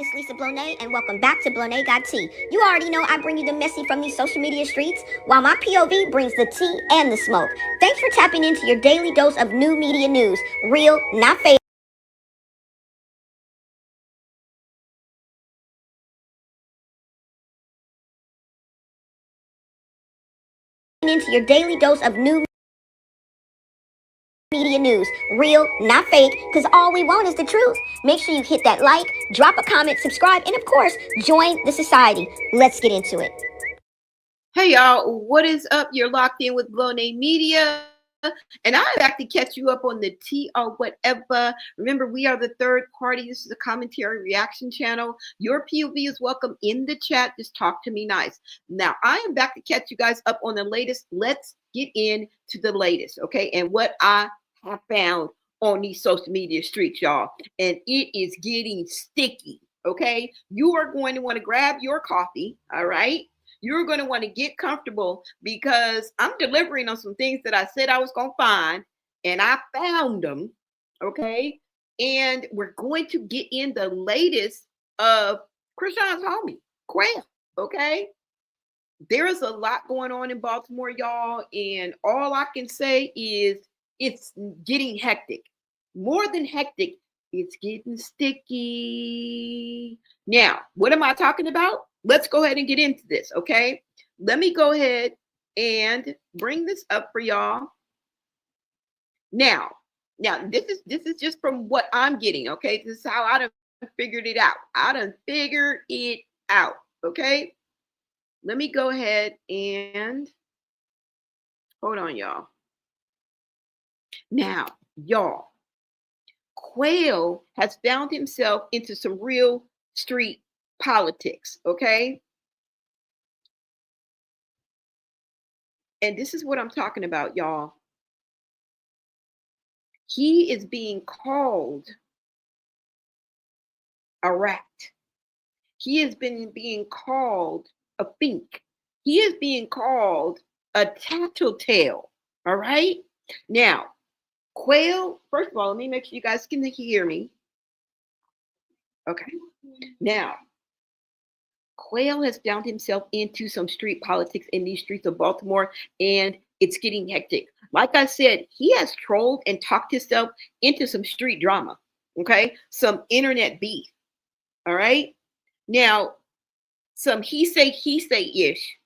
It's Lisa Blonay, and welcome back to Blonay Got Tea. You already know I bring you the messy from these social media streets, while my POV brings the tea and the smoke. Thanks for tapping into your daily dose of new media news. Real, not fake. Into your daily dose of new media news. Real, not fake, because all we want is the truth. Make sure you hit that like, drop a comment, subscribe, and of course, join the society. Let's get into it. Hey y'all, what is up? You're locked in with Blonay Media, and I'm back to catch you up on the tea or whatever. Remember, we are the third party. This is a commentary reaction channel. Your POV is welcome in the chat. Just talk to me nice. Now, I am back to catch you guys up on the latest. Let's get into the latest, okay? And what I have found on these social media streets, y'all. And it is getting sticky, okay? You are going to want to grab your coffee, all right? You're going to want to get comfortable because I'm delivering on some things that I said I was going to find, and I found them, okay? And we're going to get in the latest of Chrisean'S homie, Quell, okay? There is a lot going on in Baltimore, y'all, and all I can say is it's getting hectic. More than hectic, it's getting sticky. Now, what am I talking about? Let's go ahead and get into this, okay? Let me go ahead and bring this up for y'all. Now, this is just from what I'm getting, okay? This is how I done figured it out. I done figured it out, okay? Let me go ahead and hold on, y'all. Now, y'all, Quell has found himself into some real street politics, okay? And this is what I'm talking about, y'all. He is being called a rat. He has been being called a fink. He is being called a tattletale, all right? Now, Quell, first of all, let me make sure you guys can hear me. Okay. Now, Quell has found himself into some street politics in these streets of Baltimore, and it's getting hectic. Like I said, he has trolled and talked himself into some street drama, okay? Some internet beef, all right? Now, some he say ish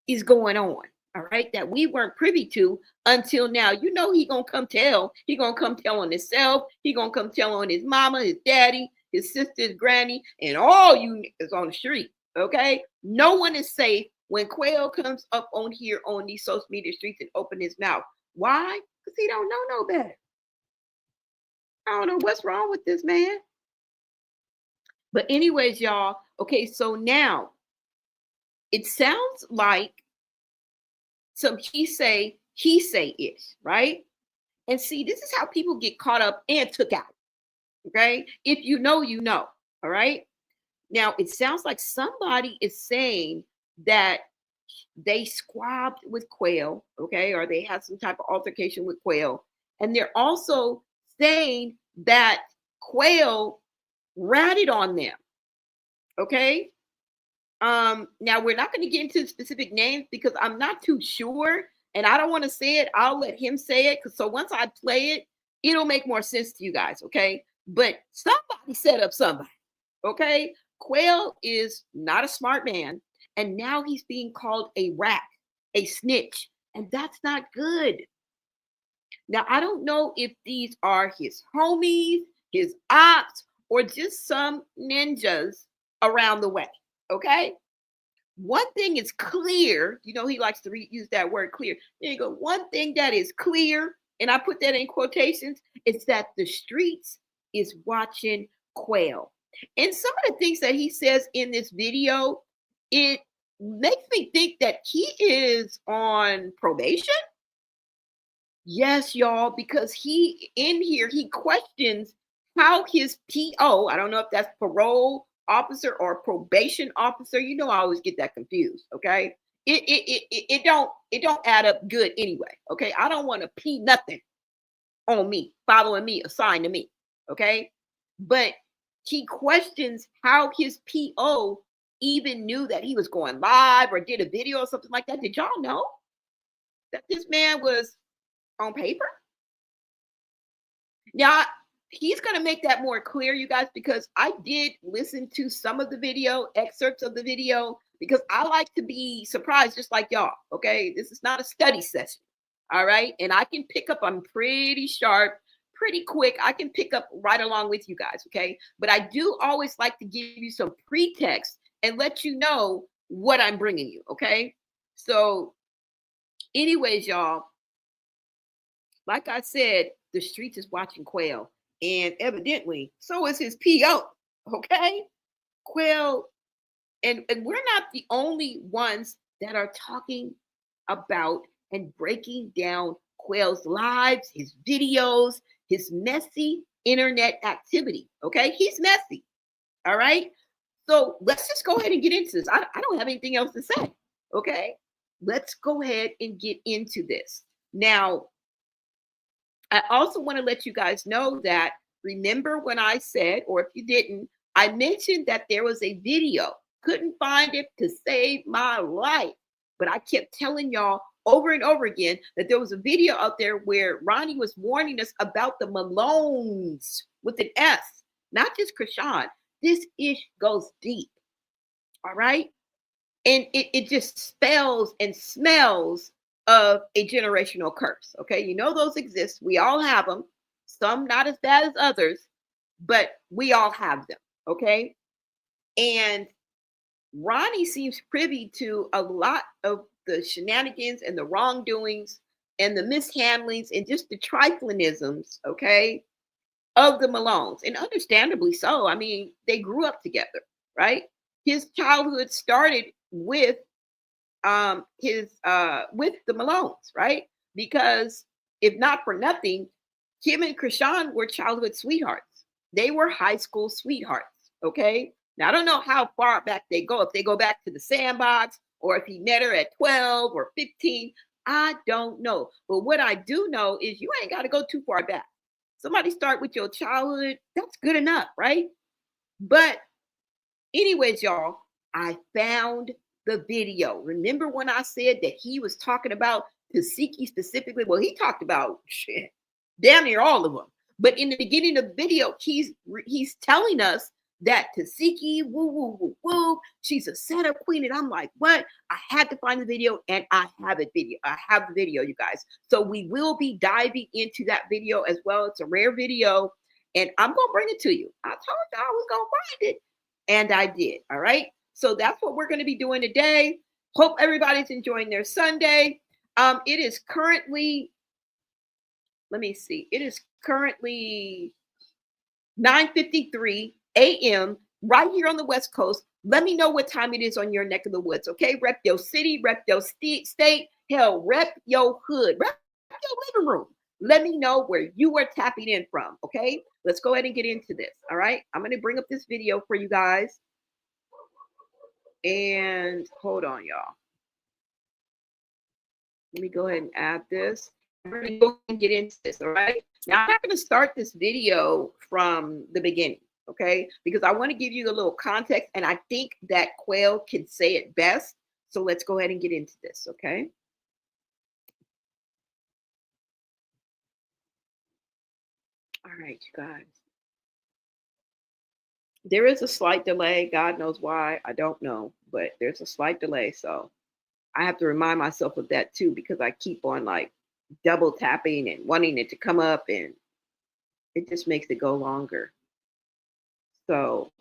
is going on, all right, that we weren't privy to until now. You know he gonna come tell. He gonna come tell on himself. He gonna come tell on his mama, his daddy, his sister, his granny, and all you niggas on the street, okay? No one is safe when Quell comes up on here on these social media streets and open his mouth. Why? Because he don't know no better. I don't know what's wrong with this man. But anyways, y'all, okay, so now it sounds like some he say ish, right? And see, this is how people get caught up and took out, okay? If you know, you know, all right? Now, it sounds like somebody is saying that they squabbed with Quell, okay, or they had some type of altercation with Quell. And they're also saying that Quell ratted on them, okay? Now we're not going to get into specific names because I'm not too sure, and I don't want to say it. I'll let him say it, because so once I play it, it'll make more sense to you guys, okay? But somebody set up somebody, okay? Quell is not a smart man, and now he's being called a rat, a snitch, and that's not good. Now, I don't know if these are his homies, his ops, or just some ninjas around the way, okay? One thing is clear. You know, he likes to use that word clear. There you go. One thing that is clear, and I put that in quotations, is that the streets is watching Quell. And some of the things that he says in this video, it makes me think that he is on probation. Yes, y'all, because he in here, he questions how his PO, I don't know if that's parole officer or probation officer. You know, I always get that confused. Okay. It don't add up good anyway. Okay. I don't want to P nothing on me, following me, assigned to me. Okay. But He questions how his PO even knew that he was going live or did a video or something like that. Did y'all know that this man was on paper? Now, he's going to make that more clear, you guys, because I did listen to some of the video, excerpts of the video, because I like to be surprised just like y'all, okay? This is not a study session, all right? And I can pick up, I'm pretty sharp, pretty quick. I can pick up right along with you guys, okay? But I do always like to give you some pretext and let you know what I'm bringing you, okay? So anyways, y'all, like I said, the streets is watching Quell, and evidently so is his PO, okay? Quell, and we're not the only ones that are talking about and breaking down Quell's lives, his videos, his messy internet activity, okay? He's messy, all right? So let's just go ahead and get into this. I don't have anything else to say, okay? Let's go ahead and get into this. Now, I also want to let you guys know that, remember when I said, or if you didn't, I mentioned that there was a video. Couldn't find it to save my life. But I kept telling y'all over and over again that there was a video out there where Ronnie was warning us about the Malones with an S, not just Chrisean. This ish goes deep. All right. And it just spells and smells of a generational curse. Okay. You know, those exist. We all have them. Some not as bad as others, but we all have them. Okay. And Ronnie seems privy to a lot of the shenanigans and the wrongdoings and the mishandlings and just the triflingisms, okay, of the Malones. And understandably so. I mean, they grew up together, right? His childhood started with with the Malones, right? Because if not for nothing, him and Chrisean were childhood sweethearts. They were high school sweethearts, okay? Now, I don't know how far back they go, if they go back to the sandbox or if he met her at 12 or 15. I don't know. But what I do know is you ain't got to go too far back. Somebody start with your childhood. That's good enough, right? But anyways, y'all, I found the video. Remember when I said that he was talking about Tesehki specifically? Well, he talked about shit, damn near all of them. But in the beginning of the video, he's telling us that Tesehki, woo, woo, woo, woo, she's a setup queen. And I'm like, what? I had to find the video, and I have it video. I have the video, you guys. So we will be diving into that video as well. It's a rare video, and I'm going to bring it to you. I told you I was going to find it, and I did. All right. So that's what we're going to be doing today. Hope everybody's enjoying their Sunday. It is currently, let me see. It is currently 9:53 a.m. right here on the West Coast. Let me know what time it is on your neck of the woods, okay? Rep your city, rep your state, hell, rep your hood, rep your living room. Let me know where you are tapping in from, okay? Let's go ahead and get into this, all right? I'm going to bring up this video for you guys. And hold on, y'all. Let me go ahead and add this. We're going to go and get into this, all right? Now, I'm not going to start this video from the beginning, okay? Because I want to give you a little context, and I think that Quell can say it best. So let's go ahead and get into this, okay? All right, you guys. There is a slight delay. God knows why. I don't know, but there's a slight delay. So I have to remind myself of that too, because I keep on like double tapping and wanting it to come up, and it just makes it go longer. So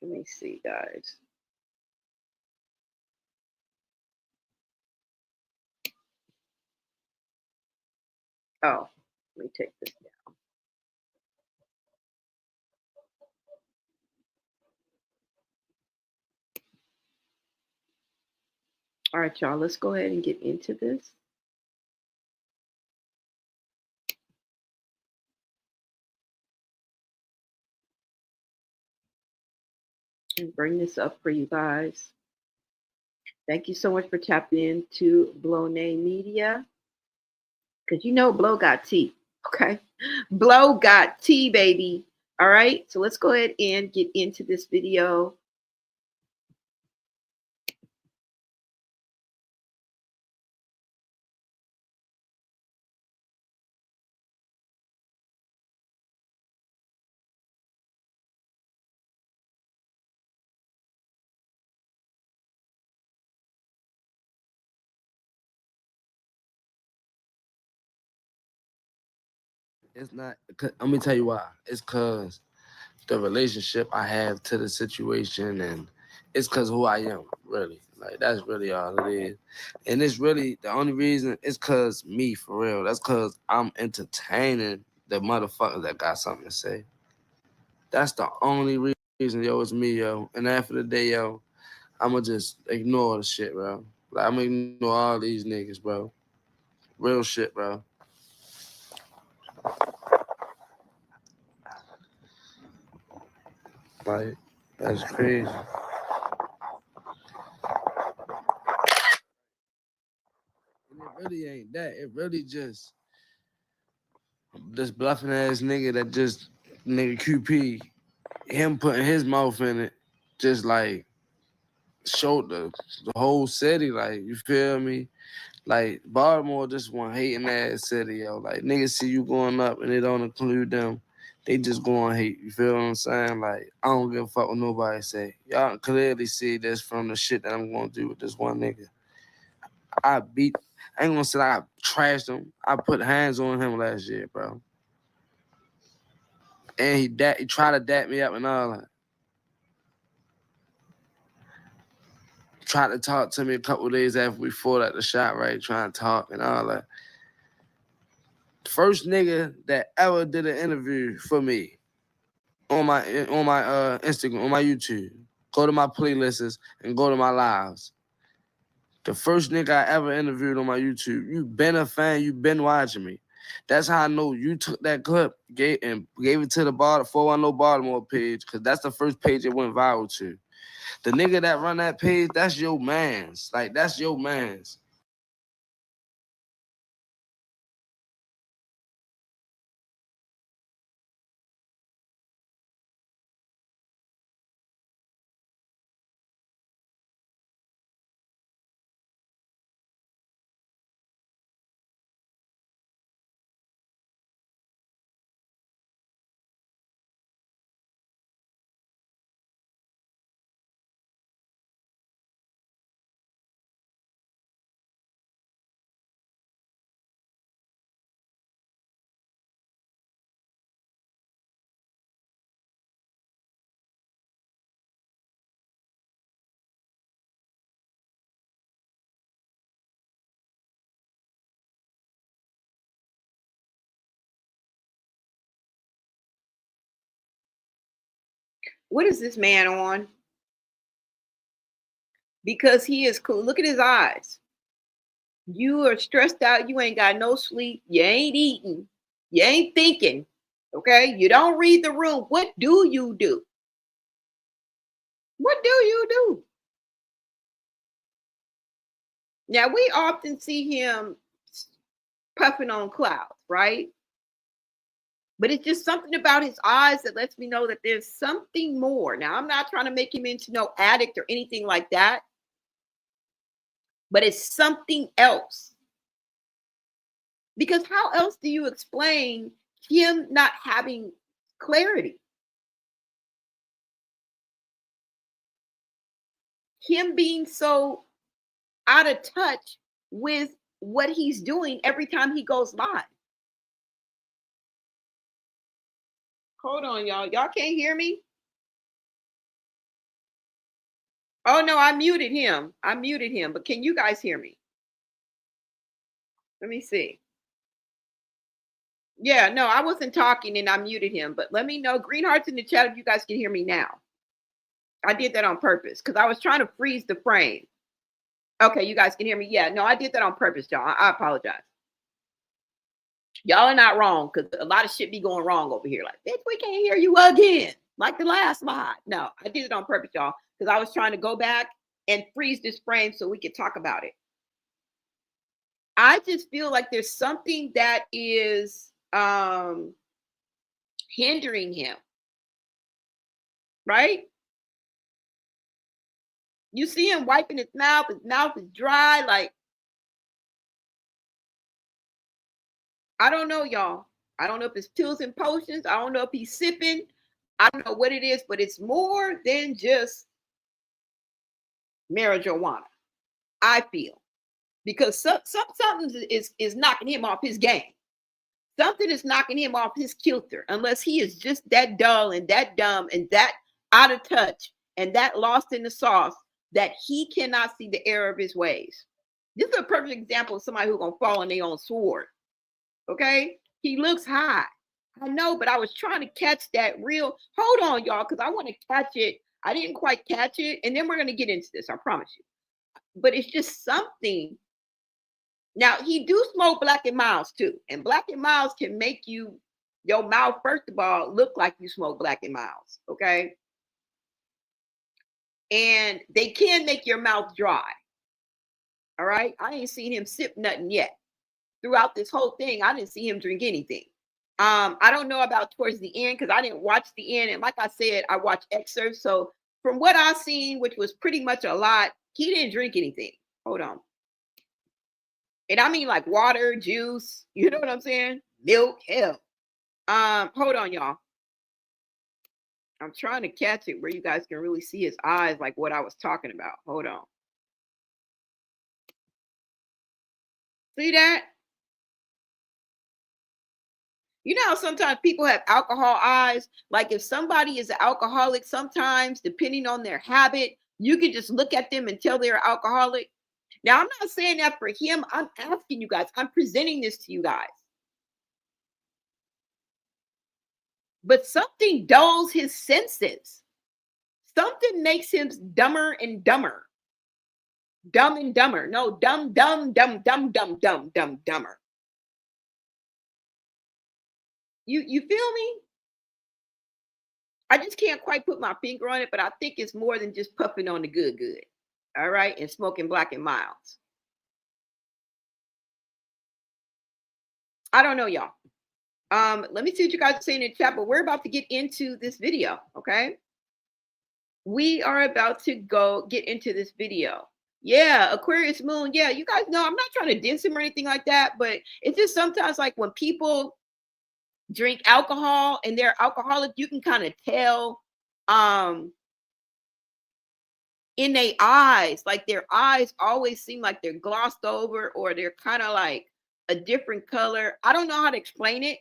let me see, guys. Oh, let me take this down. All right, y'all, let's go ahead and get into this. And bring this up for you guys. Thank you so much for tapping into Bmore Media. Because you know Blow got tea, okay? Blow got tea, baby. All right, so let's go ahead and get into this video. It's not. Let me tell you why. It's cause the relationship I have to the situation, and it's cause who I am. Really, like that's really all it is. And it's really the only reason. It's cause me for real. That's cause I'm entertaining the motherfuckers that got something to say. That's the only reason, yo. It's me, yo. And after the day, yo, I'ma just ignore the shit, bro. Like I'ma ignore all these niggas, bro. Real shit, bro. Like that's crazy. And it really ain't that. It really just this bluffing ass nigga that just nigga QP, him putting his mouth in it, just like showed the whole city, like you feel me? Like Baltimore just one hating ass city, yo. Like niggas see you going up and they don't include them. They just go on hate. You feel what I'm saying? Like I don't give a fuck what nobody say. Y'all can clearly see this from the shit that I'm gonna do with this one nigga. I beat. I ain't gonna say I trashed him. I put hands on him last year, bro. And he tried to dap me up and all that. Tried to talk to me a couple days after we fought at the shop, right? Trying to talk and all that. First nigga that ever did an interview for me on my Instagram, on my YouTube. Go to my playlists and go to my lives. The first nigga I ever interviewed on my YouTube. You been a fan, you been watching me. That's how I know you took that clip gave it to the 410 Baltimore page, because that's the first page it went viral to. The nigga that run that page, that's your mans. Like, that's your mans. What is this man on? Because he is cool. Look at his eyes. You are stressed out. You ain't got no sleep. You ain't eating. You ain't thinking. Okay. You don't read the room. What do you do? What do you do? Now, we often see him puffing on clouds, right? But it's just something about his eyes that lets me know that there's something more. Now, I'm not trying to make him into no addict or anything like that, but it's something else. Because how else do you explain him not having clarity? Him being so out of touch with what he's doing every time he goes live. Hold on, y'all. Y'all can't hear me? Oh, no, I muted him. But can you guys hear me? Let me see. Yeah, no, I wasn't talking and I muted him, but let me know. Green hearts in the chat if you guys can hear me now. I did that on purpose because I was trying to freeze the frame. Okay, you guys can hear me. Yeah, no, I did that on purpose, y'all. I apologize. Y'all are not wrong because a lot of shit be going wrong over here. Like, bitch, we can't hear you again. Like the last mod. No, I did it on purpose, y'all, because I was trying to go back and freeze this frame so we could talk about it. I just feel like there's something that is hindering him. right? You see him wiping his mouth is dry. Like, I don't know, y'all. I don't know if it's pills and potions. I don't know if he's sipping. I don't know what it is, but it's more than just marijuana, I feel. Because something is knocking him off his game. Something is knocking him off his kilter, unless he is just that dull and that dumb and that out of touch and that lost in the sauce that he cannot see the error of his ways. This is a perfect example of somebody who's gonna fall on their own sword. Okay, he looks high. I know, but I was trying to catch that real. Hold on, y'all, because I want to catch it. I didn't quite catch it, and then we're gonna get into this. I promise you. But it's just something. Now, he do smoke Black and Miles too. And Black and Miles can make your mouth, first of all, look like you smoke Black and Miles, okay? And they can make your mouth dry, all right? I ain't seen him sip nothing yet. Throughout this whole thing, I didn't see him drink anything. I don't know about towards the end because I didn't watch the end. And like I said, I watched excerpts. So from what I've seen, which was pretty much a lot, he didn't drink anything. Hold on. And I mean like water, juice, you know what I'm saying? Milk, hell. Hold on, y'all. I'm trying to catch it where you guys can really see his eyes, like what I was talking about. Hold on. See that? You know how sometimes people have alcohol eyes? Like if somebody is an alcoholic, sometimes depending on their habit, you can just look at them and tell they're alcoholic. Now, I'm not saying that for him. I'm asking you guys. I'm presenting this to you guys. But something dulls his senses. Something makes him dumber and dumber. Dumb and dumber. No, dumb, dumb, dumb, dumb, dumb, dumb, dumb, dumber. You feel me? I just can't quite put my finger on it, but I think it's more than just puffing on the good. All right, and smoking Black and Miles. I don't know, y'all. Let me see what you guys are saying in the chat, but we're about to get into this video, okay? We are about to go get into this video. Yeah, Aquarius moon. Yeah, you guys know I'm not trying to diss him or anything like that, but it's just sometimes like when people drink alcohol and they're alcoholic, you can kind of tell in their eyes, like their eyes always seem like they're glossed over or they're kind of like a different color. I don't know how to explain it.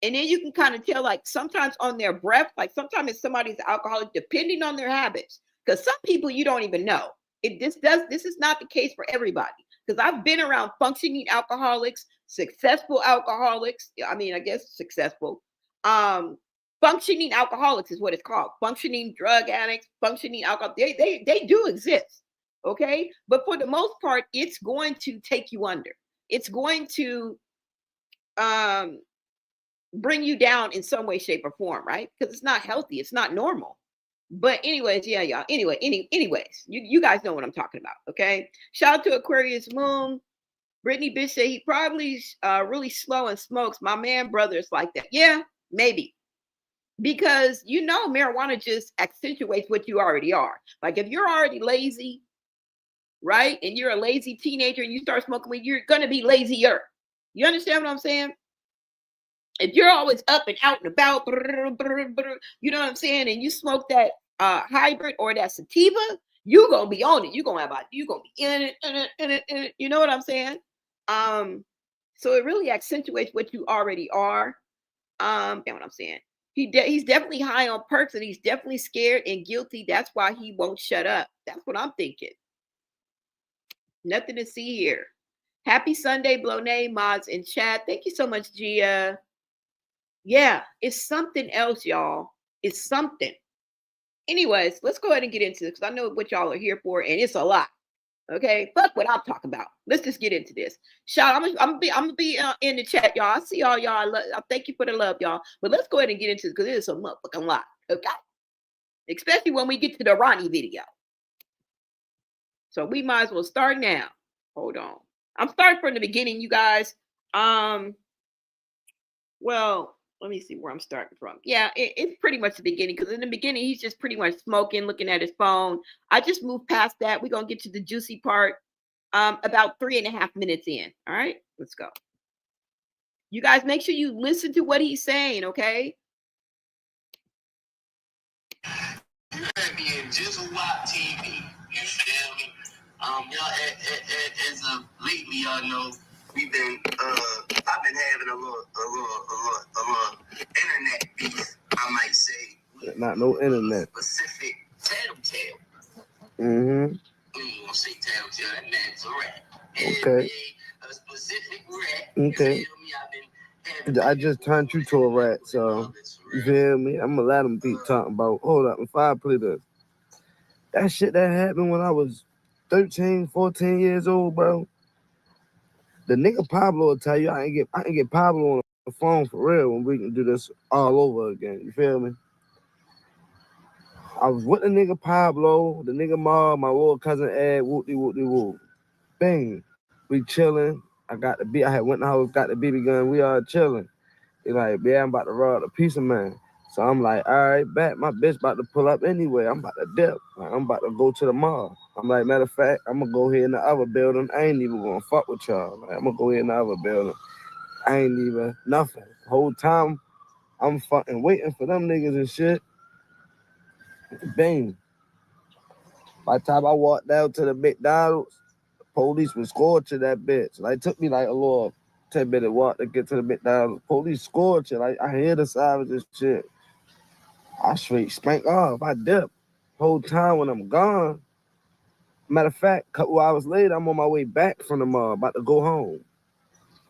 And then you can kind of tell, like sometimes on their breath, like sometimes if somebody's alcoholic, depending on their habits, because some people you don't even know. This is not the case for everybody. Because I've been around functioning alcoholics, successful alcoholics. I mean, I guess successful. Functioning alcoholics is what it's called. Functioning drug addicts, functioning alcohol. They do exist. Okay. But for the most part, it's going to take you under. It's going to bring you down in some way, shape, or form, right? Because it's not healthy. It's not normal. But anyways, yeah, y'all. Anyways, you guys know what I'm talking about. Okay. Shout out to Aquarius Moon. Brittany Bish said he probably really slow and smokes. My man brother is like that. Yeah, maybe. Because marijuana just accentuates what you already are. Like if you're already lazy, right? And you're a lazy teenager and you start smoking weed, you're gonna be lazier. You understand what I'm saying? If you're always up and out and about, you know what I'm saying, and you smoke that hybrid or that sativa, you're gonna be on it. You're gonna be in it, you know what I'm saying? So it really accentuates what you already are. You know what I'm saying? He's definitely high on perks and he's definitely scared and guilty. That's why he won't shut up. That's what I'm thinking. Nothing to see here. Happy Sunday, Blonay, mods in chat. Thank you so much, Gia. Yeah, it's something else, y'all. It's something. Anyways, let's go ahead and get into this because I know what y'all are here for, and it's a lot. Okay, fuck what I'm talking about. Let's just get into this. Shout, I'm gonna be in the chat, y'all. I see y'all. I thank you for the love, y'all. But let's go ahead and get into this because it is a motherfucking lot. Okay, especially when we get to the Ronnie video. So we might as well start now. Hold on. I'm starting from the beginning, you guys. Well, let me see where I'm starting from. Yeah, it's pretty much the beginning, because in the beginning he's just pretty much smoking, looking at his phone. I just moved past that. We're gonna get to the juicy part about 3.5 minutes in. All right, let's go. You guys make sure you listen to what he's saying, okay? Being Jizzle Wop TV, you feel me? Y'all, as of lately, y'all know we've been, I've been having a little internet beef, I might say. Not no internet. Specific tattletale. Mm-hmm. We ain't gonna say tattletale, that man's a rat. Okay. A specific rat. Okay. You feel me? I've been I just turned you to a rat, so you feel me? I'm gonna let them keep talking about. Hold up, if I play this, that shit that happened when I was 13, 14 years old, bro. The nigga Pablo will tell you I ain't get Pablo on the phone for real when we can do this all over again. You feel me? I was with the nigga Pablo, the nigga Ma, my little cousin Ed, whoop-de-whoop-de-whoop. Bang. We chilling. I had went in the house, got the BB gun. We all chilling. He like, yeah, I'm about to rob a piece of man. So I'm like, all right, bet my bitch about to pull up anyway. I'm about to dip. Like, I'm about to go to the mall. I'm like, matter of fact, I'm gonna go here in the other building. I ain't even gonna fuck with y'all. Like, I'm gonna go here in the other building. I ain't even nothing. Whole time I'm fucking waiting for them niggas and shit. Bang. By the time I walked down to the McDonald's, the police was scorching that bitch. Like, it took me like a little 10-minute walk to get to the McDonald's. Police scorching. Like, I hear the sirens and shit. I straight spank off. I dip. Whole time when I'm gone. Matter of fact, a couple hours later, I'm on my way back from the mall, about to go home.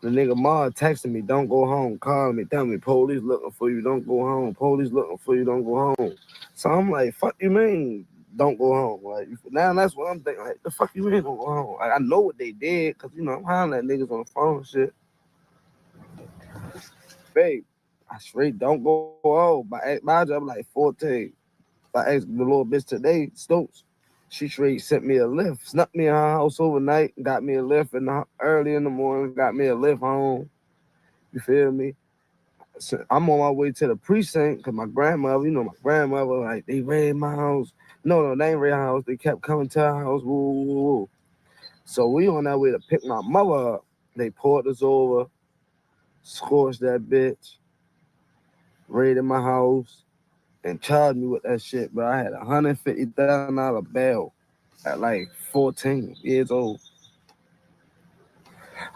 The nigga Ma texting me, don't go home, calling me, telling me, police looking for you, don't go home. Police looking for you, don't go home. So I'm like, fuck you mean, don't go home? Like, now that's what I'm thinking, like, the fuck you mean, don't go home? Like, I know what they did, because, you know, I'm hollering at niggas on the phone and shit. Babe, I straight don't go home. My job like 14. I asked the little bitch today, Stokes. She straight sent me a lift, snuck me in her house overnight, got me a lift early in the morning, got me a lift home. You feel me? So I'm on my way to the precinct because my grandmother, like, they raided my house. No, they ain't raided my house. They kept coming to our house. Woo, woo, woo. So we on that way to pick my mother up. They pulled us over, scorched that bitch, raided my house, and charged me with that shit, bro. I had a $150,000 bail at like 14 years old.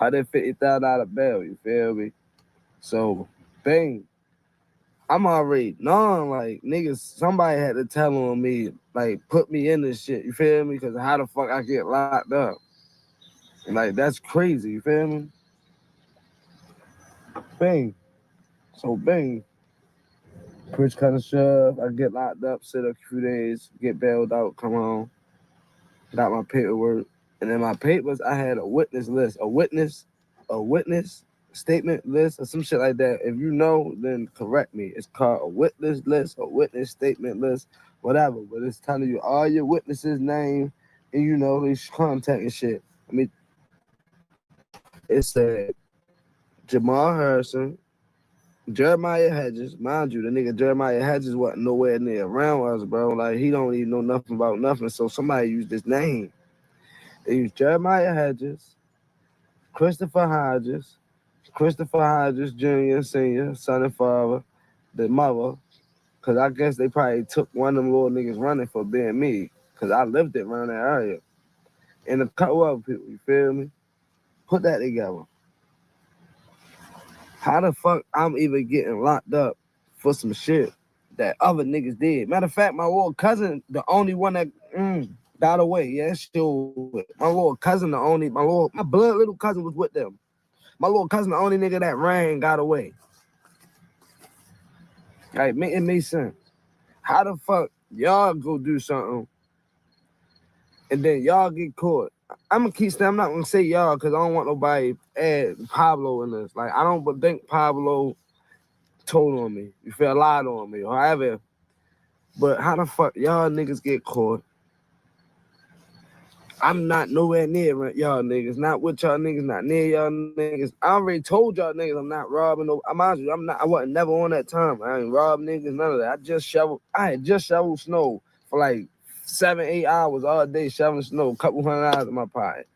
$150,000 bail, you feel me? So, bang. I'm already knowing, like, niggas, somebody had to tell on me, like, put me in this shit, you feel me? Because how the fuck I get locked up? Like, that's crazy, you feel me? Bang. So, bang. Push, cut, and shove. I get locked up, sit a few days, get bailed out, come home. Got my paperwork. And in my papers, I had a witness list, a witness statement list, or some shit like that. If you know, then correct me. It's called a witness list, a witness statement list, whatever. But it's telling you all your witnesses' name and, you know, these contact and shit. I mean, it said Jamal Harrison, Jeremiah Hedges. Mind you, the nigga Jeremiah Hedges wasn't nowhere near around us, bro. Like, he don't even know nothing about nothing. So somebody used his name. They used Jeremiah Hedges, Christopher Hodges Jr., Sr., son and father, the mother, because I guess they probably took one of them little niggas running for being me, because I lived it around that area. And a couple other people, you feel me? Put that together. How the fuck I'm even getting locked up for some shit that other niggas did? Matter of fact, my little cousin, the only one that got away. Yeah, still my little cousin, my blood little cousin was with them. My little cousin, the only nigga that ran, got away. Like, it makes sense. How the fuck y'all go do something and then y'all get caught? I'm gonna keep saying, I'm not gonna say y'all because I don't want nobody add Pablo in this. Like, I don't think Pablo told on me. You feel lied on me or however. But how the fuck y'all niggas get caught? I'm not nowhere near y'all niggas. Not with y'all niggas, not near y'all niggas. I already told y'all niggas I'm not robbing no. I mind you, I wasn't never on that time. I ain't robbed niggas, none of that. I had just shoveled snow for like 7-8 hours all day shoveling snow, a couple $100 in my pocket.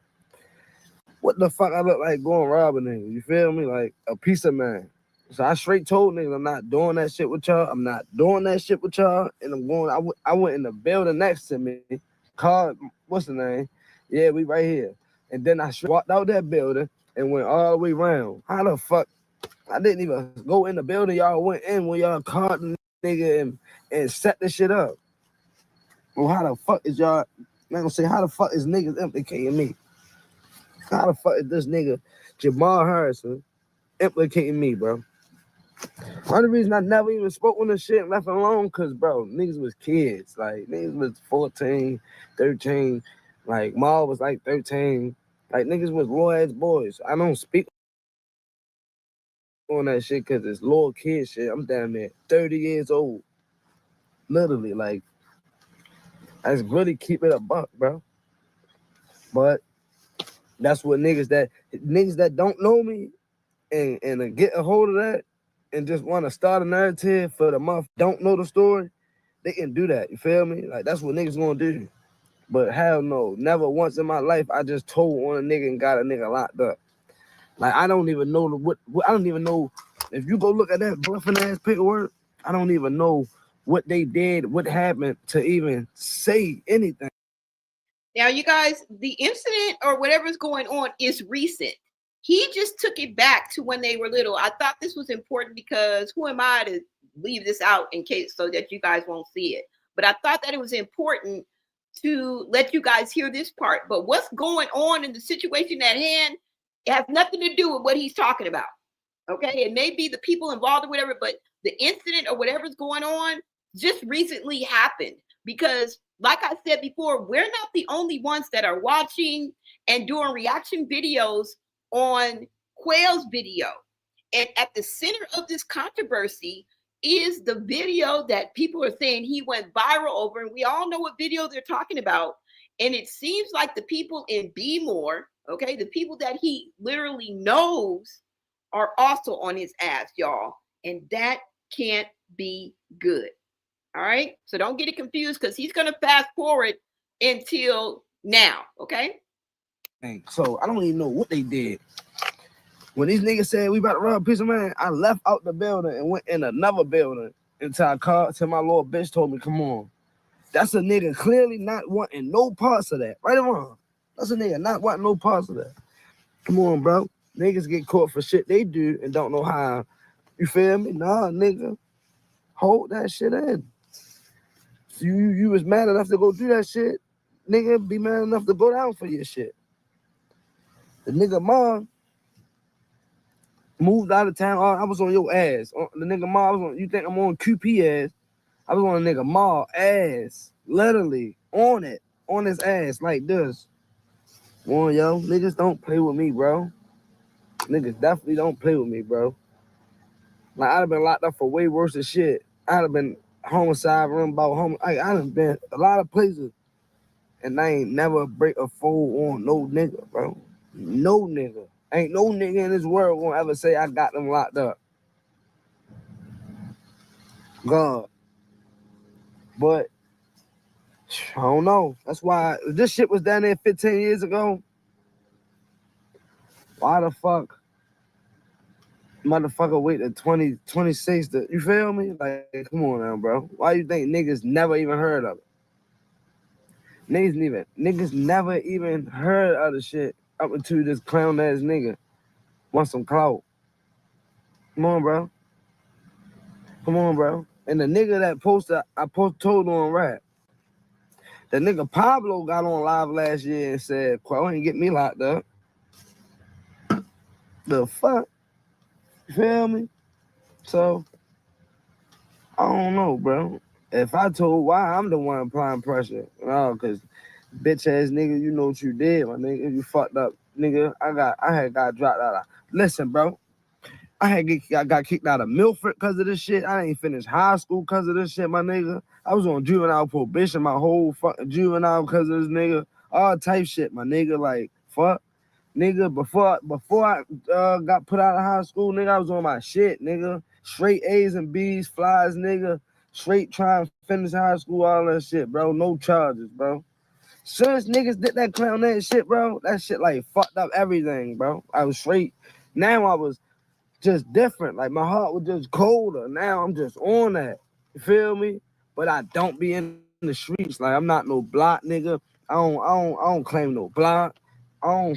What the fuck I look like going robbing niggas? You feel me? Like a piece of man. So I straight told niggas I'm not doing that shit with y'all. I'm not doing that shit with y'all. And I'm going, I went in the building next to me, called, what's the name? Yeah, we right here. And then I walked out that building and went all the way around. How the fuck? I didn't even go in the building. Y'all went in when y'all caught the nigga and set the shit up. Well, how the fuck is y'all, man, gonna say, how the fuck is niggas implicating me? How the fuck is this nigga Jamal Harrison implicating me, bro? Only reason I never even spoke on this shit and left it alone, cause bro, niggas was kids. Like niggas was 14, 13. Like Ma was like 13. Like niggas was little ass boys. I don't speak on that shit cause it's little kid shit. I'm damn near 30 years old. Literally, like I just really keep it a buck, bro. But that's what niggas that don't know me and get a hold of that and just want to start a narrative for the month, don't know the story, they can do that. You feel me? Like that's what niggas gonna do. But hell no, never once in my life I just told on a nigga and got a nigga locked up. Like I don't even know what I don't even know if you go look at that bluffing ass paperwork. I don't even know what they did, what happened to even say anything. Now, you guys, the incident or whatever's going on is recent. He just took it back to when they were little. I thought this was important because who am I to leave this out in case so that you guys won't see it? But I thought that it was important to let you guys hear this part. But what's going on in the situation at hand, it has nothing to do with what he's talking about. Okay, it may be the people involved or whatever, but the incident or whatever's going on just recently happened because like I said before, we're not the only ones that are watching and doing reaction videos on Quell's video. And at the center of this controversy is the video that people are saying he went viral over. And we all know what video they're talking about. And it seems like the people in Bmore, okay, the people that he literally knows are also on his ass, y'all. And that can't be good. All right. So don't get it confused because he's going to fast forward until now. Okay. So I don't even know what they did. When these niggas said we about to rob a piece of man, I left out the building and went in another building until I called till my little bitch told me, come on. That's a nigga clearly not wanting no parts of that. Right or wrong? That's a nigga not wanting no parts of that. Come on, bro. Niggas get caught for shit they do and don't know how. You feel me? Nah, nigga. Hold that shit in. So you was mad enough to go do that shit. Nigga, be mad enough to go down for your shit. The nigga mom moved out of town. I was on your ass. The nigga Ma, I was on, you think I'm on QP ass? I was on a nigga Ma ass. Literally on it. On his ass like this. Well, yo, niggas don't play with me, bro. Niggas definitely don't play with me, bro. Like, I'd have been locked up for way worse than shit. I'd have been homicide, run about home. I done been a lot of places. And I ain't never break a fold on no nigga, bro. No nigga. Ain't no nigga in this world gonna ever say I got them locked up. God. But I don't know. That's why this shit was down there 15 years ago. Why the fuck motherfucker wait to 2026 to, you feel me? Like, come on now, bro. Why you think niggas never even heard of it? Niggas never even heard of the shit up until this clown ass nigga want some clout. Come on, bro. Come on, bro. And the nigga that told on rap. The nigga Pablo got on live last year and said, Quell ain't get me locked up. The fuck? You feel me? So, I don't know, bro. If I told why, I'm the one applying pressure. Because bitch ass nigga, you know what you did, my nigga. You fucked up, nigga. I had got dropped out of. Listen, bro. I got kicked out of Milford because of this shit. I ain't finished high school because of this shit, my nigga. I was on juvenile probation my whole fucking juvenile because of this nigga. all type shit, my nigga. Like fuck, nigga. Before I got put out of high school, nigga, I was on my shit, nigga. Straight A's and B's, flies, nigga. Straight trying to finish high school, all that shit, bro. No charges, bro. Soon as niggas did that clown that shit, bro, that shit like fucked up everything, bro. I was straight. Now I was just different. Like my heart was just colder. Now I'm just on that. You feel me? But I don't be in the streets. Like I'm not no block nigga. I don't claim no block. I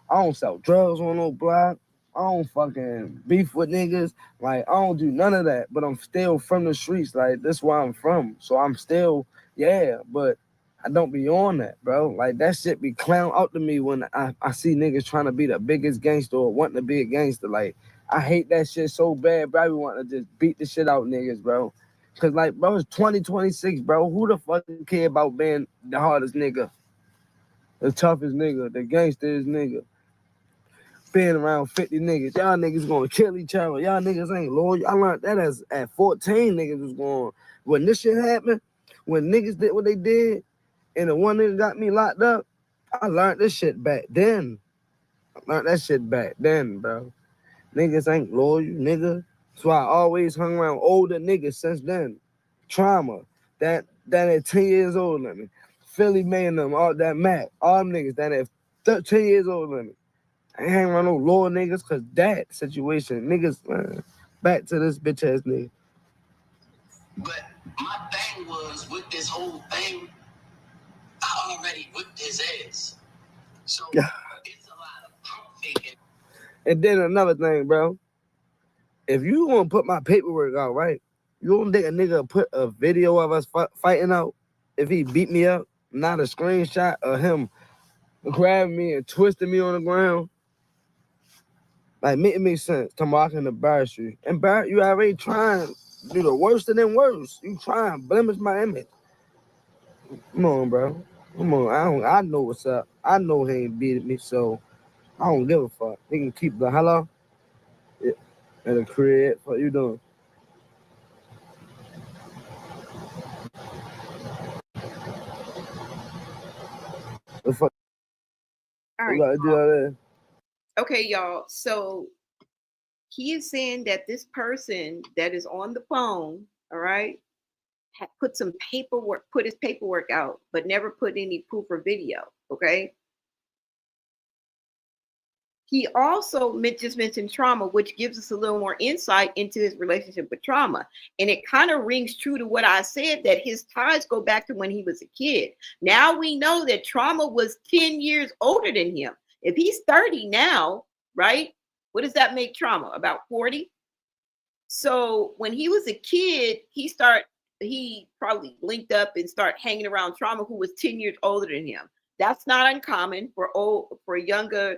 don't sell drugs on no block. I don't fucking beef with niggas. Like I don't do none of that. But I'm still from the streets. Like that's where I'm from. So I'm still, yeah, but I don't be on that, bro. Like that shit be clown out to me when I see niggas trying to be the biggest gangster or wanting to be a gangster. Like I hate that shit so bad, bro. I be wanting to just beat the shit out niggas, bro. Cause like, bro, it's 2026, bro. Who the fuck care about being the hardest nigga, the toughest nigga, the gangsterest nigga? Being around 50 niggas. Y'all niggas gonna kill each other. Y'all niggas ain't loyal. I learned that as at 14 niggas was going. When this shit happened, when niggas did what they did, and the one nigga got me locked up, I learned this shit back then. I learned that shit back then, bro. Niggas ain't loyal, nigga. So I always hung around older niggas since then. Trauma. That at 10 years older than me. Philly May and them, all that Mac. All them niggas that at 13 years older than me. I ain't hanging around no lower niggas cause that situation. Niggas, man, back to this bitch ass nigga. But my thing was with this whole thing, I already whipped his ass. So it's a lot of pump faking. And then another thing, bro. If you gonna put my paperwork out, right? You don't think a nigga put a video of us fighting out if he beat me up, not a screenshot of him grabbing me and twisting me on the ground? Like, make it make sense. Talking about I can embarrass you. You already trying to do the worst of them worst. You trying to blemish my image. Come on, bro. Come on. I know what's up. I know he ain't beating me, so I don't give a fuck. He can keep the hello. Yeah. At the crib. What you doing? The fuck All you right. gotta do all that? Okay, y'all. So he is saying that this person that is on the phone, all right, put some paperwork, put his paperwork out, but never put any proof or video. Okay. He also just mentioned trauma, which gives us a little more insight into his relationship with trauma. And it kind of rings true to what I said, that his ties go back to when he was a kid. Now we know that trauma was 10 years older than him. If he's 30 now, right? What does that make trauma? About 40? So when he was a kid, he probably linked up and started hanging around trauma, who was 10 years older than him. That's not uncommon for younger,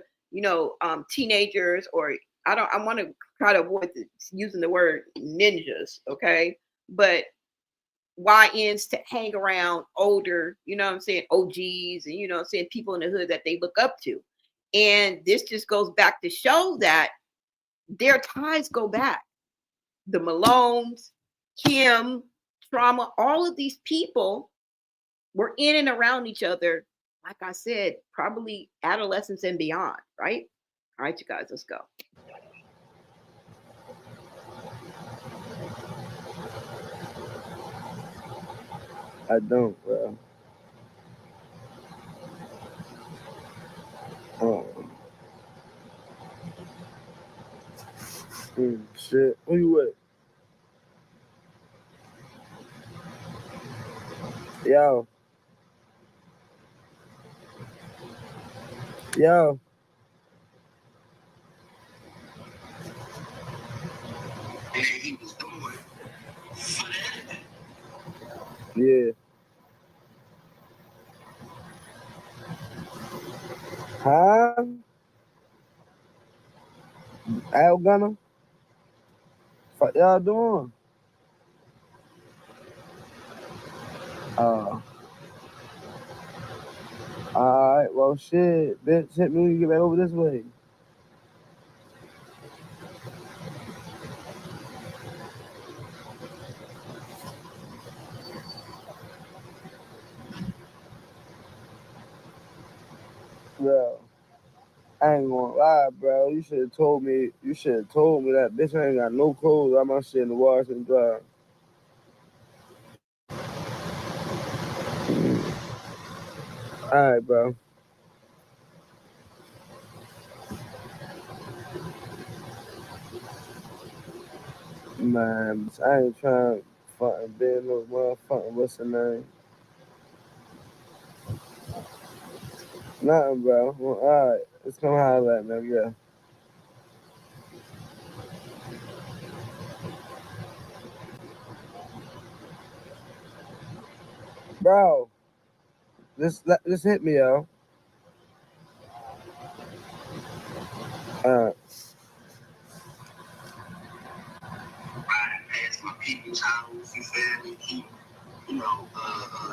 teenagers, or I want to try to avoid using the word ninjas, okay? But YNs to hang around older, what I'm saying, OGs, and I'm saying, people in the hood that they look up to. And this just goes back to show that their ties go back. The Malones, Kim, trauma, all of these people were in and around each other, like I said, probably adolescence and beyond, right? All right, you guys, let's go. I don't, bro. Shit. Who you with? Yo. Yo. And he was doing for that. Yeah. Huh? Al Gunner? Fuck y'all doing? Alright, well shit. Bitch, hit me when you get back over this way. Bro, I ain't gonna lie, bro. You should have told me. You should have told me that bitch ain't got no clothes. I'm out shit in the wash and dry. All right, bro. Man, I ain't trying to fucking be no motherfucking what's the name? Nothing, bro. Well, all right, let's come holler at me, yeah. Bro, this hit me, yo. Riding past my people's house, you feel me? Keep,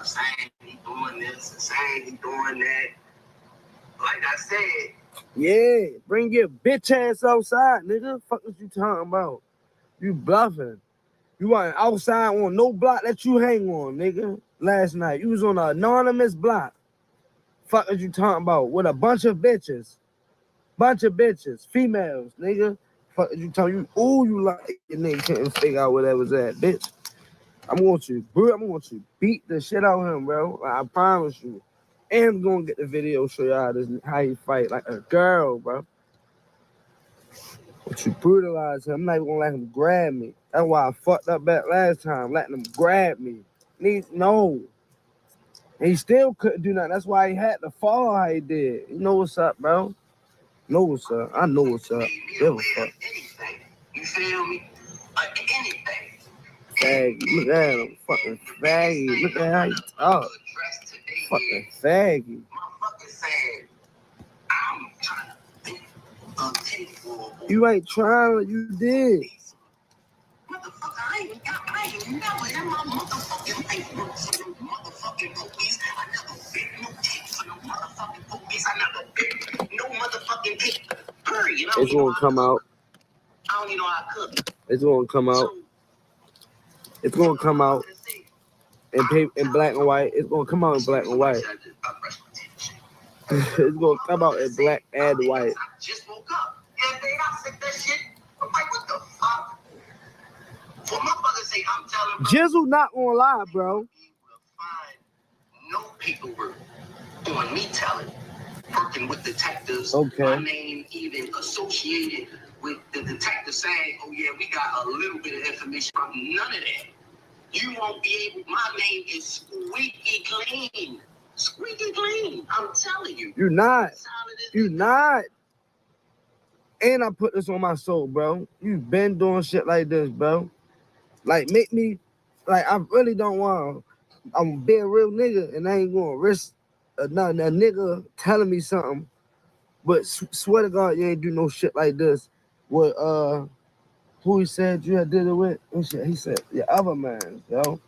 saying he doing this and saying he doing that. Like I said, Yeah, bring your bitch ass outside, nigga. Fuck what you talking about? You bluffing. You wasn't outside on no block that you hang on, nigga. Last night, you was on an anonymous block. Fuck what you talking about? With a bunch of bitches. Females, nigga. Fuck what you talking? You like your nigga couldn't figure out where that was at, bitch. I'm going to beat the shit out of him, bro. Like, I promise you. And I'm gonna get the video, show y'all how he fight like a girl, bro. But you brutalize him. I'm not even gonna let him grab me. That's why I fucked up back last time, letting him grab me. No. And he still couldn't do nothing. That's why he had to fall how he did. You know what's up, bro? Know what's up. I know what's up. Give a fuck. anything. You feel me? Anything. Faggy. Look at him. Fucking faggy. Look at how he talk. Fucking faggy. Motherfucker said, I'm trying to take for You ain't trying, you did. motherfucker, I ain't never in my motherfucking life worked for no motherfucking police. I never bit no tape for no motherfucking police. I never bit no motherfucking tape. Period. It's gonna come out. I don't even know how I cook. It's gonna come out. It's gonna come out in black and white. It's gonna come out in black and white. It's gonna come out in black and white. I just woke up. And then I said that shit. I'm like, what the fuck? Well, my mother say I'm telling Jizzle not gonna lie, bro. no paperwork on me telling. Working with detectives. Okay. My name even associated with the detective saying, oh yeah, we got a little bit of information from none of that. You won't be able, my name is squeaky clean. Squeaky clean. I'm telling you. You're not. You're not. And I put this on my soul, bro. You've been doing shit like this, bro. Like, make me, like, I really don't want to, I'm be a real nigga and I ain't going to risk a nigga telling me something. But swear to God, you ain't do no shit like this. With, who he said you had did it with? He said, your other man, yo.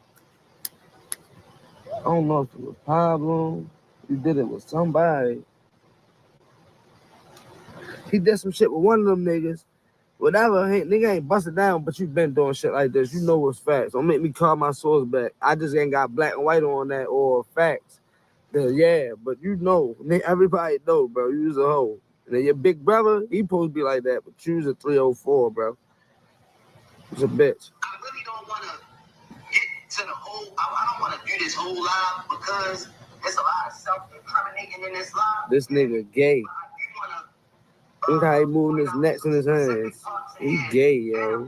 I don't know if it was Pablo. You did it with somebody. He did some shit with one of them niggas. Whatever, nigga ain't busted down, but you been doing shit like this. You know what's facts. Don't make me call my source back. I just ain't got black and white on that or facts. Yeah, but you know, everybody know, bro. You was a hoe. And then your big brother, he supposed to be like that, but you was a 304, bro. He's a bitch. I really don't want to get to the whole, I don't want to do this whole live because there's a lot of self-incriminating in this live. This nigga gay. Look how he moving his necks in his hands. He gay, yo.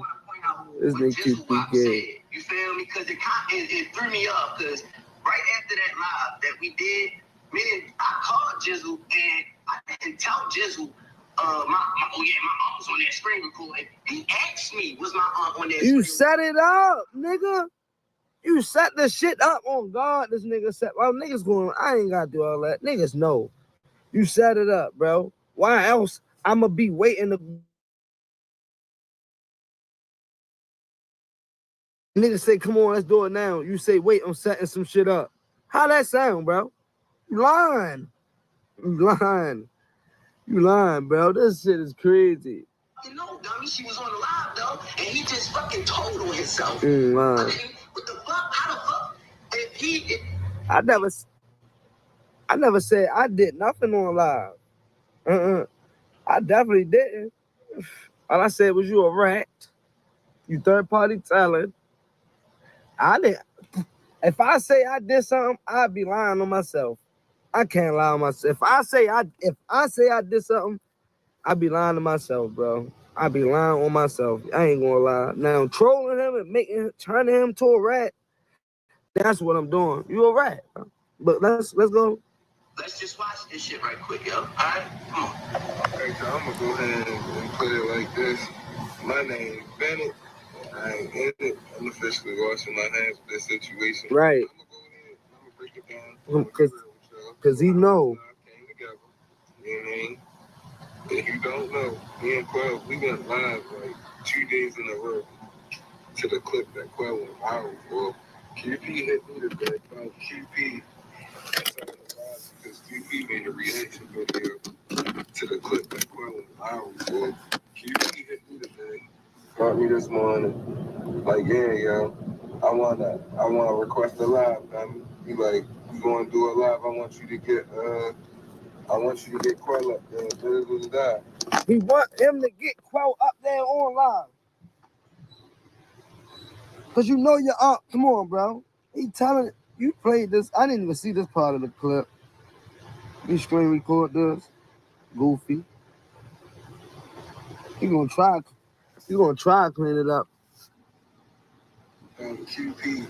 This nigga keep be gay. You feel me? Because it threw me off. Because right after that live that we did, I called Jizzle and I didn't tell Jizzle. My aunt was on that screen recording. He asked me, was my aunt on that screen? You set it up, nigga. You set the shit up on God. This nigga set. Well, niggas going. I ain't gotta do all that. Niggas know. You set it up, bro. Why else? I'ma be waiting to. Niggas say, come on, let's do it now. You say, wait, I'm setting some shit up. How that sound, bro? You lying. You lying, bro. This shit is crazy. You know, dummy, she was on the live, though, and he just fucking told on himself. Lying. I mean, what the fuck? How the fuck? If he... I never said I did nothing on live. I definitely didn't. All I said was you a rat. You third-party talent. I didn't. If I say I did something, I'd be lying on myself. I can't lie on myself. If I say I did something, I'd be lying to myself, bro. I'd be lying on myself. I ain't gonna lie. Now trolling him and turning him to a rat, that's what I'm doing. You a rat. Bro. But let's go. Let's just watch this shit right quick, yo. All right? Come on. Okay, so I'm going to go ahead and put it like this. My name is Bennett. I ain't in it. I'm officially washing my hands with this situation. Right. I'm going to go ahead. I'm going to break it down. Because he know. Came together. You know what I mean? If you don't know, me and Quell, we went live like 2 days in a row to the clip that Quell went viral for. QP hit me today. QP. Because QP made a reaction video to the clip that Quell went viral for. QP hit me today. Called me this morning. Like, yeah, yo. I wanna request a live, man. He like, we gonna do a live. I want you to get Quell up there. He want him to get Quell up there on live. Cause you know you're up. Come on, bro. He telling you played this. I didn't even see this part of the clip. You screen record this. Goofy. He gonna try to clean it up. QP.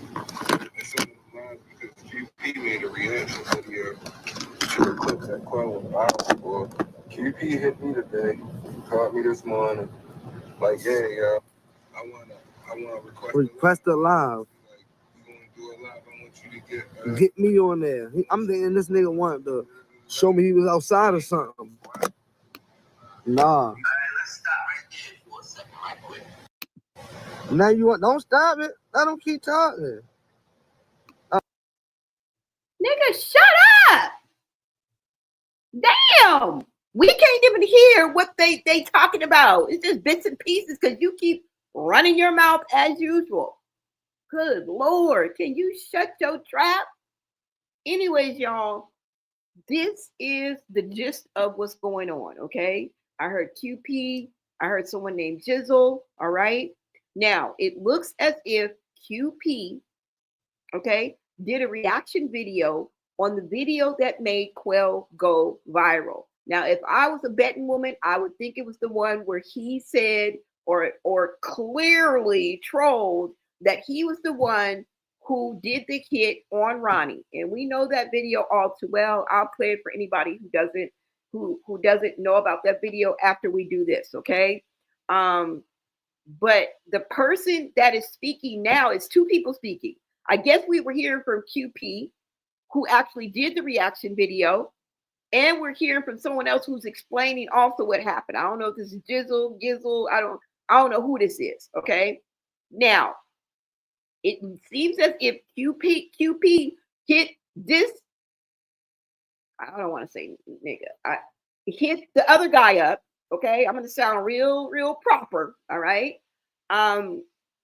It's on the line because QP made a reaction video to the clip that Quell went viral for. QP hit me today. Called me this morning. Like, yeah, yo. I wanna Request a live. Like, we gonna do a live. I want you to get me on there. I'm thinking this nigga wanted to show me he was outside or something. Nah. All right, let's stop right there for a second, right quick. Now you want? Don't stop it. Let him keep talking. Nigga, shut up. Damn. We can't even hear what they talking about. It's just bits and pieces because you keep running your mouth as usual. Good Lord. Can you shut your trap? Anyways, y'all, this is the gist of what's going on, okay? I heard QP. I heard someone named Jizzle, all right? Now, it looks as if QP, okay, did a reaction video on the video that made Quell go viral. Now, if I was a betting woman, I would think it was the one where he said or clearly trolled that he was the one who did the hit on Ronnie. And we know that video all too well. I'll play it for anybody who doesn't know about that video after we do this, okay? But the person that is speaking now is two people speaking. I guess we were hearing from QP, who actually did the reaction video, and we're hearing from someone else who's explaining also what happened. I don't know if this is Gizzle. I don't know who this is. Okay. Now, it seems as if QP hit this. I don't want to say nigga. Hit the other guy up. Okay. I'm gonna sound real proper. All right.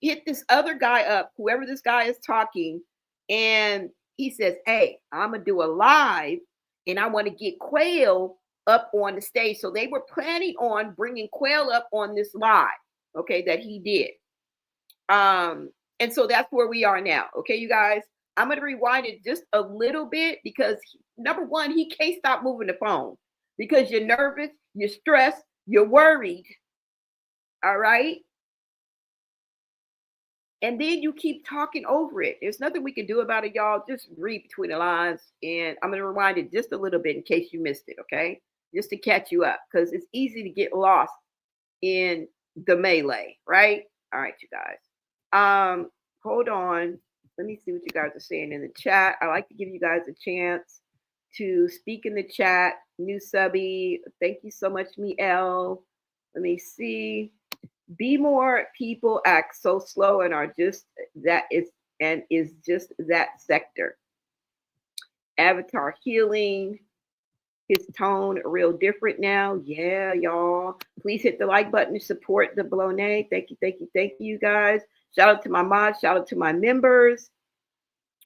Hit this other guy up, whoever this guy is talking, and he says, hey, I'm gonna do a live and I want to get Quell up on the stage. So they were planning on bringing Quell up on this live, okay, that he did. And so that's where we are now. Okay, you guys, I'm gonna rewind it just a little bit because number one, he can't stop moving the phone because you're nervous, you're stressed, you're worried. All right. And then you keep talking over it. There's nothing we can do about it, y'all. Just read between the lines. And I'm going to rewind it just a little bit in case you missed it, okay? Just to catch you up. Because it's easy to get lost in the melee, right? All right, you guys. Hold on. Let me see what you guys are saying in the chat. I like to give you guys a chance to speak in the chat. New subby. Thank you so much, Miel. Let me see. Bmore people act so slow and are just that is just that sector. Avatar healing, his tone real different now. Yeah, y'all. Please hit the like button to support the Bmore. Thank you, guys. Shout out to my mods. Shout out to my members.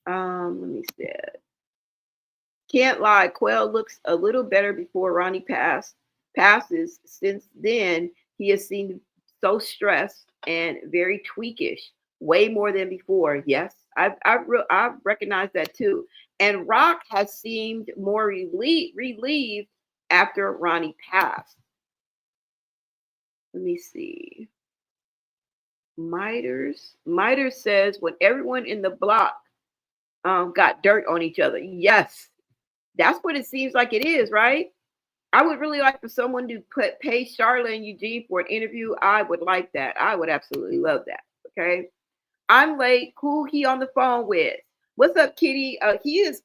Let me see. Can't lie. Quell looks a little better before Ronnie passed. passes, since then, he has seemed so stressed and very tweakish, way more than before. Yes, I've recognized that too. And Rock has seemed more relieved after Ronnie passed. Let me see. Miters says when everyone in the block got dirt on each other. Yes, that's what it seems like it is, right? I would really like for someone to pay Charlotte and Eugene for an interview. I would like that. I would absolutely love that. Okay. I'm late. Who he on the phone with? What's up, Kitty? He is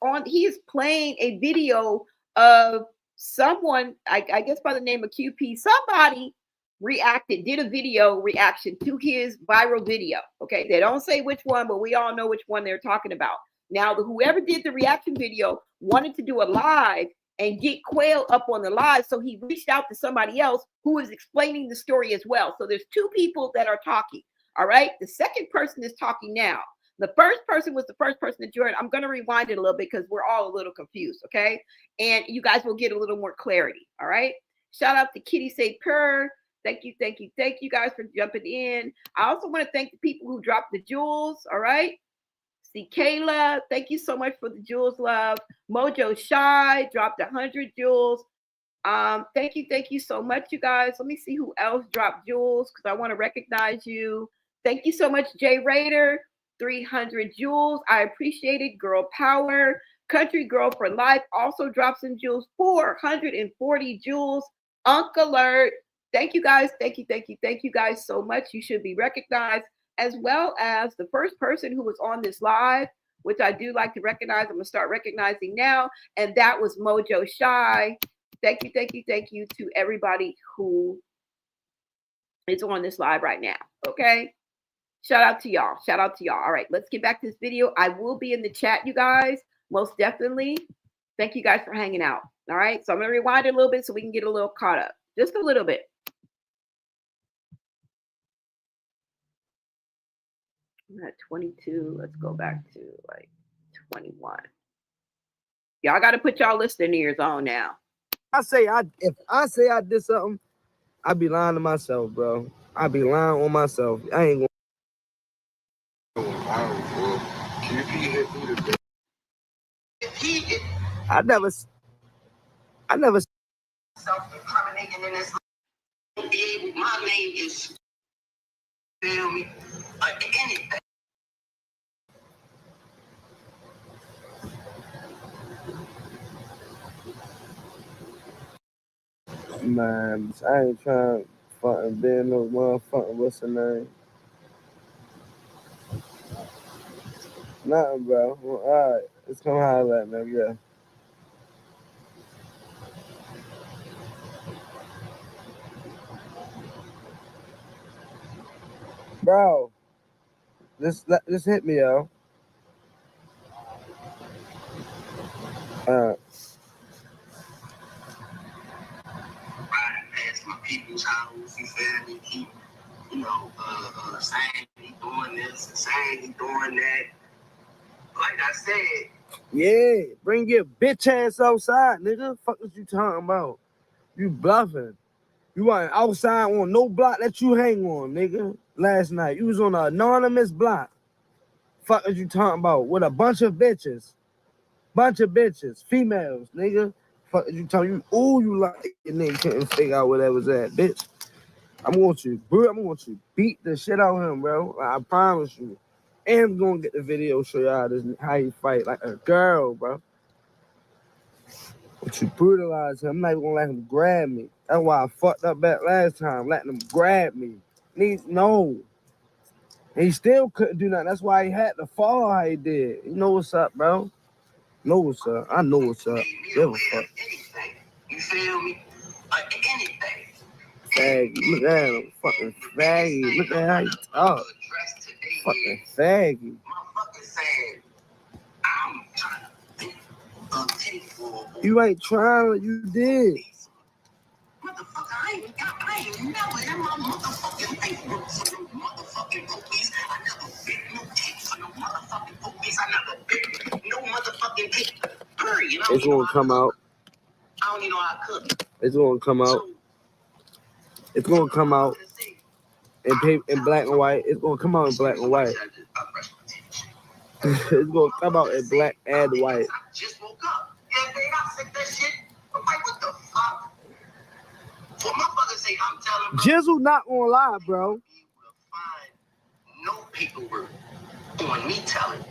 playing a video of someone, I guess by the name of QP. Somebody did a video reaction to his viral video. Okay. They don't say which one, but we all know which one they're talking about. Now, whoever did the reaction video wanted to do a live and get Quell up on the live. So he reached out to somebody else who is explaining the story as well. So there's two people that are talking. All right. The second person is talking now. The first person was the first person to join. I'm going to rewind it a little bit because we're all a little confused. Okay. And you guys will get a little more clarity. All right. Shout out to Kitty Say Purr. Thank you. Thank you. Thank you guys for jumping in. I also want to thank the people who dropped the jewels. All right. See Kayla, thank you so much for the jewels, love. Mojo Shy dropped 100 jewels. Thank you so much, you guys. Let me see who else dropped jewels because I want to recognize you. Thank you so much, Jay Raider, 300 jewels. I appreciate it. Girl Power, Country Girl for Life also dropped some jewels, 440 jewels. Uncle Alert, thank you guys. Thank you guys so much. You should be recognized, as well as the first person who was on this live, which I do like to recognize. I'm going to start recognizing now. And that was Mojo Shy. Thank you to everybody who is on this live right now. Okay. Shout out to y'all. All right. Let's get back to this video. I will be in the chat, you guys. Most definitely. Thank you guys for hanging out. All right. So I'm going to rewind it a little bit so we can get a little caught up. Just a little bit. I'm at 22. Let's go back to like 21. Y'all got to put y'all listening ears on now. If I say I did something, I be lying to myself, bro. I be lying on myself. I ain't gonna. I never. Self-incriminating in this. My name is. Feel me? Anything. Man, I ain't trying to fucking be no motherfucking what's the name? Nothing, bro. Well, all right, let's come holler at me, yeah. Bro, just hit me, yo. Past my people's house, you feel me? Keep, saying he doing this and saying he doing that. Like I said. Yeah, bring your bitch ass outside, nigga. Fuck what you talking about? You bluffing. You weren't outside on no block that you hang on, nigga. Last night. You was on an anonymous block. Fuck what you talking about? With a bunch of bitches. Females, nigga. Fuck what you talking? You like your nigga couldn't figure out where that was at, bitch. I'm going to beat the shit out of him, bro. I promise you. And I'm gonna get the video show y'all how you fight like a girl, bro. But you brutalize him. I'm not even gonna let him grab me. That's why I fucked up back last time, letting him grab me. No. And he still couldn't do nothing. That's why he had to fall how he did. You know what's up, bro? Know what's up. I know what's up. Give a fuck. Anything. You feel me? Anything. Faggy. Look at him. Fucking faggy. Look at how you talk. Fucking faggy. I'm trying to you ain't trying, you did. Motherfucker, I ain't never in my motherfucking Facebook for no motherfucking police. I never bit no tapes for no motherfucking police. I never bit no motherfucking tape. Period. It's gonna come out. I don't even know how to cook. It's gonna come out. So It's gonna come out in black and white. It's gonna come out in black and white. It's gonna come out in black and white. I just woke up. Yeah, they not sick that shit. I'm like, what the fuck? For my mother say, I'm telling bro. Jizzle not gonna lie, bro. Find no paperwork on me telling.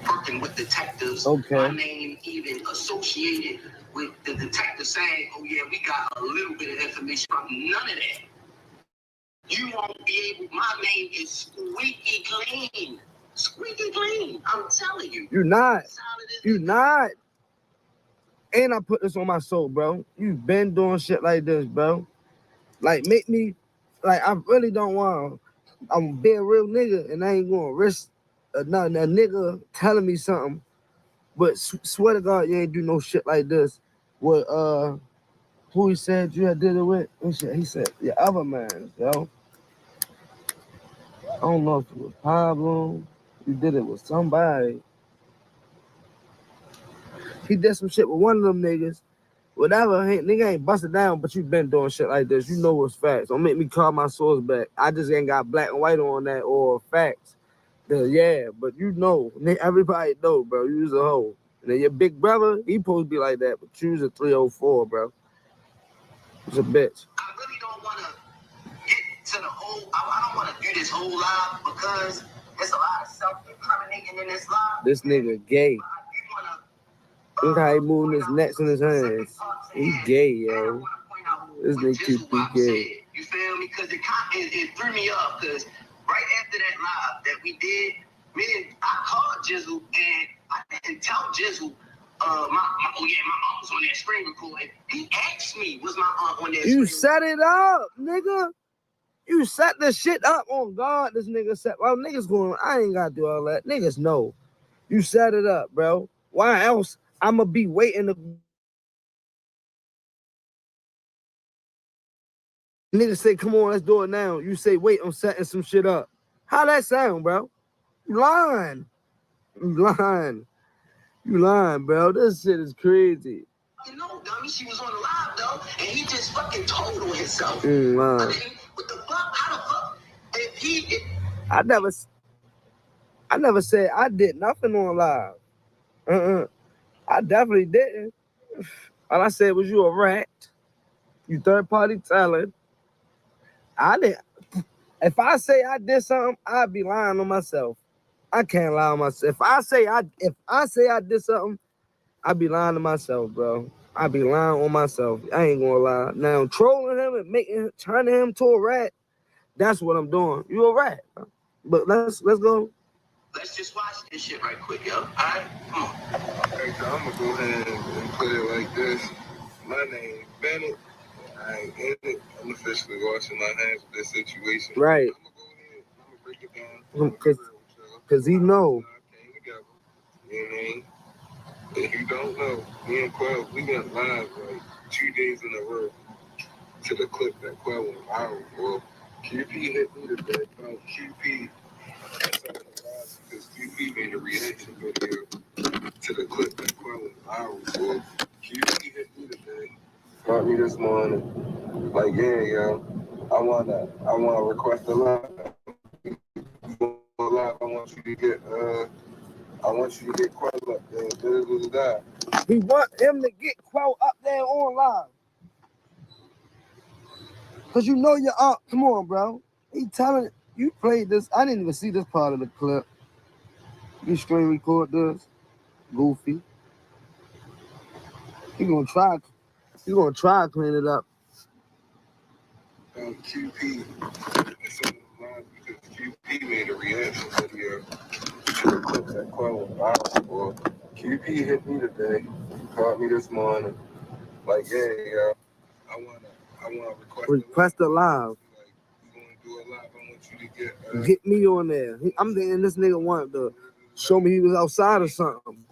Working with detectives. Okay. My name even associated with the detective saying, oh yeah, we got a little bit of information about none of that. You won't be able, my name is squeaky clean. Squeaky clean. I'm telling you. You not. You not. And I put this on my soul, bro. You've been doing shit like this, bro. Like, make me, like, I really don't want, I'm be a real nigga and I ain't gonna risk a nigga telling me something. But swear to God, you ain't do no shit like this. With, who he said you had did it with? He said, your other man, yo. I don't know if it was Pablo. You did it with somebody. He did some shit with one of them niggas. Whatever, nigga ain't busted down, but you been doing shit like this. You know what's facts. Don't make me call my source back. I just ain't got black and white on that or facts. Yeah, but you know, everybody know, bro. You was a hoe. And then your big brother, he supposed to be like that, but you was a 304, bro. He's a bitch. I really don't want to get to the whole, I don't want to do this whole live because there's a lot of self-incriminating in this live. This nigga gay. Look how he moving his necks in his hands. He gay, yo. This nigga keep gay. You feel me? Because it threw me off because right after that live that we did, I called Jizzle and I didn't tell Jizzle my aunt was on that screen recording. He asked me, was my aunt on that screen? You set it up, nigga. You set the shit up on God. This nigga set. Well, niggas going, I ain't gotta do all that. Niggas know. You set it up, bro. Why else I'ma be waiting to niggas say, come on, let's do it now. You say, wait, I'm setting some shit up. How that sound, bro? You lying. You lying, bro. This shit is crazy. You know, dummy, she was on the live, though, and he just fucking told on himself. Lying. I mean, what the fuck? How the fuck? I never said I did nothing on live. I definitely didn't. All I said was you a rat. You third party talent. I didn't. If I say I did something, I'd be lying on myself. I can't lie on myself. If I say I did something, I'd be lying to myself, bro. I'd be lying on myself. I ain't gonna lie. Now trolling him and turning him to a rat, that's what I'm doing. You a rat, bro. But let's go. Let's just watch this shit right quick, yo. All right, come on. Okay, so I'm gonna go ahead and put it like this. My name is Bennett. I ain't in it. I'm officially washing my hands with this situation. Right. I'm gonna go ahead. I'm gonna break it down. Cause he know. Came together. You know what I mean? If you don't know, me and Quell, we went live like 2 days in a row to the clip that Quell went viral for. QP hit me today. QP. Because QP made a reaction video to the clip that Quell went viral for. QP hit me today. Caught me this morning. Like, yeah, yo. I wanna request a live. I want you to get Quell up there. He want him to get Quell up there on live. Cause you know you're up. Come on, bro. He telling you played this. I didn't even see this part of the clip. You screen record this. Goofy. He gonna try to clean it up. QP. It's on the line because QP made a reaction video to the clip that Quell went viral for. QP hit me today. Called me this morning. Like, yeah, yo. I wanna request a live. Like, you wanna do a live? I want you to get me on there. I'm thinking this nigga wanted to show me he was outside or something.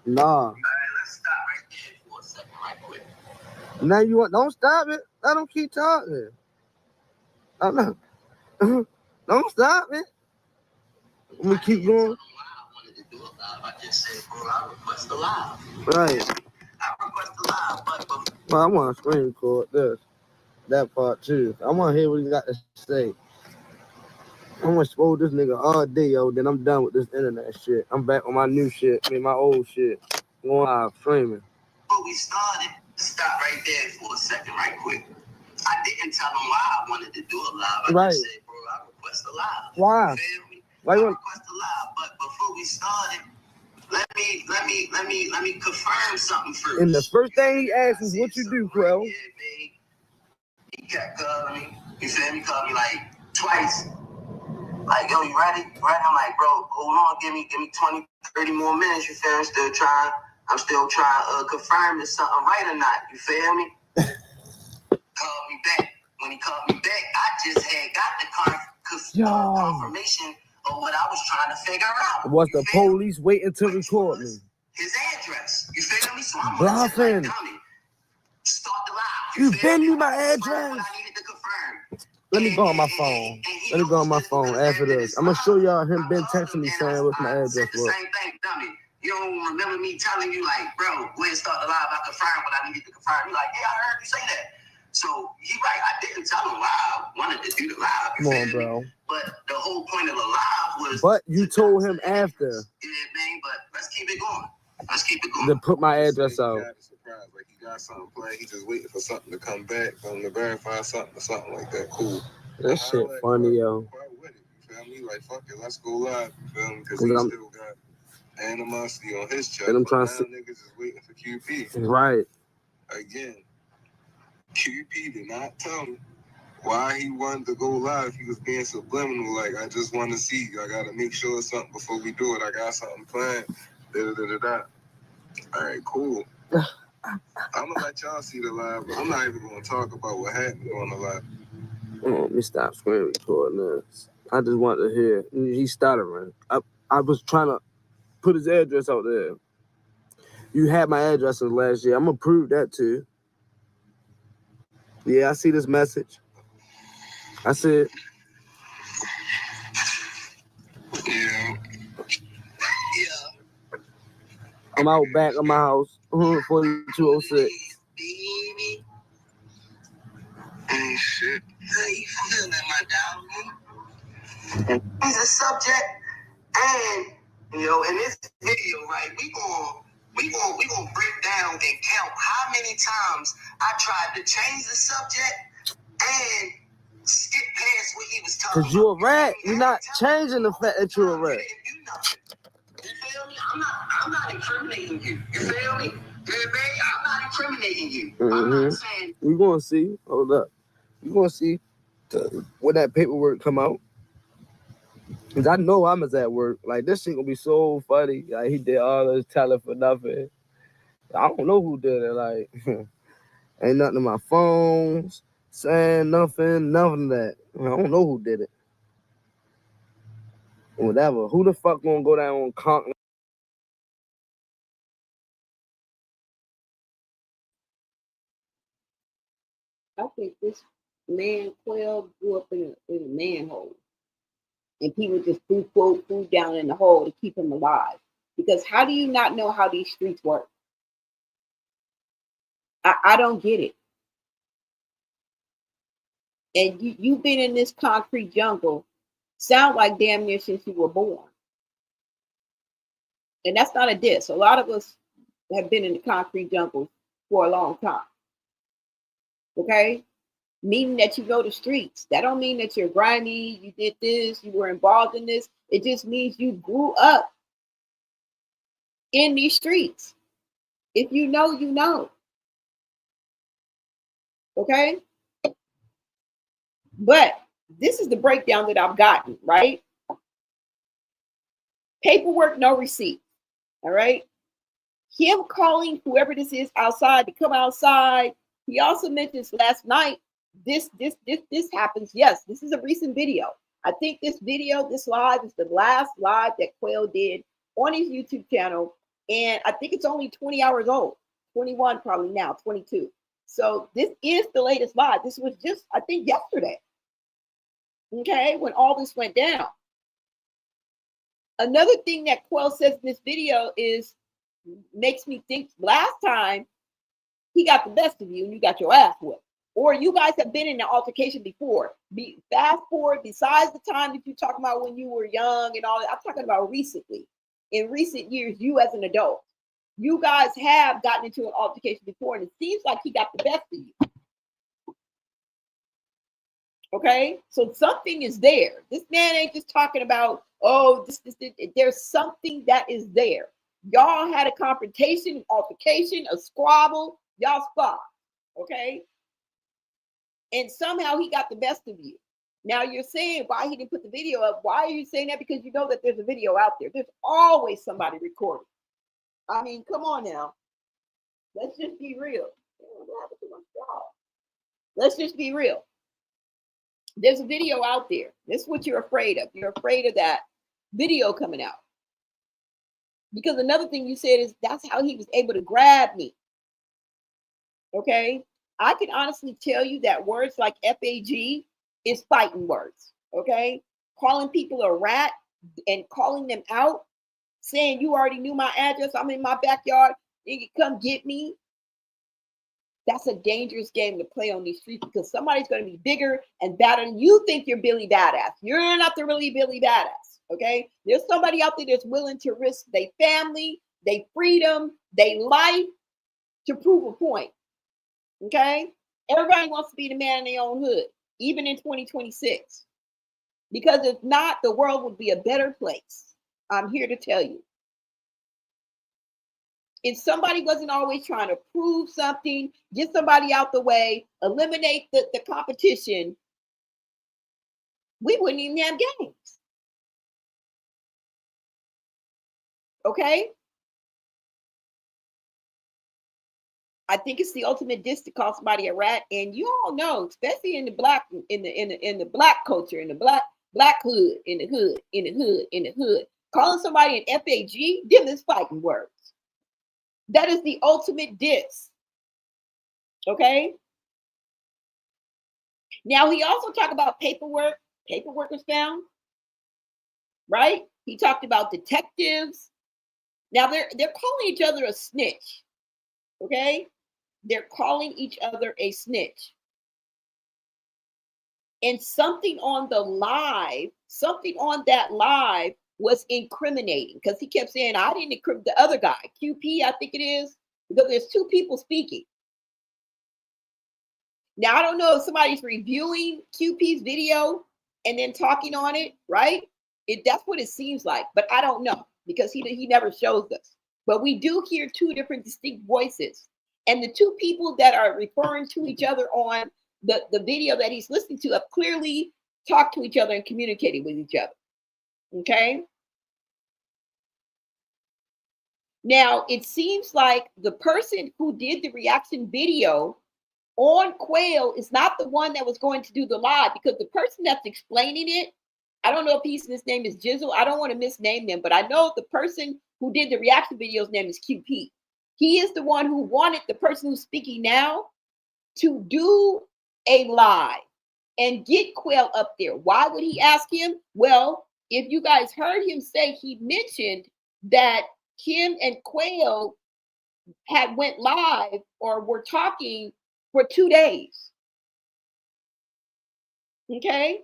Nah. All right, let's stop right there for a second, right quick. Now you want? Don't stop it. Let him keep talking. Don't stop it. Let me keep going. I just said, bro, I request a live. Right. I request a live, but well, I want to screen record this. that part too. I want to hear what he got to say. I'm gonna expose this nigga all day, yo. Then I'm done with this internet shit. I'm back on my new shit. I mean, my old shit. Going live, streaming. Before we started, stop right there for a second, right quick. I didn't tell him why I wanted to do a live. I just said, bro, I request a live. Why? You feel me? Why I you request a live. But before we started, let me confirm something first. And the first thing he asked is, "What you do, Quell?" Yeah, babe. He kept calling me. You feel me? He called me like twice. Like, yo, you ready? Ready? I'm like, bro, hold on, give me 20, 30 more minutes. You feel me? I'm still trying to confirm if something right or not. You feel me? Called me back. When he called me back, I just had got the confirmation of what I was trying to figure out. Was the police waiting to record me? His address. You feel me? So I'm bluffing. Like, start the live. You send me my address. address. I needed to confirm. Let me go on my phone. Let me go on my phone after this. I'm gonna show y'all him been texting me saying what's my address was. Same thing, dummy. You don't remember me telling you like, bro, go ahead and start the live. I confirmed what I needed to confirm. You like, yeah, I heard you say that. So he right. I didn't tell him why I wanted to do the live. Come on, bro. But the whole point of the live was. But you told him after. Yeah, man. But let's keep it going. Let's keep it going. To put my address out. Like he got something planned. He just waiting for something to come back, for him to verify something or something like that. Cool. That shit like, funny, yo. With it, you feel me? Like, fuck it, let's go live. You feel me? Because he still got animosity on his chest. And I'm trying to see. Niggas is waiting for QP. Right. Again, QP did not tell me why he wanted to go live. He was being subliminal. Like, I just want to see. I got to make sure something before we do it. I got something planned. Da-da-da-da-da. All right, cool. I'm going to let y'all see the live, but I'm not even going to talk about what happened on the live. Oh, let me stop screen recording this. I just want to hear. He's stuttering. I was trying to put his address out there. You had my address last year. I'm going to prove that too. Yeah, I see this message. I said. Yeah. I'm out back of my house. 4206. Baby. Hey, shit. How you feeling, my dog? It's a subject, and you know, in this video, right, we gonna break down and count how many times I tried to change the subject and skip past what he was talking about. Cause you a rat. You're not changing the fact that you're a rat. You feel me? I'm not incriminating you. You feel me? I'm not incriminating you. I'm not saying. We're gonna see. Hold up. We're gonna see when that paperwork come out. Cause I know I was at work. Like, this shit gonna be so funny. Like, he did all this telling for nothing. I don't know who did it. Like, ain't nothing on my phones saying nothing of that. I don't know who did it. Whatever. Who the fuck gonna go down on Conk? I think this man Quell grew up in a manhole, and people just threw food down in the hole to keep him alive. Because how do you not know how these streets work? I don't get it. And you've been in this concrete jungle, sound like damn near since you were born. And that's not a diss. A lot of us have been in the concrete jungle for a long time. Okay? Meaning that you know the streets. That don't mean that you're grimy, you did this, you were involved in this. It just means you grew up in these streets. If you know, you know. Okay? But this is the breakdown that I've gotten, right? Paperwork, no receipt. All right? Him calling whoever this is outside to come outside. He also mentions last night, this happens. Yes, this is a recent video. I think this live is the last live that Quell did on his YouTube channel. And I think it's only 20 hours old. 21 probably now, 22. So this is the latest live. This was just, I think, yesterday. Okay, when all this went down. Another thing that Quell says in this video makes me think last time he got the best of you and you got your ass whipped. or you guys have been in an altercation before. Fast forward, besides the time that you're talking about when you were young and all that, I'm talking about recently. In recent years, you as an adult, you guys have gotten into an altercation before, and it seems like he got the best of you. Okay, so something is there. This man ain't just talking about, oh, this. There's something that is there. Y'all had a confrontation, an altercation, a squabble. Y'all fought, okay? And somehow he got the best of you. Now you're saying why he didn't put the video up. Why are you saying that? Because you know that there's a video out there. There's always somebody recording. I mean, come on now. Let's just be real. Let's just be real. There's a video out there. This is what you're afraid of. You're afraid of that video coming out. Because another thing you said is that's how he was able to grab me. Okay? I can honestly tell you that words like FAG is fighting words. Okay? Calling people a rat and calling them out, saying you already knew my address, I'm in my backyard, you can come get me. That's a dangerous game to play on these streets because somebody's going to be bigger and badder than you think you're Billy Badass. You're not the really Billy Badass, okay? There's somebody out there that's willing to risk their family, their freedom, their life to prove a point, okay? Everybody wants to be the man in their own hood, even in 2026. Because if not, the world would be a better place. I'm here to tell you. If somebody wasn't always trying to prove something, get somebody out the way, eliminate the competition, we wouldn't even have games. Okay? I think it's the ultimate diss to call somebody a rat, and you all know, especially in the black black culture, in the black hood, in the hood, calling somebody an FAG, them is fighting words. That is the ultimate diss. Okay. Now he also talked about paperwork. Paperwork was found, right? He talked about detectives. Now they're calling each other a snitch. Okay, they're calling each other a snitch. And something on that live was incriminating because he kept saying, I didn't incriminate the other guy, QP, I think it is, because there's two people speaking. Now, I don't know if somebody's reviewing QP's video and then talking on it, right? That's what it seems like, but I don't know because he never shows us. But we do hear two different distinct voices. And the two people that are referring to each other on the video that he's listening to have clearly talked to each other and communicated with each other. Okay. Now, it seems like the person who did the reaction video on Quell is not the one that was going to do the live because the person that's explaining it, I don't know if his name is Jizzle. I don't want to misname them, but I know the person who did the reaction video's name is QP. He is the one who wanted the person who's speaking now to do a live and get Quell up there. Why would he ask him? Well, if you guys heard him say, he mentioned that him and Quell had went live or were talking for 2 days. Okay.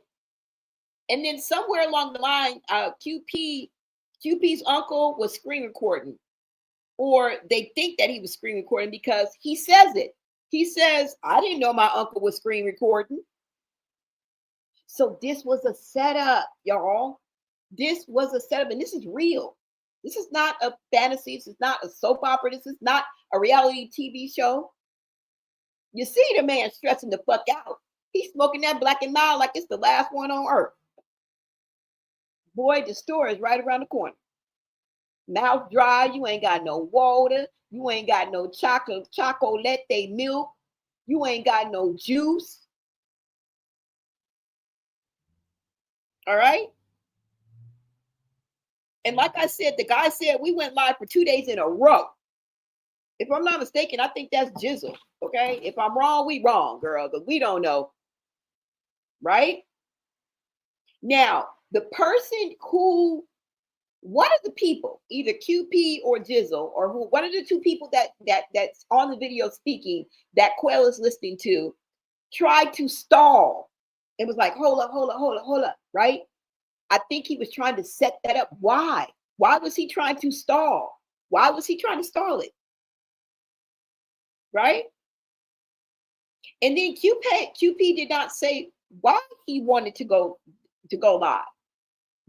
And then somewhere along the line, QP's uncle was screen recording, or they think that he was screen recording because he says it. He says, I didn't know my uncle was screen recording. So this was a setup, y'all. This was a setup, and this is real. This is not a fantasy. This is not a soap opera. This is not a reality TV show. You see the man stressing the fuck out. He's smoking that black and mild like it's the last one on earth. Boy, the store is right around the corner. Mouth dry. You ain't got no water. You ain't got no chocolate milk. You ain't got no juice. All right. And like I said, the guy said we went live for 2 days in a row. If I'm not mistaken, I think that's Jizzle. Okay. If I'm wrong, we wrong, girl, but we don't know. Right? Now, the person who, one of the people, either QP or Jizzle, or who, one of the two people that's on the video speaking that Quell is listening to, tried to stall. It was like, hold up, right? I think he was trying to set that up. Why? Why was he trying to stall? Why was he trying to stall it? Right? And then QP did not say why he wanted to go live.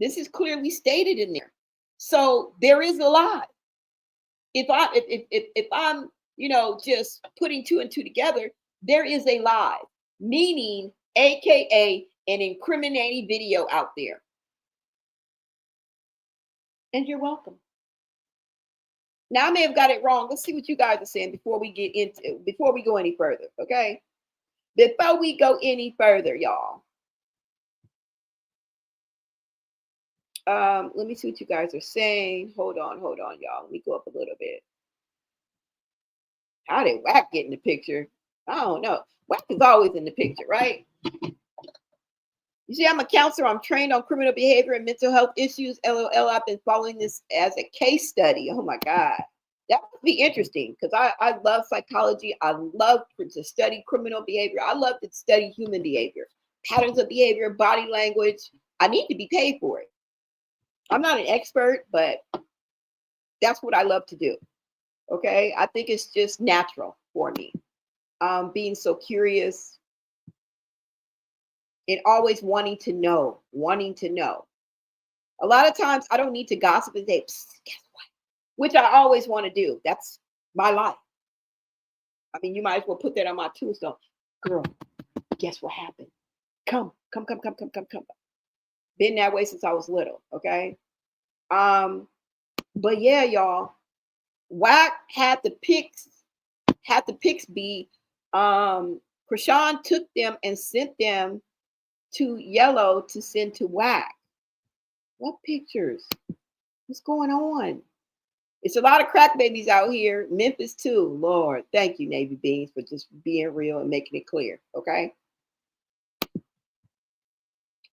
This is clearly stated in there. So there is a lie. If I'm, just putting two and two together, there is a lie, meaning AKA an incriminating video out there. And you're welcome. Now I may have got it wrong. Let's see what you guys are saying before we go any further. Okay. Before we go any further, y'all. Let me see what you guys are saying. Hold on, y'all. Let me go up a little bit. How did Wack get in the picture? I don't know. Wack is always in the picture, right? You see, I'm a counselor. I'm trained on criminal behavior and mental health issues. LOL. I've been following this as a case study. Oh my God. That would be interesting because I love psychology. I love to study criminal behavior. I love to study human behavior, patterns of behavior, body language. I need to be paid for it. I'm not an expert, but that's what I love to do. Okay. I think it's just natural for me. Being so curious and always wanting to know. A lot of times I don't need to gossip and say, guess what? Which I always want to do. That's my life. I mean, you might as well put that on my tombstone. Girl, guess what happened? Come. Been that way since I was little, okay? But yeah, y'all, Wack had the pics be, Chrisean took them and sent them to Yellow to send to Wack. What pictures? What's going on? It's a lot of crack babies out here. Memphis too. Lord, thank you, Navy Beans, for just being real and making it clear, okay?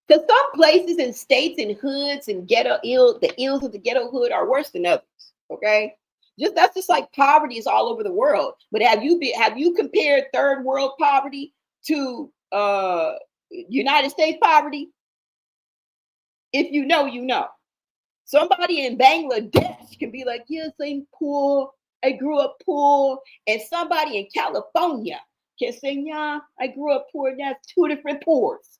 Because some places and states and hoods and the ills of the ghetto hood are worse than others. Okay, that's just like poverty is all over the world. But have you compared third world poverty to United States poverty? If you know, you know. Somebody in Bangladesh can be like, yes, I'm poor. I grew up poor, and somebody in California can say, yeah, I grew up poor. That's two different poors.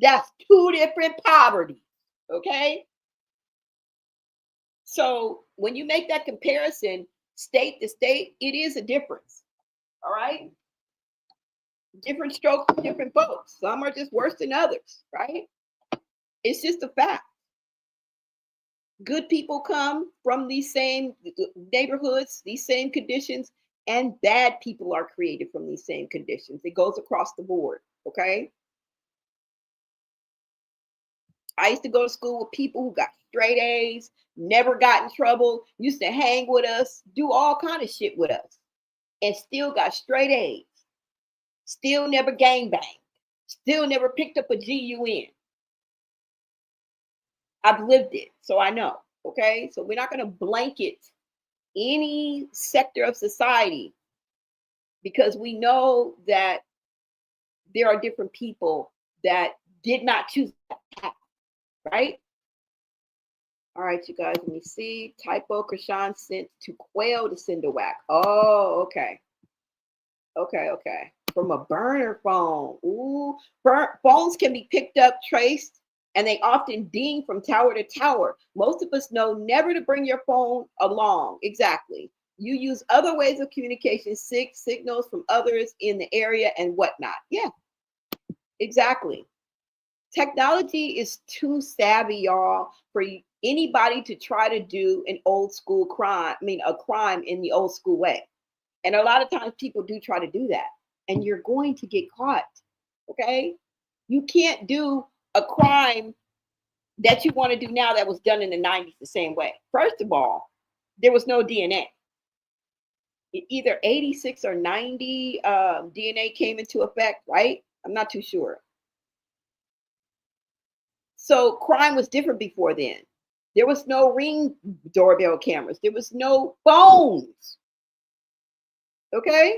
That's two different poverties, okay? So when you make that comparison, state to state, it is a difference, all right? Different strokes for different folks. Some are just worse than others, right? It's just a fact. Good people come from these same neighborhoods, these same conditions, and bad people are created from these same conditions. It goes across the board, okay? I used to go to school with people who got straight A's, never got in trouble, used to hang with us, do all kind of shit with us, and still got straight A's. Still never gangbanged. Still never picked up a GUN. I've lived it, so I know, okay? So we're not going to blanket any sector of society because we know that there are different people that did not choose that path. Right? All right, you guys, let me see. Typo Chrisean sent to Quell to send a Wack. Oh, okay. Okay. From a burner phone. Ooh, phones can be picked up, traced, and they often ding from tower to tower. Most of us know never to bring your phone along. Exactly. You use other ways of communication, signals from others in the area and whatnot. Yeah, exactly. Technology is too savvy, y'all, for anybody to try to do an old school crime. A crime in the old school way. And a lot of times people do try to do that, and you're going to get caught. Okay? You can't do a crime that you want to do now that was done in the 90s the same way. First of all, there was no DNA. Either 86 or 90 DNA came into effect, right? I'm not too sure. So crime was different before then. There was no Ring doorbell cameras. There was no phones. Okay?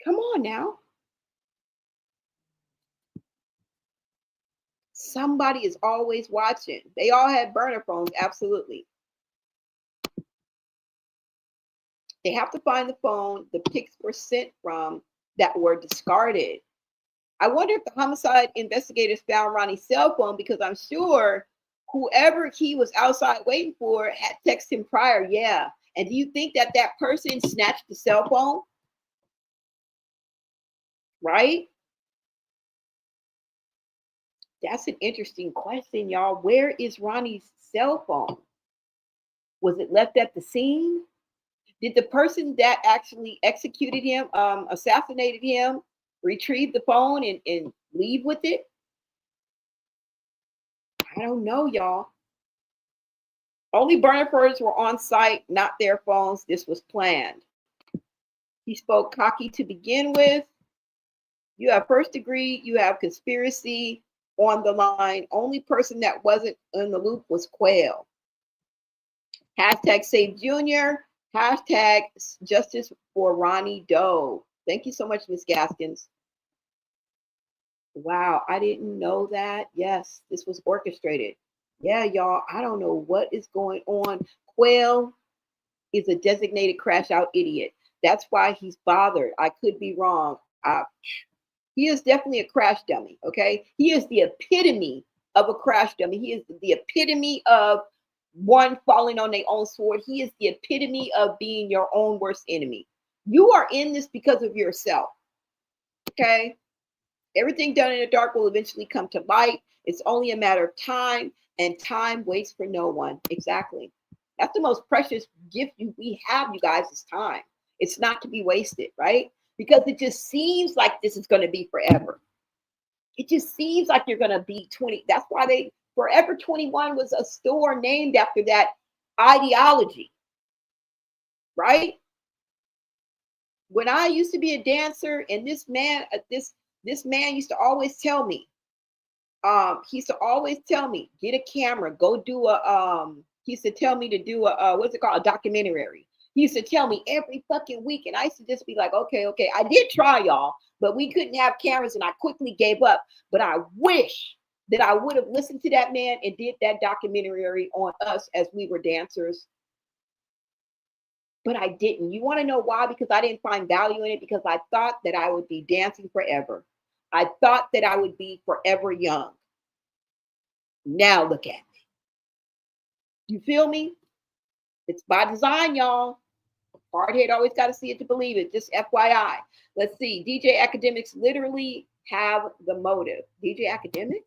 Come on now. Somebody is always watching. They all had burner phones, absolutely. They have to find the phone the pics were sent from that were discarded. I wonder if the homicide investigators found Ronnie's cell phone, because I'm sure whoever he was outside waiting for had texted him prior. Yeah. And do you think that that person snatched the cell phone? Right? That's an interesting question, y'all. Where is Ronnie's cell phone? Was it left at the scene? Did the person that actually executed him, assassinated him, retrieve the phone and leave with it? I don't know, y'all. Only burner phones were on site, not their phones. This was planned. He spoke cocky to begin with. You have first degree, you have conspiracy on the line. Only person that wasn't in the loop was Quell. Hashtag Save Junior. Hashtag Justice for Ronnie Doe. Thank you so much, Miss Gaskins. Wow, I didn't know that. Yes, this was orchestrated. Yeah, y'all, I don't know what is going on. Quell is a designated crash out idiot. That's why he's bothered. I could be wrong. He is definitely a crash dummy, okay? He is the epitome of a crash dummy. He is the epitome of one falling on their own sword. He is the epitome of being your own worst enemy. You are in this because of yourself, okay? Everything done in the dark will eventually come to light. It's only a matter of time, and time waits for no one. Exactly. That's the most precious gift we have, you guys, is time. It's not to be wasted, right? Because it just seems like this is going to be forever. It just seems like you're going to be 20. That's why Forever 21 was a store named after that ideology, right? When I used to be a dancer, and this man used to always tell me, get a camera, go do he used to tell me to do what's it called? A documentary. He used to tell me every fucking week. And I used to just be like, okay. I did try, y'all, but we couldn't have cameras and I quickly gave up. But I wish that I would have listened to that man and did that documentary on us as we were dancers. But I didn't. You want to know why? Because I didn't find value in it, because I thought that I would be dancing forever. I thought that I would be forever young. Now look at me. You feel me? It's by design, y'all. Hardhead always got to see it to believe it. Just FYI. Let's see. DJ Academics literally have the motive. DJ Academics?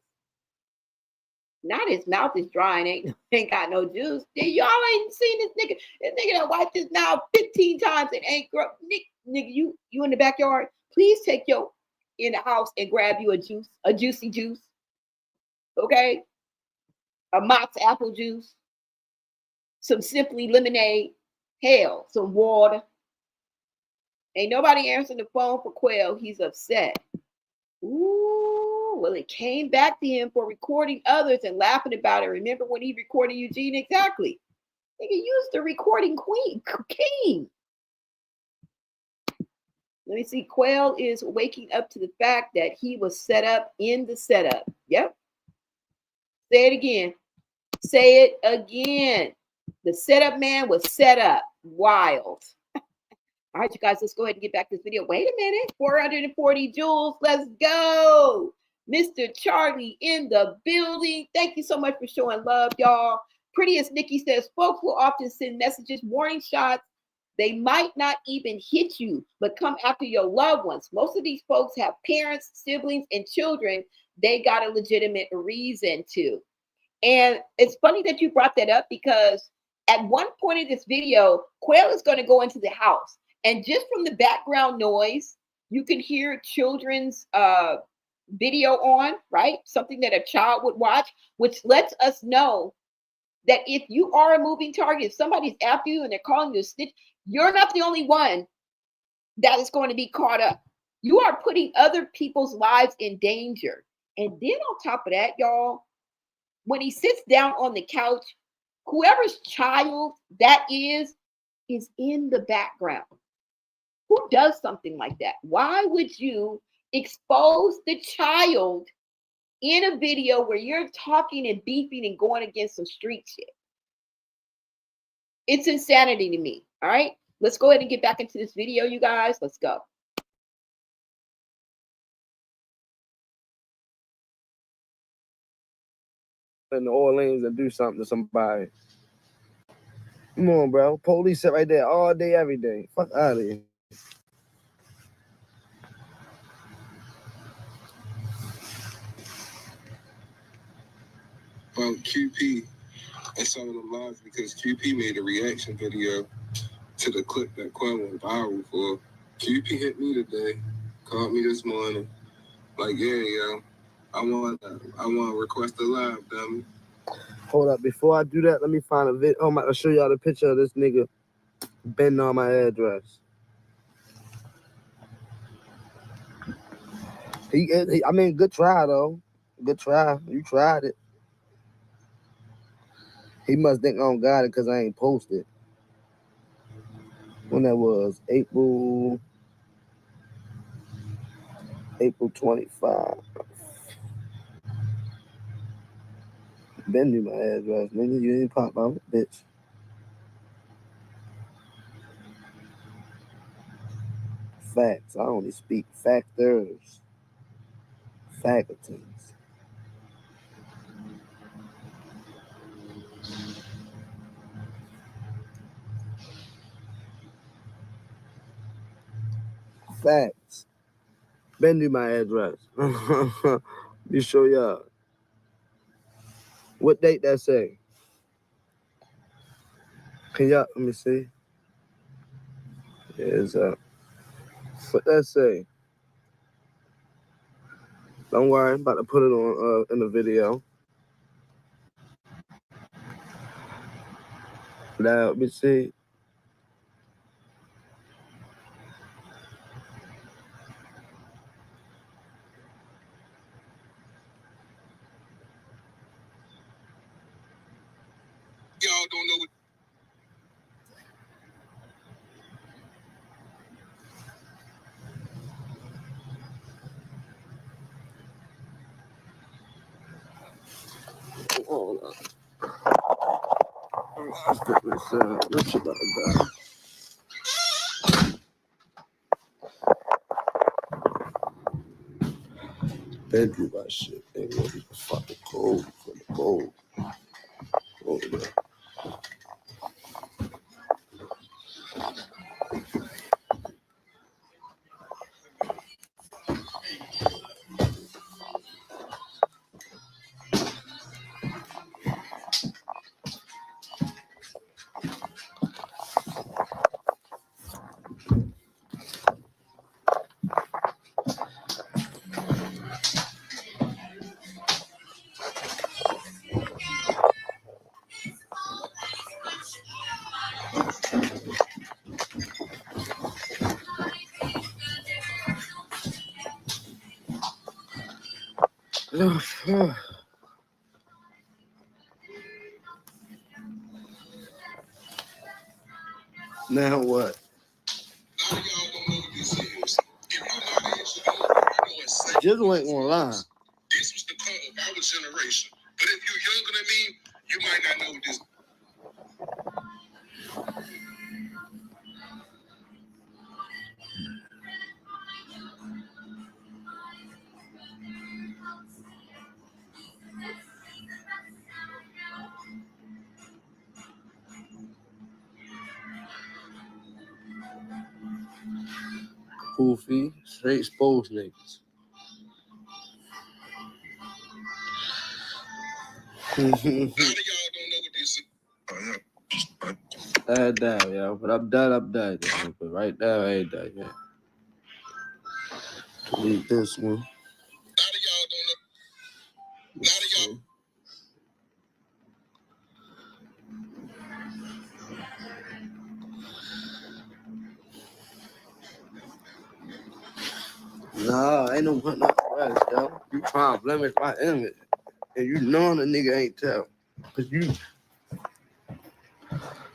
Not his mouth is dry and ain't got no juice. Y'all ain't seen this nigga. This nigga that wiped his mouth 15 times and ain't grow. Nigga, you in the backyard. Please take your in the house and grab you a juicy juice. Okay? A Mott's apple juice. Some Simply lemonade. Hell, some water. Ain't nobody answering the phone for Quell. He's upset. Ooh, well, it came back to him for recording others and laughing about it. Remember when he recorded Eugene? Exactly. He used the recording king. Let me see. Quell is waking up to the fact that he was set up in the setup. Yep. Say it again. Say it again. The setup man was set up. Wild. All right, you guys, let's go ahead and get back to this video. Wait a minute. 440 joules. Let's go. Mr. Charlie in the building. Thank you so much for showing love, y'all. Prettiest Nikki says, folks will often send messages, warning shots. They might not even hit you, but come after your loved ones. Most of these folks have parents, siblings, and children. They got a legitimate reason to. And it's funny that you brought that up, because at one point in this video, Quell is going to go into the house. And just from the background noise, you can hear children's video on, right? Something that a child would watch, which lets us know that if you are a moving target, if somebody's after you and they're calling you a snitch, you're not the only one that is going to be caught up. You are putting other people's lives in danger. And then on top of that, y'all, when he sits down on the couch, whoever's child that is in the background. Who does something like that? Why would you expose the child in a video where you're talking and beefing and going against some street shit. It's insanity to me. All right, let's go ahead and get back into this video, you guys. Let's go. In New Orleans and do something to somebody. Come on, bro. Police sit right there all day, every day. Fuck out of here. Well, QP and some of them lies because QP made a reaction video to the clip that Quell went viral for. QP hit me today, called me this morning, like, yeah, yo, I want to request a live, dummy. Hold up, before I do that, let me find a video. I'm about to show y'all the picture of this nigga bending on my address. I mean, good try, though. Good try. You tried it. He must think I don't got it because I ain't posted. When that was? April 25. Been knew my address, nigga. You ain't pop out, bitch. Facts. I only speak factors. Faculties. Facts. Been knew my address. You show y'all. What date that say? Can y'all let me see? It's what that say? Don't worry, I'm about to put it on in the video. Now let me see. Y'all don't know what. Hold on. Let's put this shit about to die. Been through my shit. Ain't gonna be fucking cold for the cold. Hold on. Now what? Jizzle ain't gonna lie. This was the call of our generation. But if you're younger than me, you might not know what this. Poofy, straight exposed niggas. A lot of y'all don't know what this is. That down, yo. But I'm done, yo. But right now, I ain't done yet. Delete this one. A lot of y'all don't know. A lot of y'all. Nah, ain't no putting up price, yo. You trying to blemish my image. And you know the nigga ain't tell. Cause you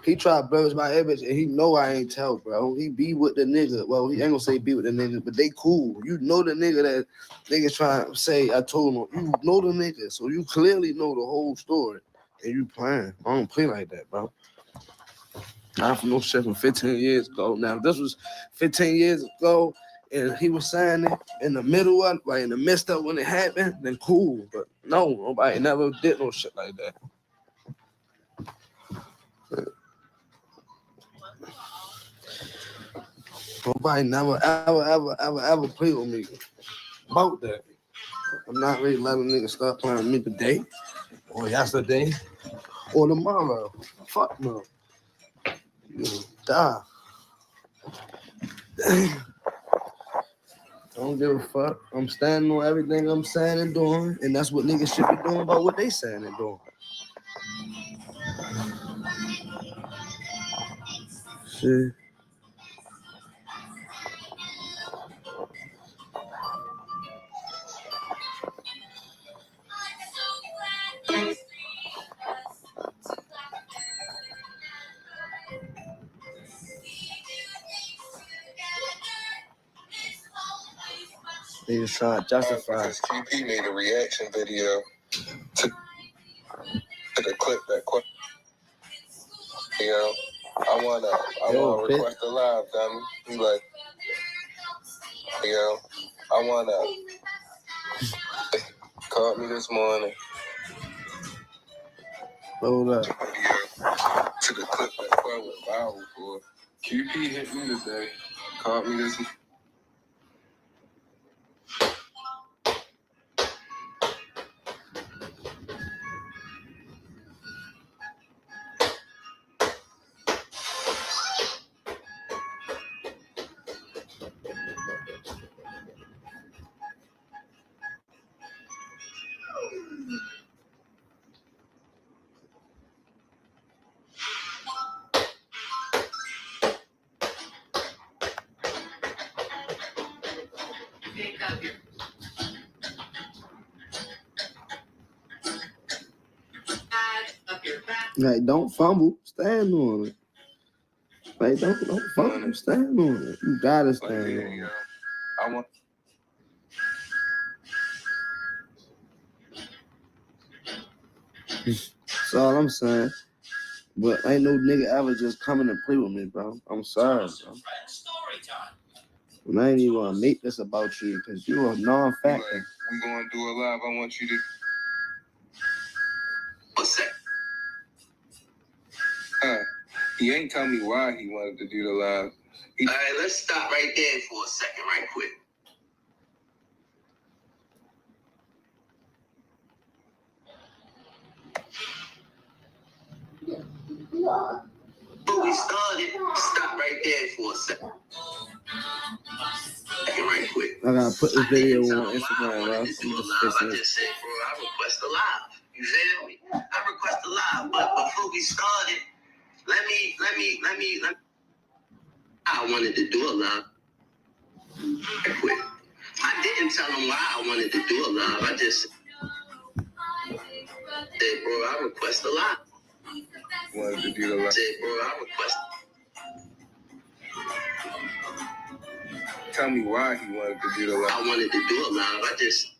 He tried to burst my image, and he know I ain't tell, bro. He be with the nigga. Well, he ain't gonna say be with the nigga, but they cool. You know the nigga that nigga trying to say I told him. You know the nigga, so you clearly know the whole story, and you playing. I don't play like that, bro. Not for no shit from 15 years ago. Now, if this was 15 years ago, and he was saying it in the middle of, like in the midst of when it happened, then cool. But no, nobody never did no shit like that. Nobody never, ever played with me about that. I'm not really letting niggas start playing with me today, or yesterday, or tomorrow. Fuck no. You die. Don't give a fuck. I'm standing on everything I'm saying and doing, and that's what niggas should be doing about what they saying and doing. Shit. They just trying to justify. Because QP made a reaction video to the clip that Quell. I wanna request a live, dummy. He like, I wanna called me this morning. Hold up. To the clip that Quell went viral for. QP hit me today. Called me this morning. Like, don't fumble, stand on it. Like, don't fumble, stand on it. You gotta stand on it. I want. That's all I'm saying. But ain't no nigga ever just coming and play with me, bro. I'm sorry, bro. And I ain't even gonna make this about you because you a non-factor. We gonna do a live. I want you to. What's that? He ain't tell me why he wanted to do the live. All right, let's stop right there for a second, right quick. Before we started, stop right there for a second. Right quick. I gotta put this video on Instagram, bro. I just said, bro, I request a live. You feel me? I request a live, but before we started, let me. I wanted to do a live. Right quick. I didn't tell him why I wanted to do a live. I just said, bro, I request a live. Wanted to do the live. I said, bro, I request. Tell me why he wanted to do the live. I wanted to do a live. I just.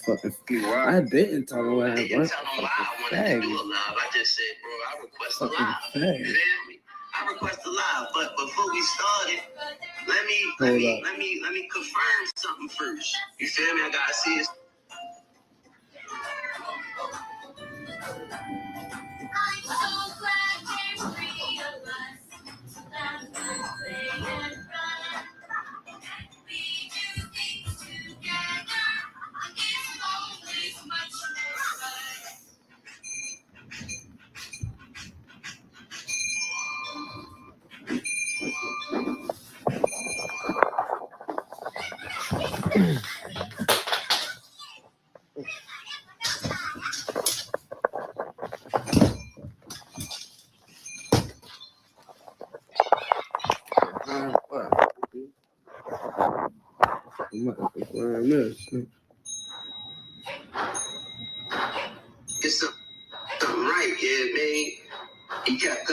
Fucking why? I didn't tell him why I wanted to do a live. I just said, bro, I request a live. You feel me? I request a live, but before we started, let me confirm something first. You feel me? I gotta see it. I'm so glad you realized that we do things together. It's always much more fun. It's something right, yeah. Yeah, man. He kept.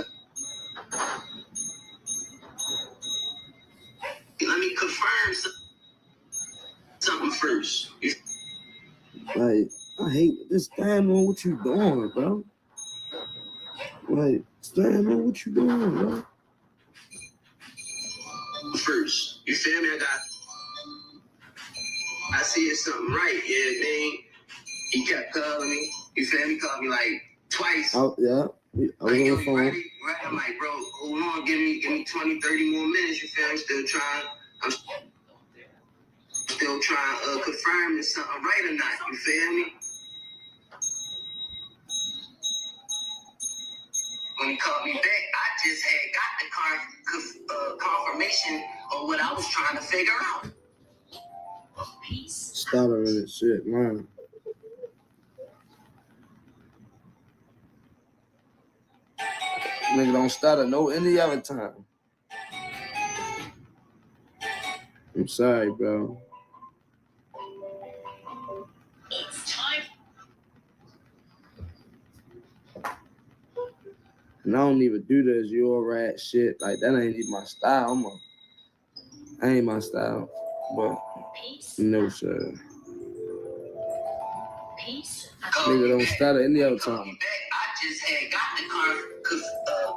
Let me confirm something first. Like, I hate this. Stand on what you doing, bro. Like, stand on what you doing, bro. First, you feel me? I see it's something right. Yeah, man. He kept calling me. You feel me? He called me like twice. Oh, yeah. I was Like, on yo, the you phone. ready? Right? I'm like, bro, hold on, give me 20, 30 more minutes. You feel me? I'm still trying to confirm if something right or not. You feel me? When he called me back, I just had got the confirmation of what I was trying to figure out. Stuttering and shit, man. Nigga don't stutter no any other time. I'm sorry, bro. It's time. And I don't even do this your rat shit. Like, that ain't even my style. That ain't my style. But, no, sir. Peace. Nigga don't stutter any other time. I just had got the confirmation of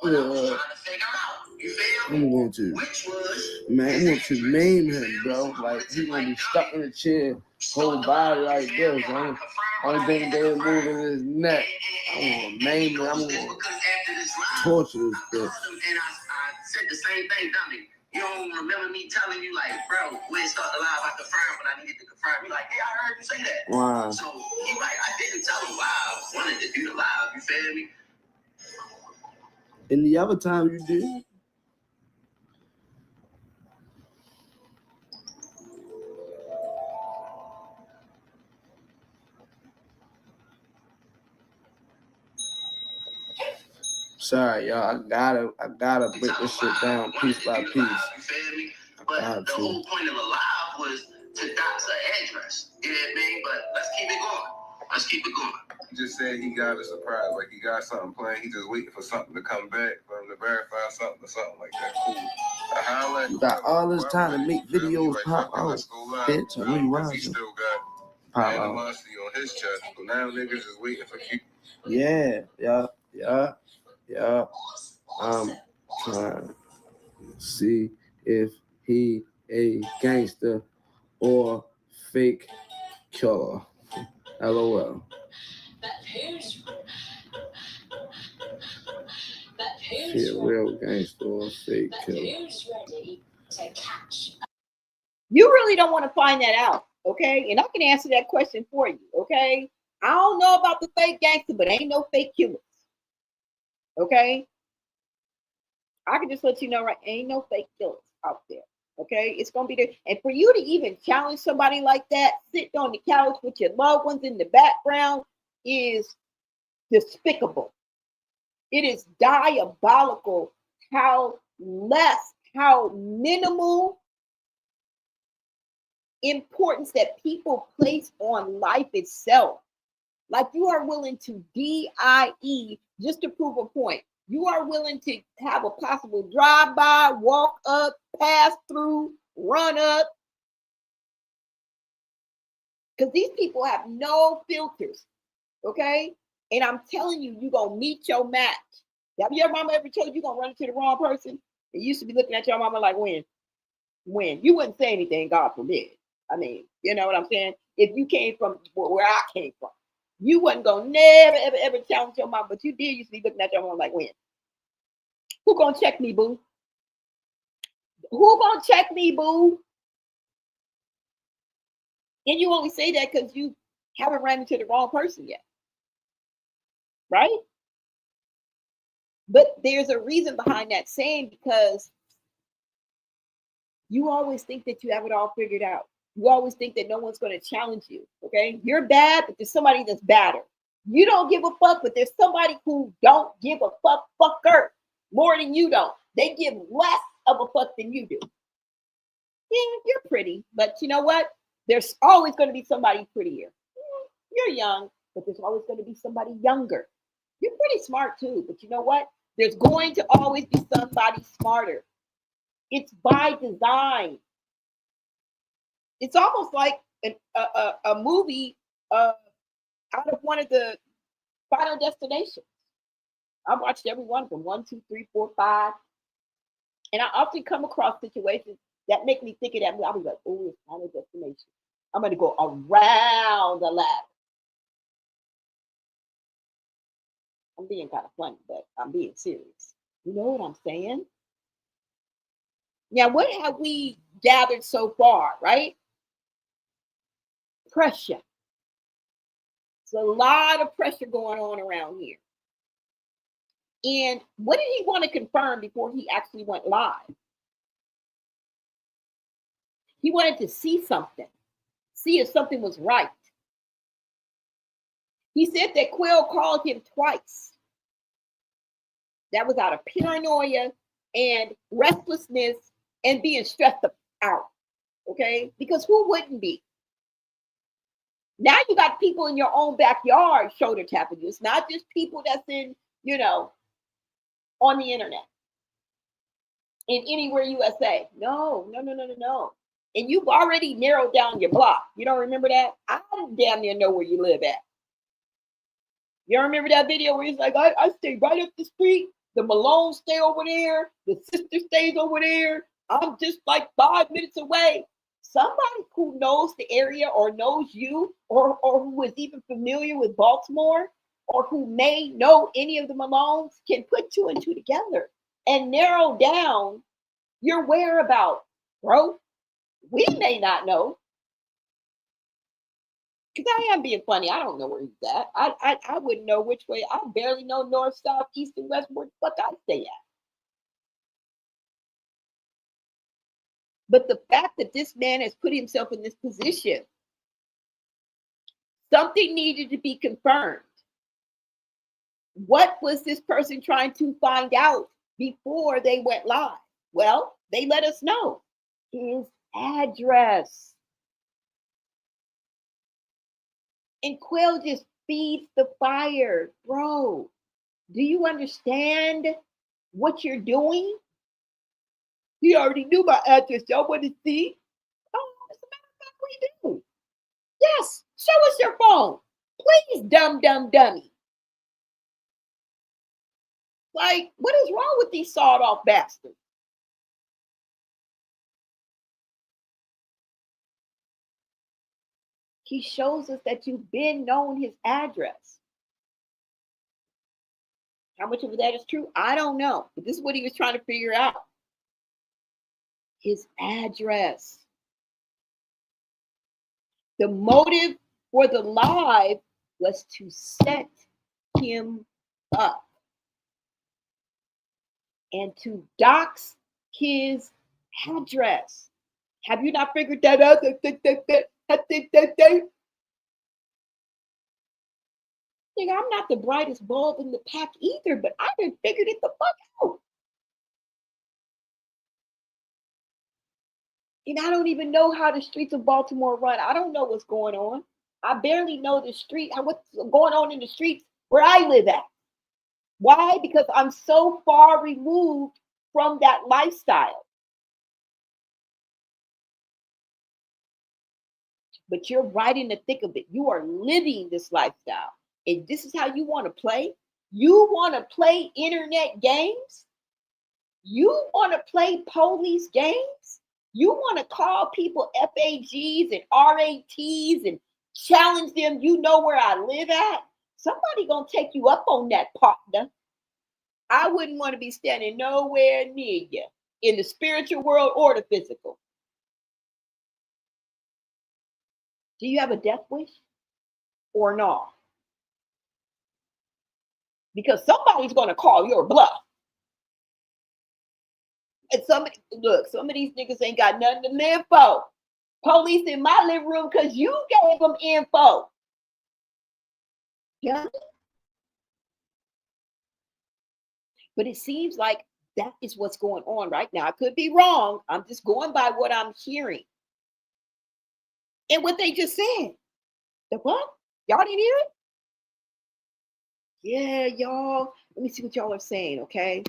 what I was trying to figure out. You feel me? I'm going to, Which was, man, I'm going to name him, bro. Like, he gonna be stuck in the chair, whole body like this, man. Only thing they moving his neck. I'm gonna name him. I'm gonna torture this bitch. And I said the same thing, dummy. You don't remember me telling you, like, bro, when it started live, I confirmed, but I needed to confirm. You like, yeah, I heard you say that. Wow. So he like, I didn't tell him why I wanted to do the live. You feel me? And the other time you did. Sorry, y'all. I gotta break this shit down piece by piece. You feel me? But the whole point of the live was to dox her address. You know what I mean? But let's keep it going. He just said he got a surprise, like he got something planned. He just waiting for something to come back for him to verify something or something like that. Cool. You got all this time to make videos pop out. Bitch, I know you He still got animosity on his chest, but now niggas is waiting for you. Yeah. I'm trying to see if he a gangster or fake killer. LOL. She a real gangster or a fake killer. You really don't want to find that out, okay? And I can answer that question for you, okay? I don't know about the fake gangster, but ain't no fake killers, okay? I can just let you know, right? Ain't no fake killers out there, okay? It's going to be there. And for you to even challenge somebody like that, sitting on the couch with your loved ones in the background is despicable. It is diabolical how minimal importance that people place on life itself. Like, you are willing to DIE just to prove a point. You are willing to have a possible drive-by, walk up, pass through, run up. Because these people have no filters, okay? And I'm telling you, you're going to meet your match. Have your mama ever told you you're going to run into the wrong person? You used to be looking at your mama like, when? You wouldn't say anything, God forbid. I mean, you know what I'm saying? If you came from where I came from, you wasn't going to never, ever challenge your mom, but you did used to be looking at your mom like, when? Who going to check me, boo? Who going to check me, boo? And you only say that because you haven't ran into the wrong person yet. Right? But there's a reason behind that saying, because you always think that you have it all figured out. You always think that no one's going to challenge you, okay? You're bad, but there's somebody that's badder. You don't give a fuck, but there's somebody who don't give a fucker more than you don't. They give less of a fuck than you do. Yeah, you're pretty, but you know what? There's always going to be somebody prettier. You're young, but there's always going to be somebody younger. You're pretty smart too, but you know what? There's going to always be somebody smarter. It's by design. It's almost like a movie out of one of the Final Destinations. I've watched every one of them, 1, 2, 3, 4, 5. And I often come across situations that make me think of that movie. I'll be like, oh, it's Final Destination. I'm going to go around the ladder. I'm being kind of funny, but I'm being serious. You know what I'm saying? Now, what have we gathered so far, right? Pressure. There's a lot of pressure going on around here. And what did he want to confirm before he actually went live? He wanted to see something, see if something was right. He said that Quell called him twice. That was out of paranoia and restlessness and being stressed out, okay? Because who wouldn't be? Now you got people in your own backyard shoulder tapping you. It's not just people that's in, on the internet, in anywhere USA. No. And you've already narrowed down your block. You don't remember that? I damn near know where you live at. You don't remember that video where he's like, I stay right up the street. The Malones stay over there. The sister stays over there. I'm just like 5 minutes away. Somebody who knows the area or knows you or who is even familiar with Baltimore or who may know any of the Malones can put 2 and 2 together and narrow down your whereabouts, bro. We may not know. Because I am being funny. I don't know where he's at. I wouldn't know which way. I barely know north, south, east, and west where the fuck I stay at. But the fact that this man has put himself in this position, something needed to be confirmed. What was this person trying to find out before they went live? Well, they let us know his address. And Quell just feeds the fire. Bro, do you understand what you're doing? He already knew my address. Y'all want to see? Oh, as a matter of fact, we do. Yes, show us your phone. Please, dumb dummy. Like, what is wrong with these sawed-off bastards? He shows us that you've been known his address. How much of that is true? I don't know. But this is what he was trying to figure out. His address. The motive for the live was to set him up and to dox his address. Have you not figured that out? Nigga, I'm not the brightest bulb in the pack either, but I done figured it the fuck out. And I don't even know how the streets of Baltimore run. I don't know what's going on. I barely know the street, what's going on in the streets where I live at. Why? Because I'm so far removed from that lifestyle. But you're right in the thick of it. You are living this lifestyle. And this is how you want to play? You want to play internet games? You want to play police games? You want to call people FAGs and RATs and challenge them, you know where I live at? Somebody gonna take you up on that, partner. I wouldn't want to be standing nowhere near you in the spiritual world or the physical. Do you have a death wish or not? Because somebody's going to call your bluff. And some of these niggas ain't got nothing to live for. Police in my living room because you gave them info. Yeah. But it seems like that is what's going on right now. I could be wrong. I'm just going by what I'm hearing. And what they just said. The what? Y'all didn't hear it? Yeah, y'all. Let me see what y'all are saying, okay?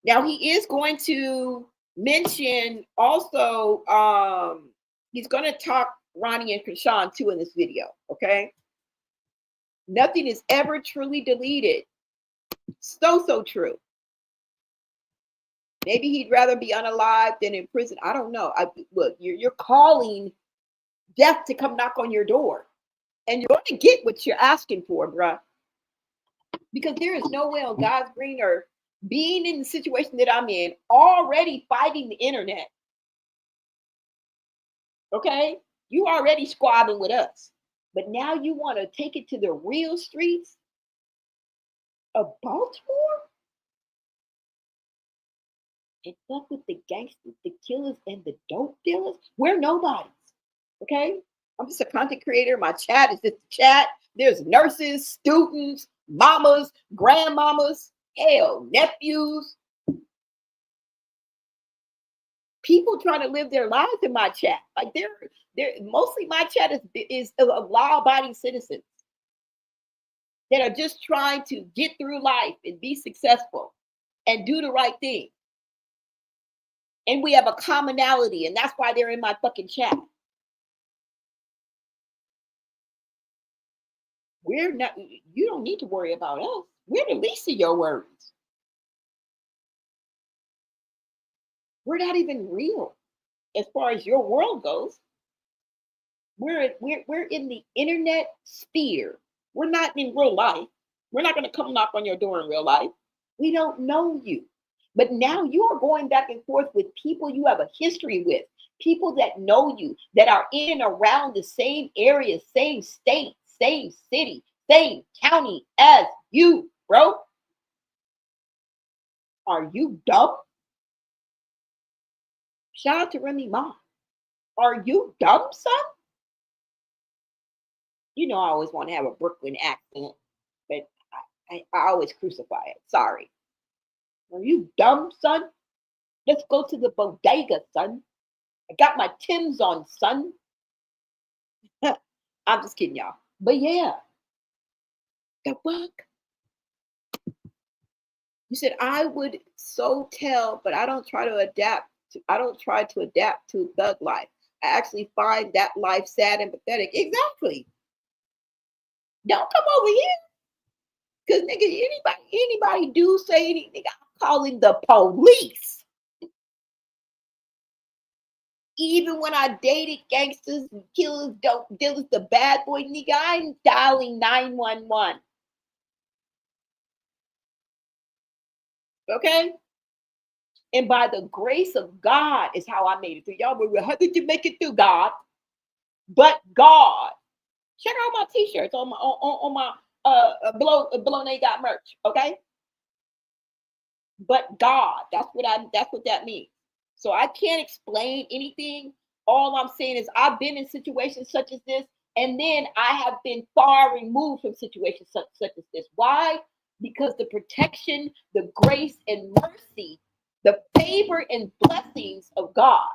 Now he is going to mention also, he's going to talk Ronnie and Chrisean too in this video, okay? Nothing is ever truly deleted. So true. Maybe he'd rather be unalive than in prison. I don't know. Look, you're calling death to come knock on your door, and you're going to get what you're asking for, bruh. Because there is no way on God's green earth, being in the situation that I'm in, already fighting the internet. Okay? You already squabbling with us. But now you want to take it to the real streets of Baltimore? And fuck with the gangsters, the killers, and the dope dealers? We're nobodies. Okay? I'm just a content creator. My chat is just a chat. There's nurses, students, mamas, grandmamas, hell, nephews. People trying to live their lives in my chat. Like they're mostly my chat is of law-abiding citizens that are just trying to get through life and be successful and do the right thing. And we have a commonality, and that's why they're in my fucking chat. We're not, you don't need to worry about us. We're the least of your worries. We're not even real as far as your world goes. We're in the internet sphere. We're not in real life. We're not going to come knock on your door in real life. We don't know you. But now you are going back and forth with people you have a history with, people that know you, that are in and around the same area, same state, same city, same county as you, bro. Are you dumb? Shout out to Remy Ma. Are you dumb, son? You know I always want to have a Brooklyn accent, but I always crucify it. Sorry. Are you dumb, son? Let's go to the bodega, son. I got my Timbs on, son. I'm just kidding, y'all. But yeah. The fuck? You said I would so tell, but I don't try to adapt. I don't try to adapt to thug life. I actually find that life sad and pathetic. Exactly. Don't come over here. Because nigga, anybody do say anything, I'm calling the police. Even when I dated gangsters and killers, dope dealers, the bad boy nigga, I'm dialing 911. Okay? And by the grace of God is how I made it through. Y'all were, how did you make it through, God? But God. Check out my t-shirts on my Bmore got merch, okay? But God, that's what that means. So I can't explain anything. All I'm saying is I've been in situations such as this, and then I have been far removed from situations such as this. Why? Because the protection, the grace and mercy, the favor and blessings of God.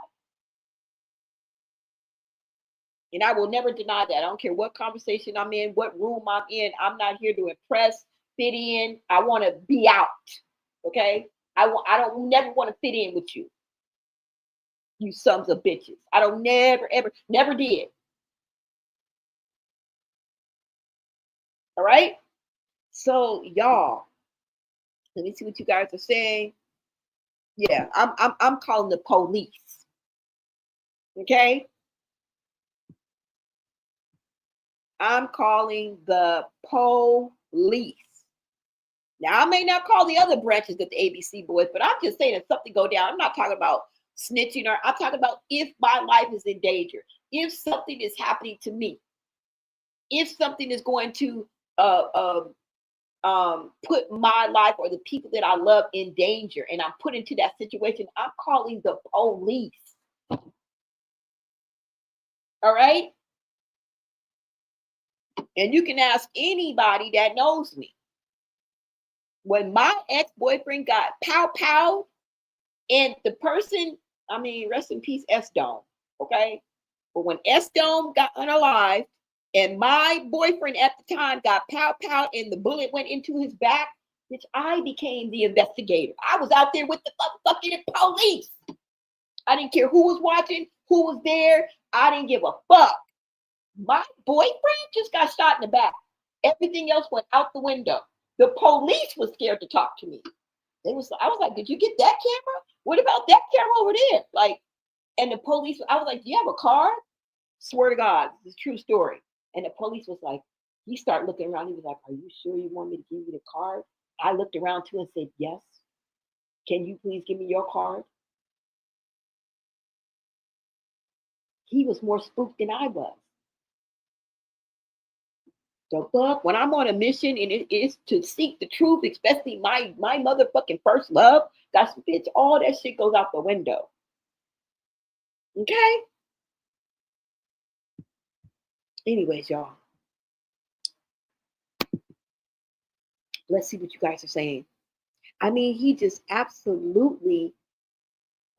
And I will never deny that. I don't care what conversation I'm in, what room I'm in. I'm not here to impress, fit in. I want to be out. Okay? I don't never want to fit in with you. You sons of bitches. I don't never did. All right? So y'all, let me see what you guys are saying. Yeah, I'm calling the police. Okay? I'm calling the police. Now, I may not call the other branches of the ABC boys, but I'm just saying if something go down, I'm not talking about snitching, or I'm talking about if my life is in danger, if something is happening to me, if something is going to put my life or the people that I love in danger, and I'm put into that situation, I'm calling the police. All right? And you can ask anybody that knows me. When my ex-boyfriend got pow, and the person, I mean, rest in peace, S-Dome, okay? But when S-Dome got unalived and my boyfriend at the time got pow and the bullet went into his back, bitch, I became the investigator. I was out there with the fucking police. I didn't care who was watching, who was there. I didn't give a fuck. My boyfriend just got shot in the back. Everything else went out the window. The police was scared to talk to me. I was like, did you get that camera? What about that camera over there? Like, and the police, I was like, do you have a card? Swear to God, this is a true story. And the police was like, he started looking around. He was like, are you sure you want me to give you the card? I looked around too and said, yes. Can you please give me your card? He was more spooked than I was. The fuck? When I'm on a mission and it is to seek the truth, especially my motherfucking first love, that's bitch, all that shit goes out the window. Okay? Anyways, y'all. Let's see what you guys are saying. I mean, he just absolutely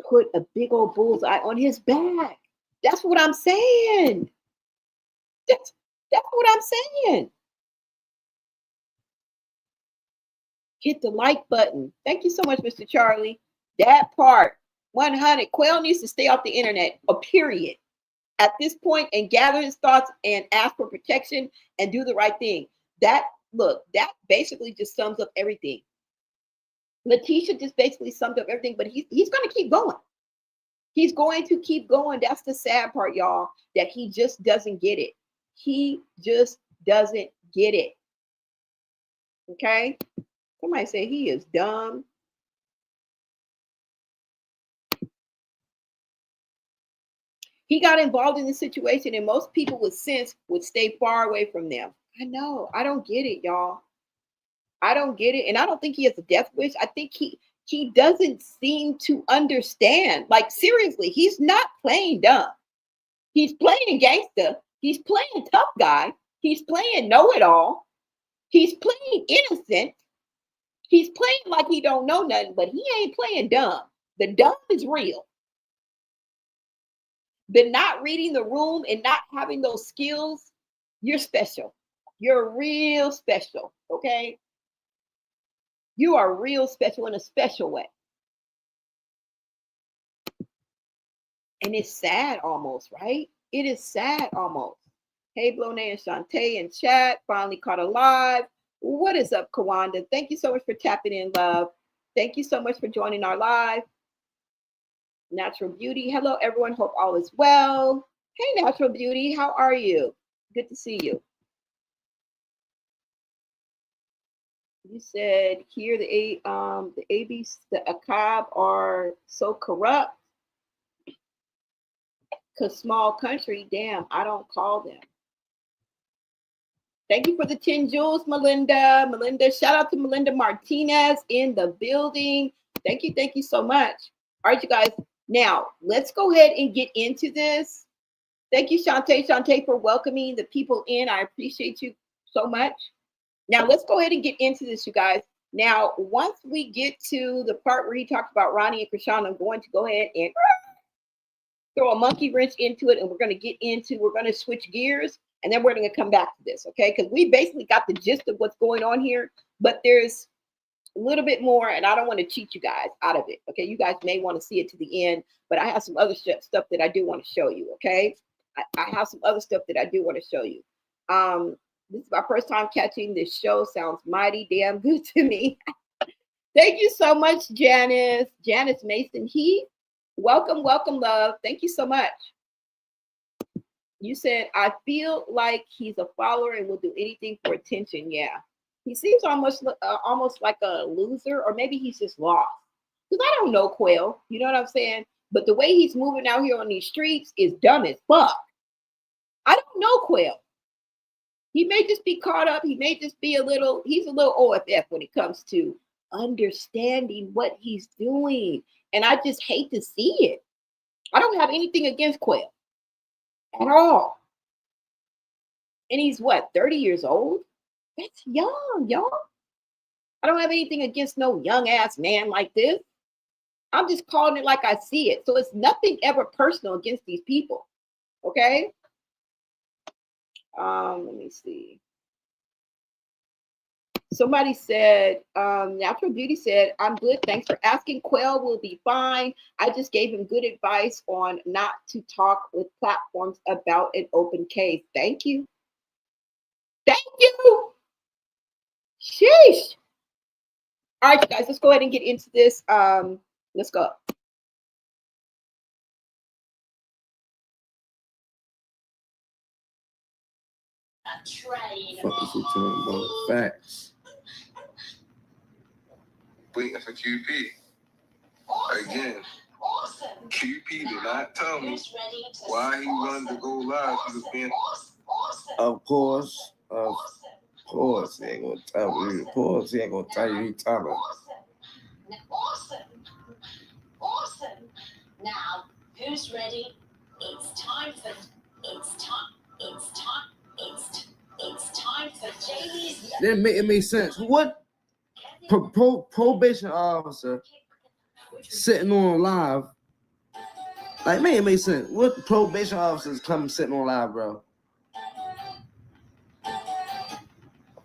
put a big old bullseye on his back. That's what I'm saying. That's what I'm saying. Hit the like button. Thank you so much, Mr. Charlie. That part, 100. Quell needs to stay off the internet, a period. At this point, and gather his thoughts and ask for protection and do the right thing. That basically just sums up everything. Letitia just basically summed up everything, but he's going to keep going. He's going to keep going. That's the sad part, y'all, that he just doesn't get it. He just doesn't get it. Okay? Somebody say he is dumb. He got involved in the situation, and most people with sense would stay far away from them. I know. I don't get it, y'all. I don't get it. And I don't think he has a death wish. I think he doesn't seem to understand. Like, seriously, he's not playing dumb. He's playing gangster. He's playing tough guy. He's playing know-it-all. He's playing innocent. He's playing like he don't know nothing, but he ain't playing dumb. The dumb is real. The not reading the room and not having those skills, you're special. You're real special, okay? You are real special in a special way. And it's sad almost, right? It is sad almost. Hey, Blone and Shantae in chat, finally caught alive. What is up, Kawanda? Thank you so much for tapping in, love. Thank you so much for joining our live. Natural Beauty. Hello, everyone. Hope all is well. Hey, Natural Beauty. How are you? Good to see you. You said here the ACAB are so corrupt because small country. Damn, I don't call them. Thank you for the 10 jewels, Melinda. Melinda, shout out to Melinda Martinez in the building. Thank you so much. All right, you guys. Now, let's go ahead and get into this. Thank you, Shantae, for welcoming the people in. I appreciate you so much. Now, let's go ahead and get into this, you guys. Now, once we get to the part where he talks about Ronnie and Chrisean, I'm going to go ahead and throw a monkey wrench into it, and we're going to switch gears, and then we're going to come back to this, okay? Because we basically got the gist of what's going on here, but there's a little bit more, and I don't want to cheat you guys out of it, okay? You guys may want to see it to the end, but I have some other stuff that I do want to show you, okay? I have some other stuff that I do want to show you. This is my first time catching this show. Sounds mighty damn good to me. Thank you so much, Janice. Janice Mason Heath. Welcome, love. Thank you so much. You said, I feel like he's a follower and will do anything for attention. Yeah. He seems almost like a loser, or maybe he's just lost. Because I don't know Quell. You know what I'm saying? But the way he's moving out here on these streets is dumb as fuck. I don't know Quell. He may just be caught up. He may just be he's a little OFF when it comes to understanding what he's doing. And I just hate to see it. I don't have anything against Quell at all. And he's what, 30 years old? That's young, y'all. I don't have anything against no young ass man like this. I'm just calling it like I see it. So it's nothing ever personal against these people. Okay? Let me see. Somebody said, Natural Beauty said, I'm good. Thanks for asking. Quell will be fine. I just gave him good advice on not to talk with platforms about an open case. Thank you. Thank you. Sheesh. All right, you guys, let's go ahead and get into this. Let's go. Facts. Waiting for QP. Again, QP did not tell me why he wanted to go live. He was being... Of course. Of course. He ain't gonna tell you. Of course, he ain't gonna tell you. He telling. Awesome. Now, who's ready? It's time for Jamie's. It made sense. What probation officer sitting on live? Like, man, it made sense. What probation officers come sitting on live, bro?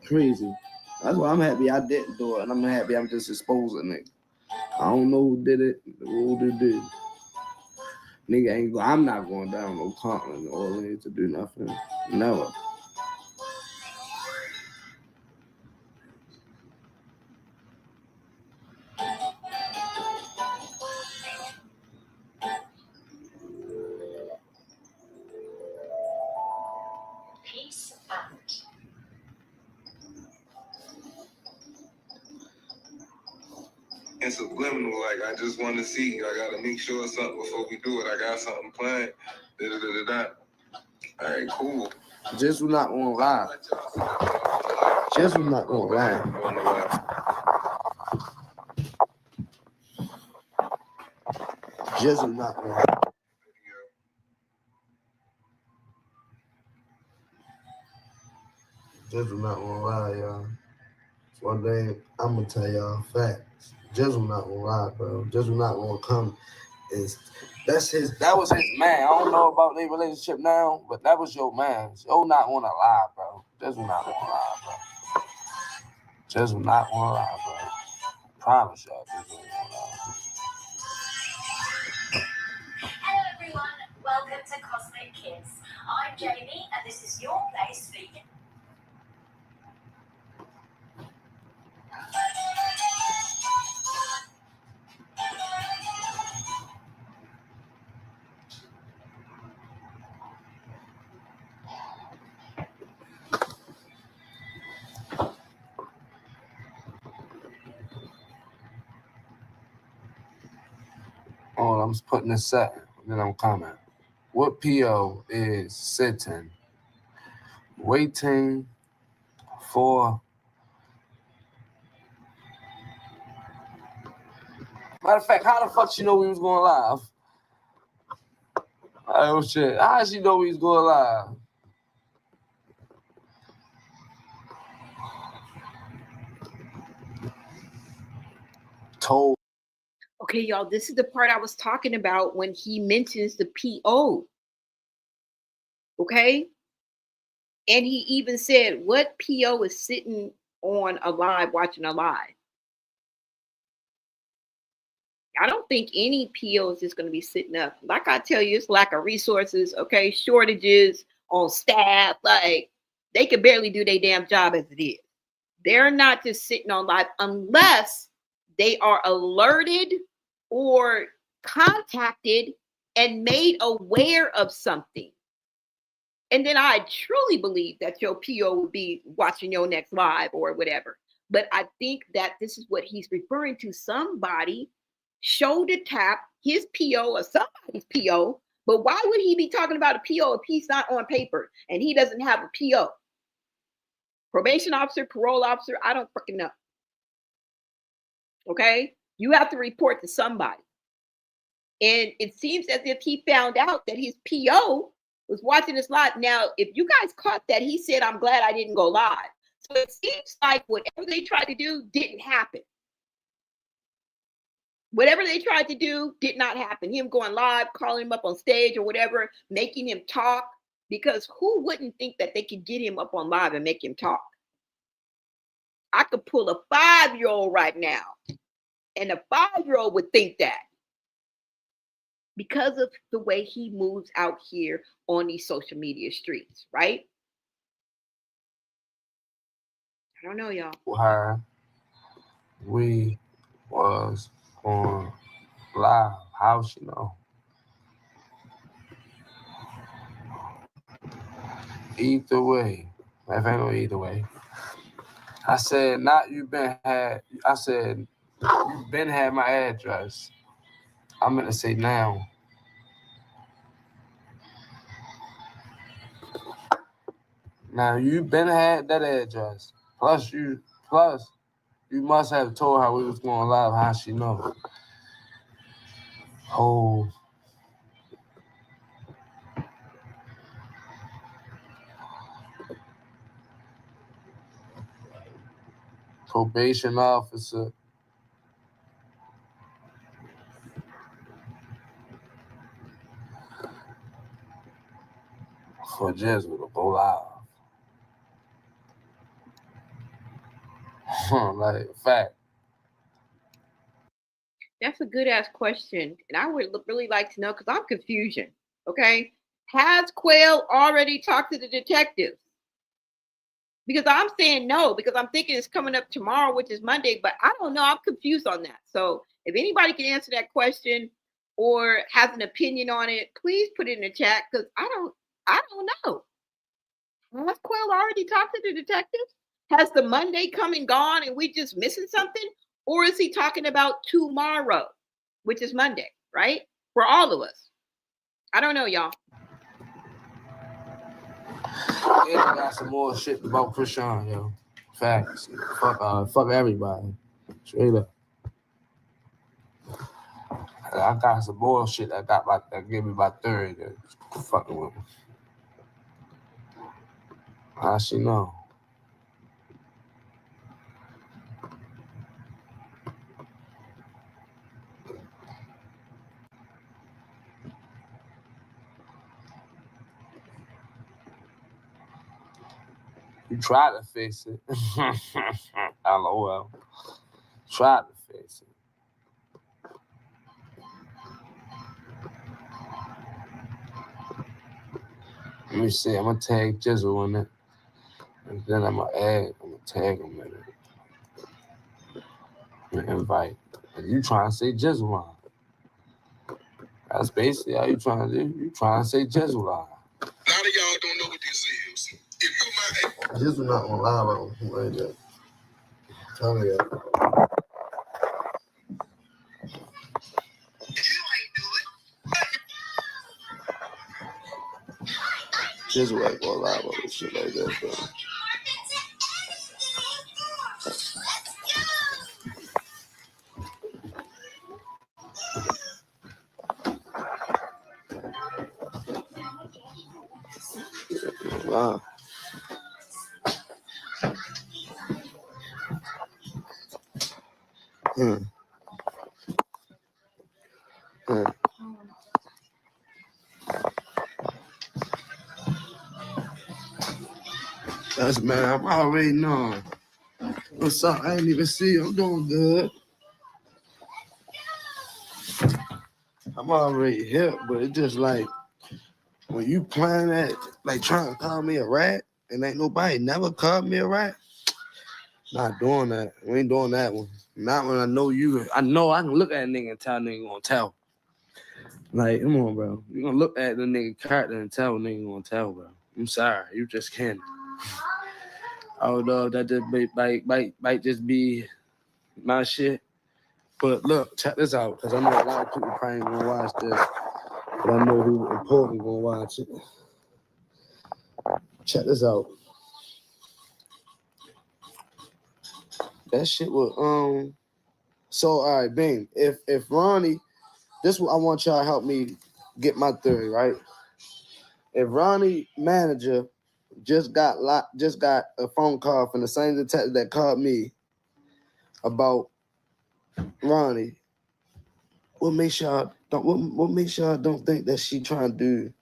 Crazy. That's why I'm happy I didn't do it, and I'm happy I'm just exposing it. I don't know who did it, who did. Nigga ain't go. I'm not going down no continent or Orleans to do nothing. Never. Peace out. It's subliminal, like I just want to see. I gotta make sure something before we do it. I got something planned. All right, cool. Just not gonna lie. Just not gonna lie. Just not gonna lie. Just not gonna lie, y'all. One day I'm gonna tell y'all facts. Jizzle not gonna lie, bro. Jizzle not gonna come. That was his man. I don't know about their relationship now, but that was your man. Yo not gonna lie, bro. Jizzle not gonna lie, bro. Jizzle not gonna lie, bro. Promise y'all, Jizzle ain't gonna lie. Hello everyone, welcome to Cosmic Kids. I'm Jamie and this is your place for Oh, I'm just putting this set, then I'm comment. What PO is sitting, waiting for? Matter of fact, how the fuck she know we was going live? Oh shit, how she know we was going live? Told. Okay, y'all, this is the part I was talking about when he mentions the PO. Okay? And he even said, what PO is sitting on a live, watching a live? I don't think any PO is just going to be sitting up. Like I tell you, it's lack of resources, okay? Shortages on staff. Like, they could barely do their damn job as it is. They're not just sitting on live unless they are alerted or contacted and made aware of something. And then I truly believe that your PO would be watching your next live or whatever. But I think that this is what he's referring to. Somebody shoulder tap his PO or somebody's PO. But why would he be talking about a PO if he's not on paper and he doesn't have a PO? Probation officer, parole officer, I don't freaking know. Okay? You have to report to somebody. And it seems as if he found out that his PO was watching this live. Now, if you guys caught that, he said, I'm glad I didn't go live. So it seems like whatever they tried to do didn't happen. Whatever they tried to do did not happen. Him going live, calling him up on stage or whatever, making him talk, Because who wouldn't think that they could get him up on live and make him talk? I could pull a 5-year-old right now, and a 5-year-old would think that because of the way he moves out here on these social media streets, right? I don't know, y'all. Why we was on live. How she know? Either way. If ain't no either way. I said, not you been had. I said, you been had my address. I'm gonna say now. Now you been had that address. Plus you must have told her we was going live. How she know? Oh. Probation officer. For Jizzle to go live. Like, fact. That's a good ass question. And I would really like to know because I'm confusion. Okay. Has Quell already talked to the detectives? Because I'm saying no, because I'm thinking it's coming up tomorrow, which is Monday, but I don't know. I'm confused on that. So if anybody can answer that question or has an opinion on it, please put it in the chat because I don't know. Has Quell already talked to the detectives? Has the Monday come and gone and we just missing something? Or is he talking about tomorrow, which is Monday, right? For all of us. I don't know, y'all. Yeah, I got some more shit about Chrisean, yo. Facts. Fuck everybody. Straight up. I got some bullshit that gave me about 30 that fucking with me. How she know? You tried to fix it. LOL. Tried to fix it. Let me see. I'm gonna tag Jizzle on it. And then I'm gonna tag him in it. And invite. And you trying to say Jizzle on. That's basically how you trying to do. You trying to say Jizzle on. A lot of y'all don't know what this is. If you my Jizzle not on live on right there. Tell me that. Jizzle ain't gonna lie about this shit like that, bro. Wow. That's man, I'm already knowing. What's up? I ain't even see you. I'm doing good. I'm already hip, but it's just like when you playing that, like trying to call me a rat, and ain't nobody never called me a rat. Not doing that. We ain't doing that one. Not when I know you. I know I can look at a nigga and tell a nigga gonna tell. Like, come on, bro. You gonna look at the nigga character and tell a nigga gonna tell, bro. I'm sorry. You just can't. Although that just might just be my shit. But look, check this out, because I know a lot of people probably ain't gonna watch this. But I know who important gonna watch it. Check this out. That shit was so all right, Bing. If Ronnie, this I want y'all to help me get my theory, right? If Ronnie manager just got a phone call from the same detective that called me about Ronnie, what makes y'all don't think that she trying to do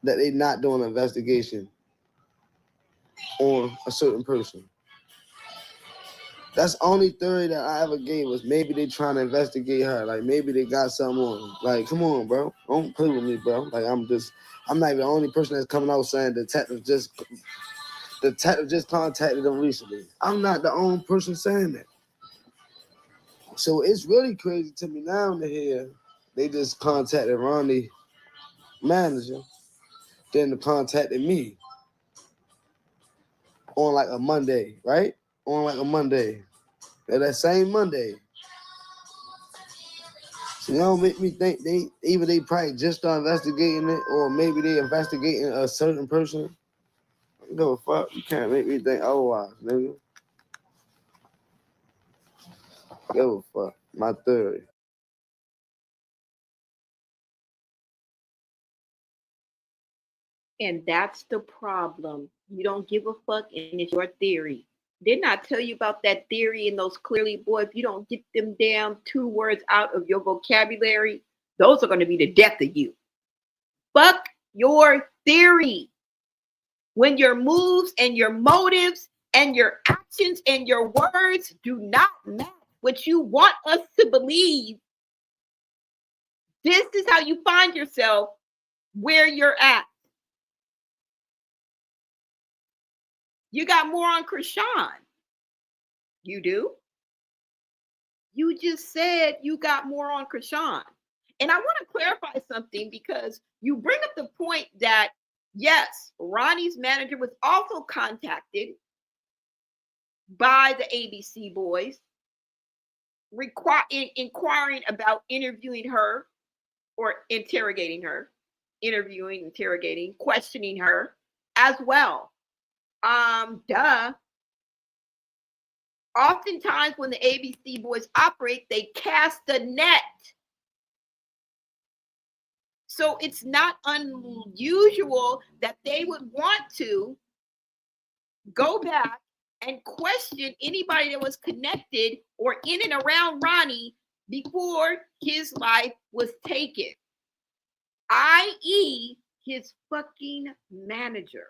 that they not doing an investigation on a certain person. That's the only theory that I ever gave was maybe they trying to investigate her. Like maybe they got something on. Like, come on, bro. Don't play with me, bro. Like I'm not even the only person that's coming out saying detective just contacted them recently. I'm not the only person saying that. So it's really crazy to me now to hear they just contacted Ronnie manager, then they contacted me on like a Monday, right? On like a Monday. And that same Monday. So you know, make me think they probably just start investigating it, or maybe they investigating a certain person. I don't give a fuck. You can't make me think otherwise, nigga. Give a fuck. My theory. And that's the problem. You don't give a fuck, and it's your theory. Didn't I tell you about that theory and those clearly, boy, if you don't get them damn 2 words out of your vocabulary, those are going to be the death of you. Fuck your theory. When your moves and your motives and your actions and your words do not match what you want us to believe, this is how you find yourself where you're at. You got more on Chrisean. You do? You just said you got more on Chrisean. And I want to clarify something, because you bring up the point that, yes, Ronnie's manager was also contacted by the ABC boys, inquiring about interviewing her or interrogating her, interviewing, interrogating, questioning her as well. Duh. Oftentimes when the ABC boys operate, they cast a net. So it's not unusual that they would want to go back and question anybody that was connected or in and around Ronnie before his life was taken, i.e. his fucking manager.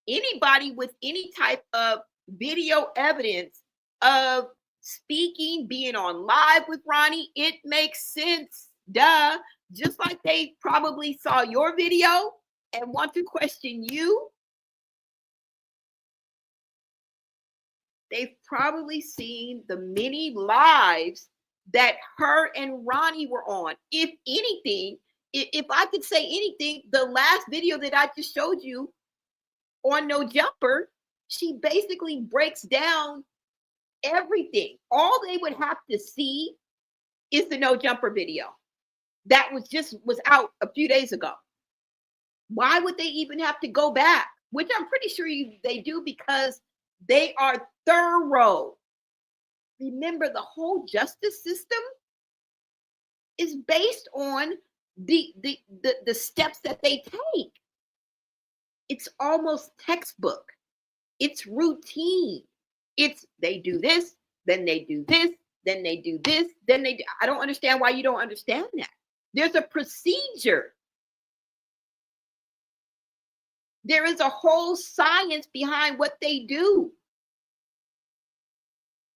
Anybody with any type of video evidence of speaking, being on live with Ronnie, it makes sense. Duh. Just like they probably saw your video and want to question you, they've probably seen the many lives that her and Ronnie were on. If anything, if I could say anything, the last video that I just showed you on No Jumper, she basically breaks down everything. All they would have to see is the No Jumper video that was out a few days ago. Why would they even have to go back? Which I'm pretty sure they do, because they are thorough. Remember, the whole justice system is based on the steps that they take. It's almost textbook. It's routine. It's they do this, then they do this, then they do this, then they do. I don't understand why you don't understand that. There's a procedure. There is a whole science behind what they do.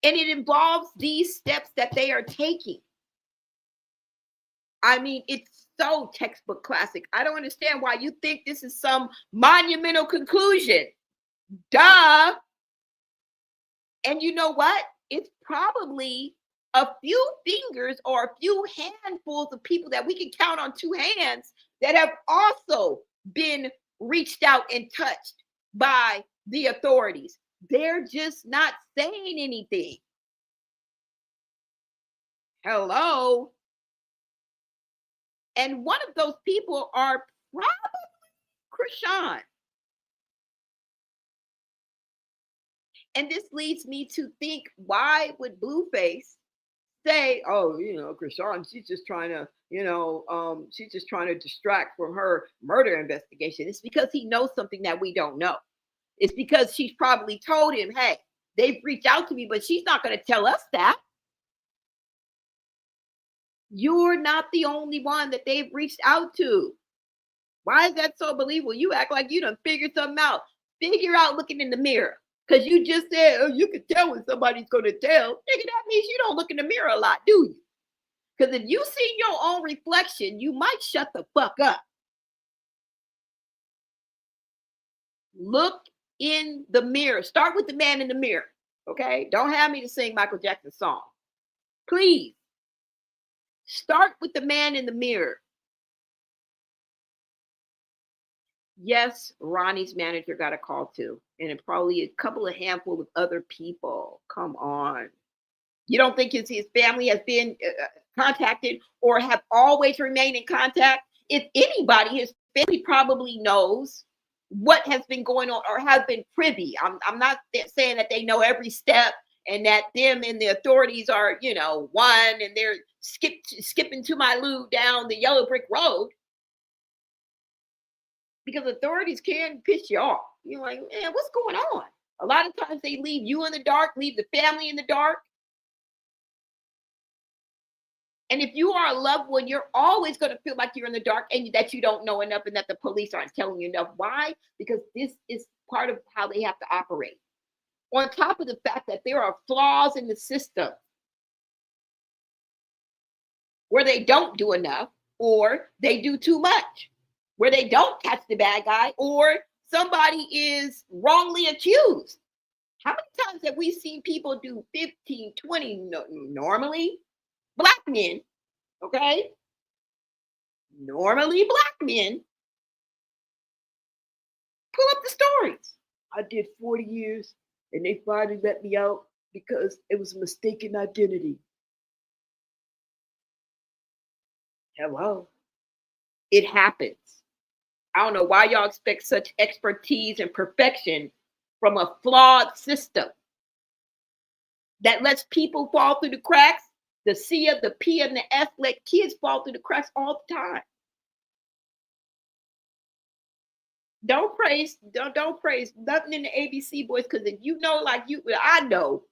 And it involves these steps that they are taking. I mean, it's so textbook classic. I don't understand why you think this is some monumental conclusion. Duh. And you know what? It's probably a few fingers or a few handfuls of people that we can count on 2 hands that have also been reached out and touched by the authorities. They're just not saying anything. Hello. And one of those people are probably Chrisean. And this leads me to think, why would Blueface say, oh, Chrisean, she's just trying to, she's just trying to distract from her murder investigation? It's because he knows something that we don't know. It's because she's probably told him, hey, they've reached out to me, but she's not going to tell us that. You're not the only one that they've reached out to. Why is that so believable? You act like you done figured something out. Figure out looking in the mirror. Because you just said, oh, you can tell when somebody's going to tell. Nigga, that means you don't look in the mirror a lot, do you? Because if you see your own reflection, you might shut the fuck up. Look in the mirror. Start with the man in the mirror, okay? Don't have me to sing Michael Jackson's song. Please. Start with the man in the mirror. Yes, Ronnie's manager got a call too, and probably a couple of handful of other people. Come on. You don't think his family has been contacted or have always remained in contact? If anybody, his family probably knows what has been going on or has been privy. I'm not saying that they know every step and that them and the authorities are, one and they're skipping to my loo down the yellow brick road. Because authorities can piss you off. You're like, man, what's going on? A lot of times they leave you in the dark, leave the family in the dark. And if you are a loved one, you're always going to feel like you're in the dark and that you don't know enough and that the police aren't telling you enough. Why? Because this is part of how they have to operate. On top of the fact that there are flaws in the system where they don't do enough or they do too much, where they don't catch the bad guy or somebody is wrongly accused. How many times have we seen people do 15, 20 normally? Black men, okay? Normally black men pull up the stories. I did 40 years and they finally let me out because it was a mistaken identity. Hello. It happens. I don't know why y'all expect such expertise and perfection from a flawed system that lets people fall through the cracks. The C, the P, and the F let kids fall through the cracks all the time. Don't praise nothing in the ABC boys, because if you know, I know,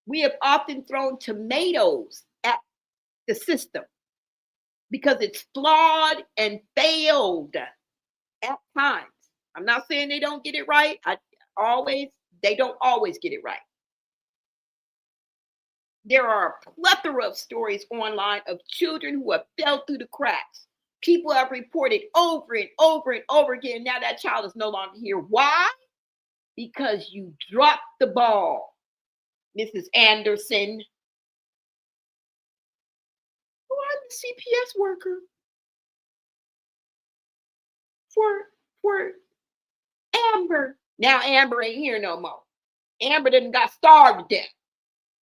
we have often thrown tomatoes at the system because it's flawed and failed at times. I'm not saying they don't get it right. They don't always get it right. There are a plethora of stories online of children who have fell through the cracks. People have reported over and over and over again. Now that child is no longer here. Why? Because you dropped the ball, Mrs. Anderson. Oh, I'm the CPS worker for Amber. Now Amber ain't here no more. Amber done got starved to death.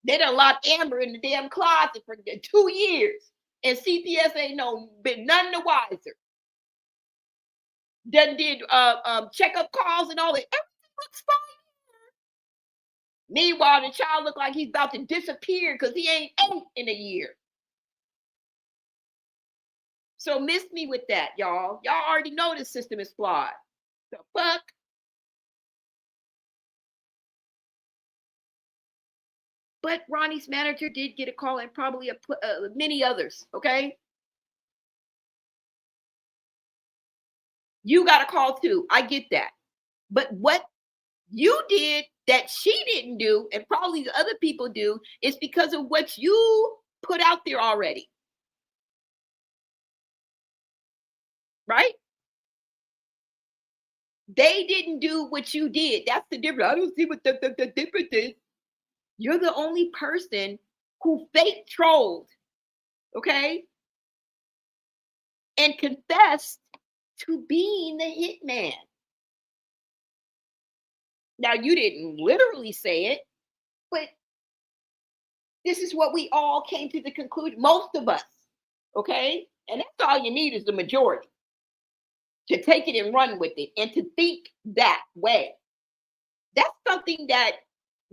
They done locked Amber in the damn closet for 2 years. And CPS ain't been none the wiser. Done did checkup calls and all that. Everything looks fine. Meanwhile, the child look like he's about to disappear because he ain't ate in a year. So miss me with that, y'all. Y'all already know the system is flawed. The fuck? But Ronnie's manager did get a call and probably many others, okay? You got a call too. I get that. But what you did that she didn't do, and probably the other people do, is because of what you put out there already. Right? They didn't do what you did. That's the difference. I don't see what the difference is. You're the only person who fake trolled, okay? And confessed to being the hitman. Now, you didn't literally say it, but this is what we all came to the conclusion, most of us, okay? And that's all you need is the majority to take it and run with it and to think that way. That's something that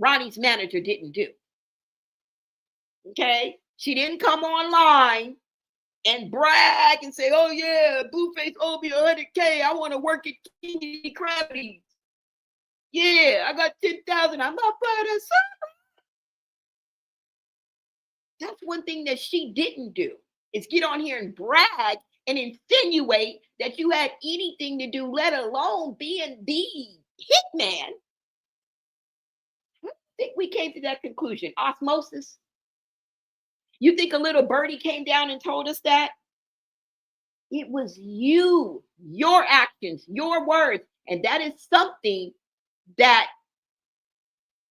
Ronnie's manager didn't do. Okay? She didn't come online and brag and say, oh yeah, Blueface owed me $100K. I want to work at King Krabby's. Yeah, I got 10,000. I'm not proud of that. That's one thing that she didn't do, is get on here and brag and insinuate that you had anything to do, let alone being the hitman. I think we came to that conclusion. Osmosis. You think a little birdie came down and told us that? It was you, your actions, your words. And that is something that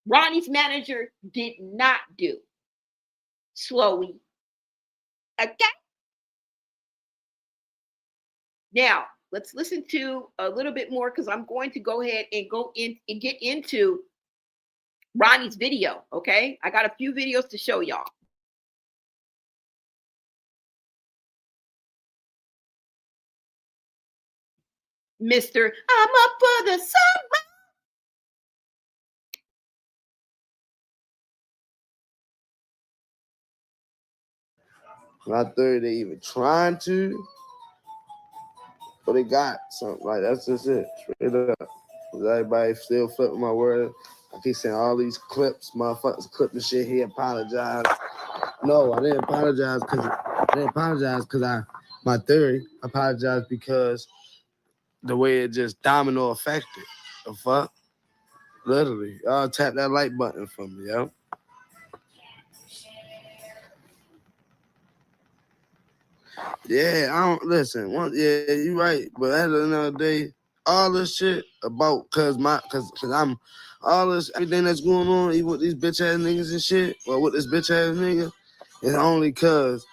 Ronnie's manager did not do. Slowy. Okay? Now, let's listen to a little bit more, because I'm going to go ahead and go in and get into Ronnie's video, okay? I got a few videos to show y'all. Mr. I'm up for the summer. Not third, they even trying to, but they got something. Like, that's just it. Straight up. Everybody still flipping my word. I keep saying all these clips, motherfuckers clip the shit. He apologized. No, I didn't apologize because my theory. I apologized because the way it just domino affected. The fuck? Literally. Y'all tap that like button for me, yo. Yeah, I don't listen. Yeah, you right. But at the end of the day, all this shit about cause I'm all this everything that's going on, even with these bitch ass niggas and shit, or with this bitch ass nigga, it's only cause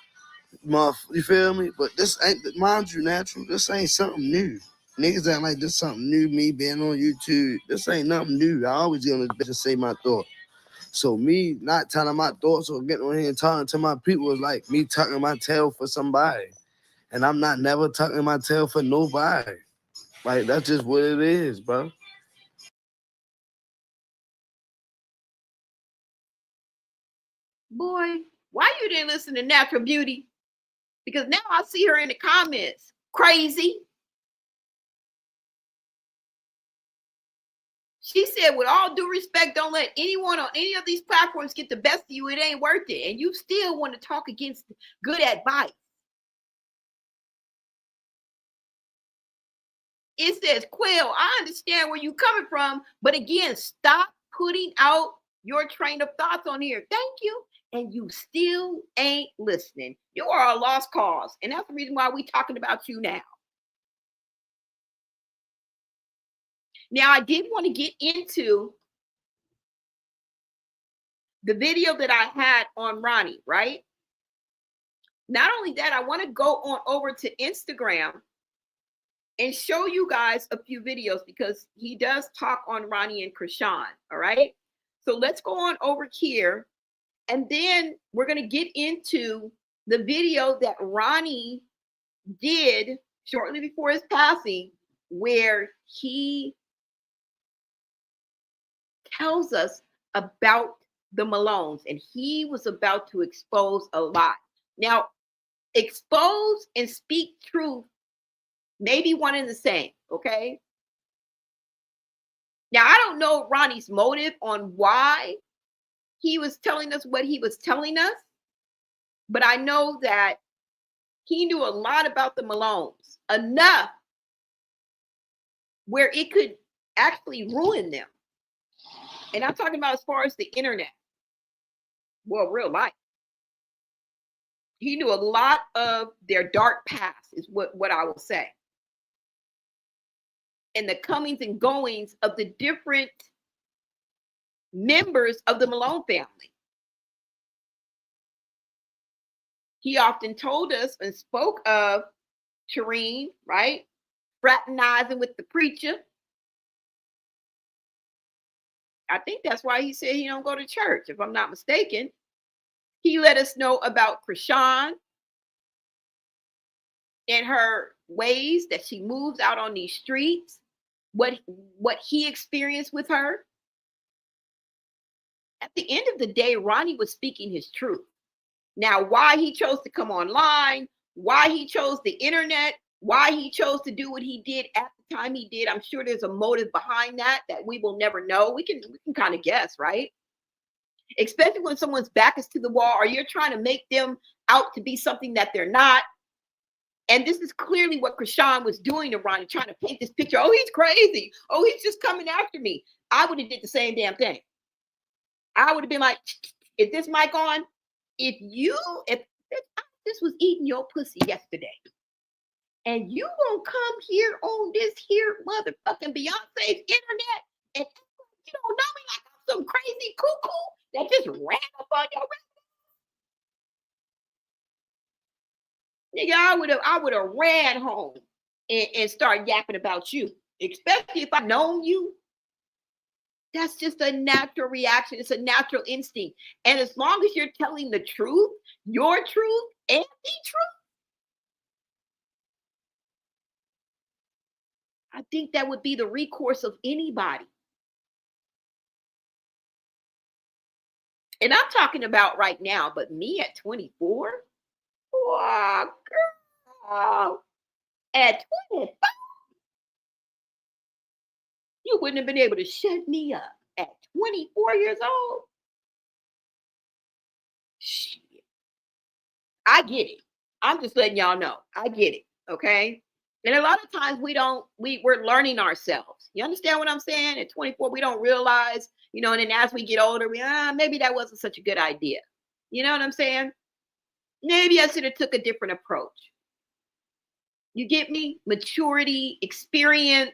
you feel me? But this ain't, mind you, natural. This ain't something new. Niggas act like this something new. Me being on YouTube, this ain't nothing new. I always get on this bitch and say my thought. So me not telling my thoughts or getting on here and talking to my people is like me tucking my tail for somebody. And I'm not never tucking my tail for nobody. Like, that's just what it is, bro. Boy, why you didn't listen to Natural Beauty? Because now I see her in the comments. Crazy. She said, with all due respect, don't let anyone on any of these platforms get the best of you. It ain't worth it. And you still want to talk against good advice. It says, Quell, I understand where you're coming from, but again, stop putting out your train of thoughts on here. Thank you. And you still ain't listening. You are a lost cause. And that's the reason why we're talking about you now. Now, I did want to get into the video that I had on Ronnie, right? Not only that, I want to go on over to Instagram and show you guys a few videos, because he does talk on Ronnie and Chrisean, all right? So let's go on over here, and then we're going to get into the video that Ronnie did shortly before his passing, where he tells us about the Malones, and he was about to expose a lot. Now, expose and speak truth may be one and the same, okay? Now, I don't know Ronnie's motive on why he was telling us what he was telling us, but I know that he knew a lot about the Malones, enough where it could actually ruin them. And I'm talking about as far as the internet. Well, real life. He knew a lot of their dark past, is what I will say. And the comings and goings of the different members of the Malone family. He often told us and spoke of Shireen, right? Fraternizing with the preacher. I think that's why he said he don't go to church, if I'm not mistaken. He let us know about Chrisean and her ways that she moves out on these streets, what he experienced with her. At the end of the day, Ronnie was speaking his truth. Now, why he chose to come online, why he chose the internet, why he chose to do what he did at the time he did, I'm sure there's a motive behind that we will never know. We can kind of guess, right? especially when someone's back is to the wall or you're trying to make them out to be something that they're not. And this is clearly what Chrisean was doing to Ronnie, trying to paint this picture. Oh, he's crazy. Oh, he's just coming after me. I would have did the same damn thing. I would have been like, is this mic on? If this was eating your pussy yesterday, and you gonna come here on this here motherfucking Beyonce's internet and you don't know me like I'm some crazy cuckoo that just ran up on your nigga, I would have ran home and started yapping about you, especially if I known you. That's just a natural reaction. It's a natural instinct. And as long as you're telling the truth, your truth, and the truth, I think that would be the recourse of anybody. And I'm talking about right now, but me at 24? Wow, girl. At 25, you wouldn't have been able to shut me up at 24 years old. Shit. I get it. I'm just letting y'all know. I get it. Okay. And a lot of times we're learning ourselves. You understand what I'm saying? At 24, we don't realize, and then as we get older, maybe that wasn't such a good idea. You know what I'm saying? Maybe I should have took a different approach. You get me? Maturity, experience,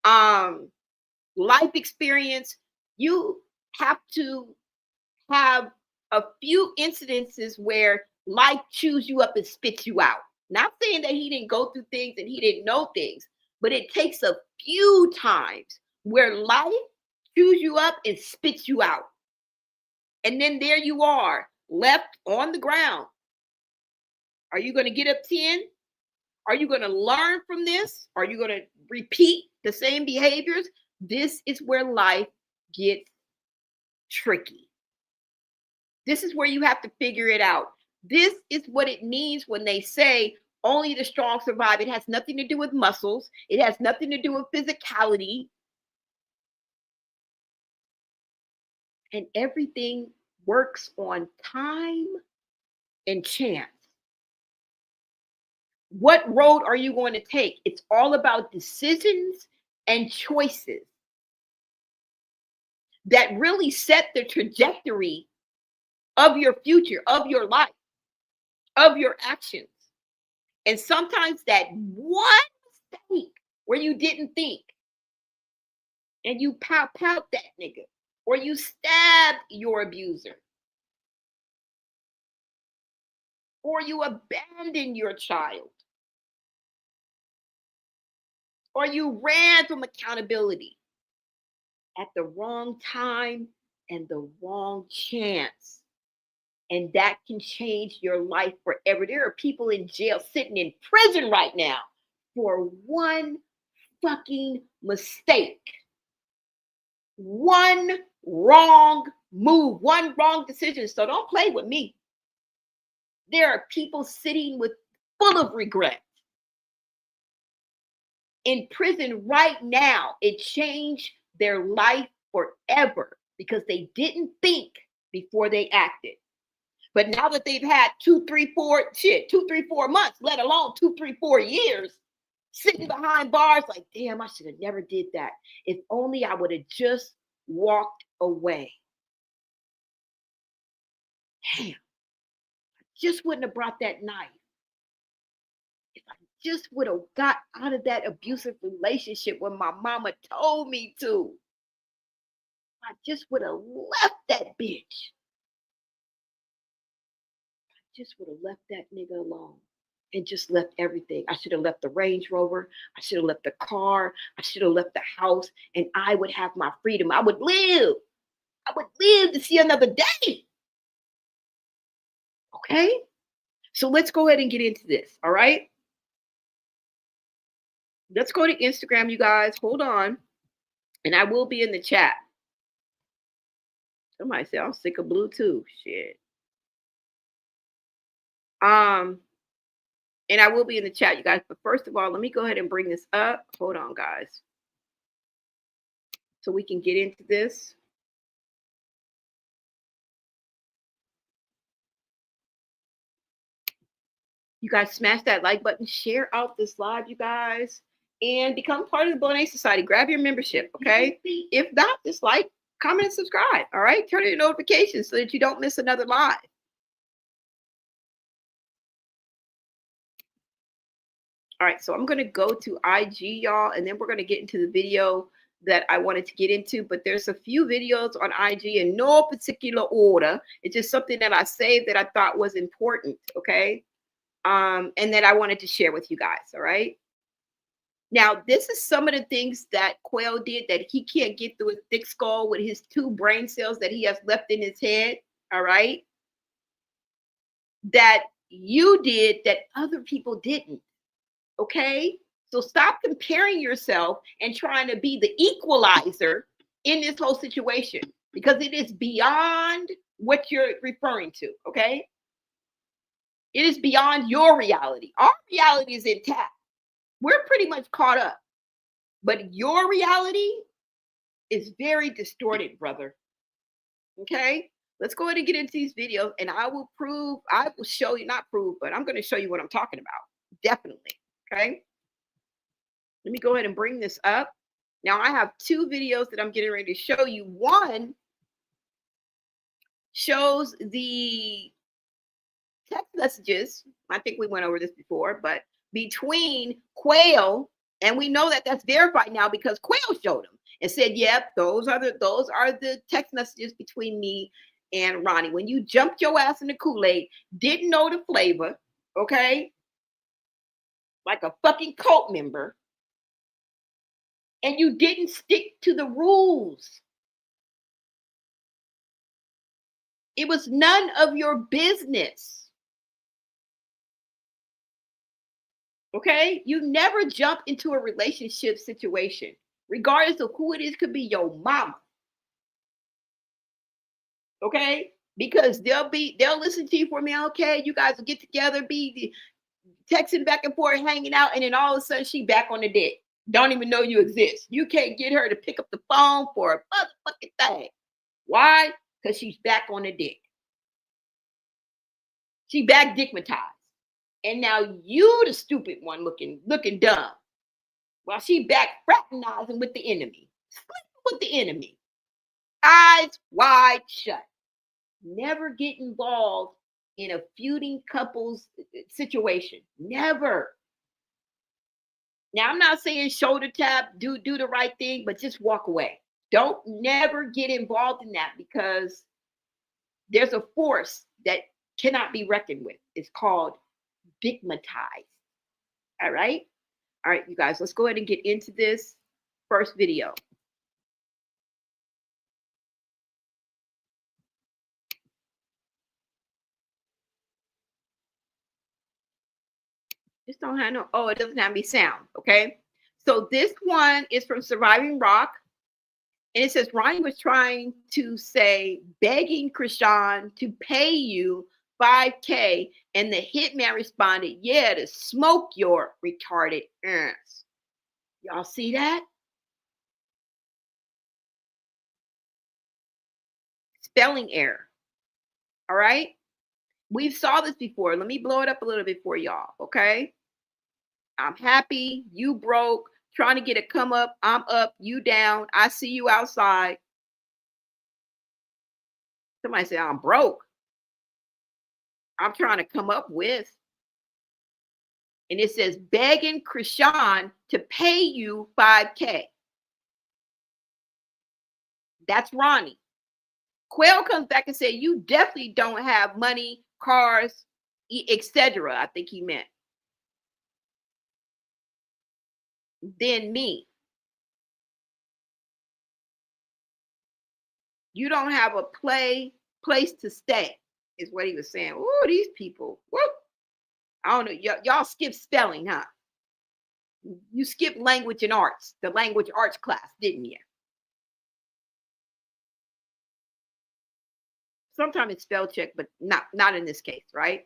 life experience. You have to have a few incidences where life chews you up and spits you out. Not saying that he didn't go through things and he didn't know things, but it takes a few times where life chews you up and spits you out. And then there you are, left on the ground. Are you going to get up 10? Are you going to learn from this? Are you going to repeat the same behaviors? This is where life gets tricky. This is where you have to figure it out. This is what it means when they say only the strong survive. It has nothing to do with muscles. It has nothing to do with physicality. And everything works on time and chance. What road are you going to take? It's all about decisions and choices that really set the trajectory of your future, of your life, of your actions. And sometimes that one mistake where you didn't think and you pout that nigga, or you stabbed your abuser, or you abandoned your child, or you ran from accountability at the wrong time and the wrong chance. And that can change your life forever. There are people in jail, sitting in prison right now for one fucking mistake. One wrong move, one wrong decision. So don't play with me. There are people sitting full of regret in prison right now. It changed their life forever because they didn't think before they acted. But now that they've had 2, 3, 4 months, let alone 2, 3, 4 years, sitting behind bars, like, damn, I should have never did that. If only I would have just walked away. Damn, I just wouldn't have brought that knife. If I just would have got out of that abusive relationship when my mama told me to. I just would have left that bitch. Just would have left that nigga alone and just left everything. I should have left the Range Rover. I should have left the car. I should have left the house, and I would have my freedom. I would live. I would live to see another day. Okay? So let's go ahead and get into this. All right? Let's go to Instagram, you guys. Hold on. And I will be in the chat. Somebody said I'm sick of Bluetooth. Shit. And I will be in the chat, you guys. But first of all, let me go ahead and bring this up. Hold on, guys. So we can get into this. You guys smash that like button, share out this live, you guys, and become part of the Bmore Society. Grab your membership, okay? If not, just like, comment, and subscribe, all right? Turn on your notifications so that you don't miss another live. All right, so I'm going to go to IG, y'all, and then we're going to get into the video that I wanted to get into. But there's a few videos on IG in no particular order. It's just something that I saved that I thought was important, okay? And that I wanted to share with you guys, all right? Now, this is some of the things that Quell did that he can't get through his thick skull with his 2 brain cells that he has left in his head, all right? That you did that other people didn't. Okay, so stop comparing yourself and trying to be the equalizer in this whole situation, because it is beyond what you're referring to. Okay, it is beyond your reality. Our reality is intact. We're pretty much caught up, but your reality is very distorted, brother. Okay, let's go ahead and get into these videos, and I will show you, not prove, but I'm going to show you what I'm talking about. Definitely. Okay, let me go ahead and bring this up. Now I have 2 videos that I'm getting ready to show you. One shows the text messages. I think we went over this before, but between Quell, and we know that that's verified now because Quell showed them and said, "Yep, those are the text messages between me and Ronnie. When you jumped your ass in the Kool-Aid, didn't know the flavor, okay? Like a fucking cult member, and you didn't stick to the rules. It was none of your business. Okay? You never jump into a relationship situation, regardless of who it is. Could be your mama. Okay? Because they'll listen to you for me. Okay, you guys will get together, be texting back and forth, hanging out, and then all of a sudden she back on the deck. Don't even know you exist. You can't get her to pick up the phone for a motherfucking thing. Why? Because she's back on the dick. She back dickmatized. And now you the stupid one looking dumb. While she back fraternizing with the enemy. Sleeping with the enemy. Eyes wide shut. Never get involved in a feuding couples situation. Never. Now, I'm not saying shoulder tap, do the right thing, but just walk away. Don't never get involved in that, because there's a force that cannot be reckoned with. It's called stigmatized. All right? All right, you guys, let's go ahead and get into this first video. Just don't have no, it doesn't have any sound, okay? So this one is from Surviving Rock. And it says, Ronnie was trying to say, begging Chrisean to pay you $5K. And the hitman responded, yeah, to smoke your retarded ass. Y'all see that? Spelling error. All right? We've saw this before. Let me blow it up a little bit for y'all, okay? I'm happy, you broke, trying to get a come up, I'm up, you down, I see you outside. Somebody say, I'm broke. I'm trying to come up with. And it says, begging Chrisean to pay you $5K. That's Ronnie. Quell comes back and said, you definitely don't have money, cars, etc. I think he meant. Than me. You don't have a place to stay, is what he was saying. Oh, these people. Whoop. I don't know. Y'all skip spelling, huh? You skipped language and arts, the language arts class, didn't you? Sometimes it's spell check, but not in this case, right?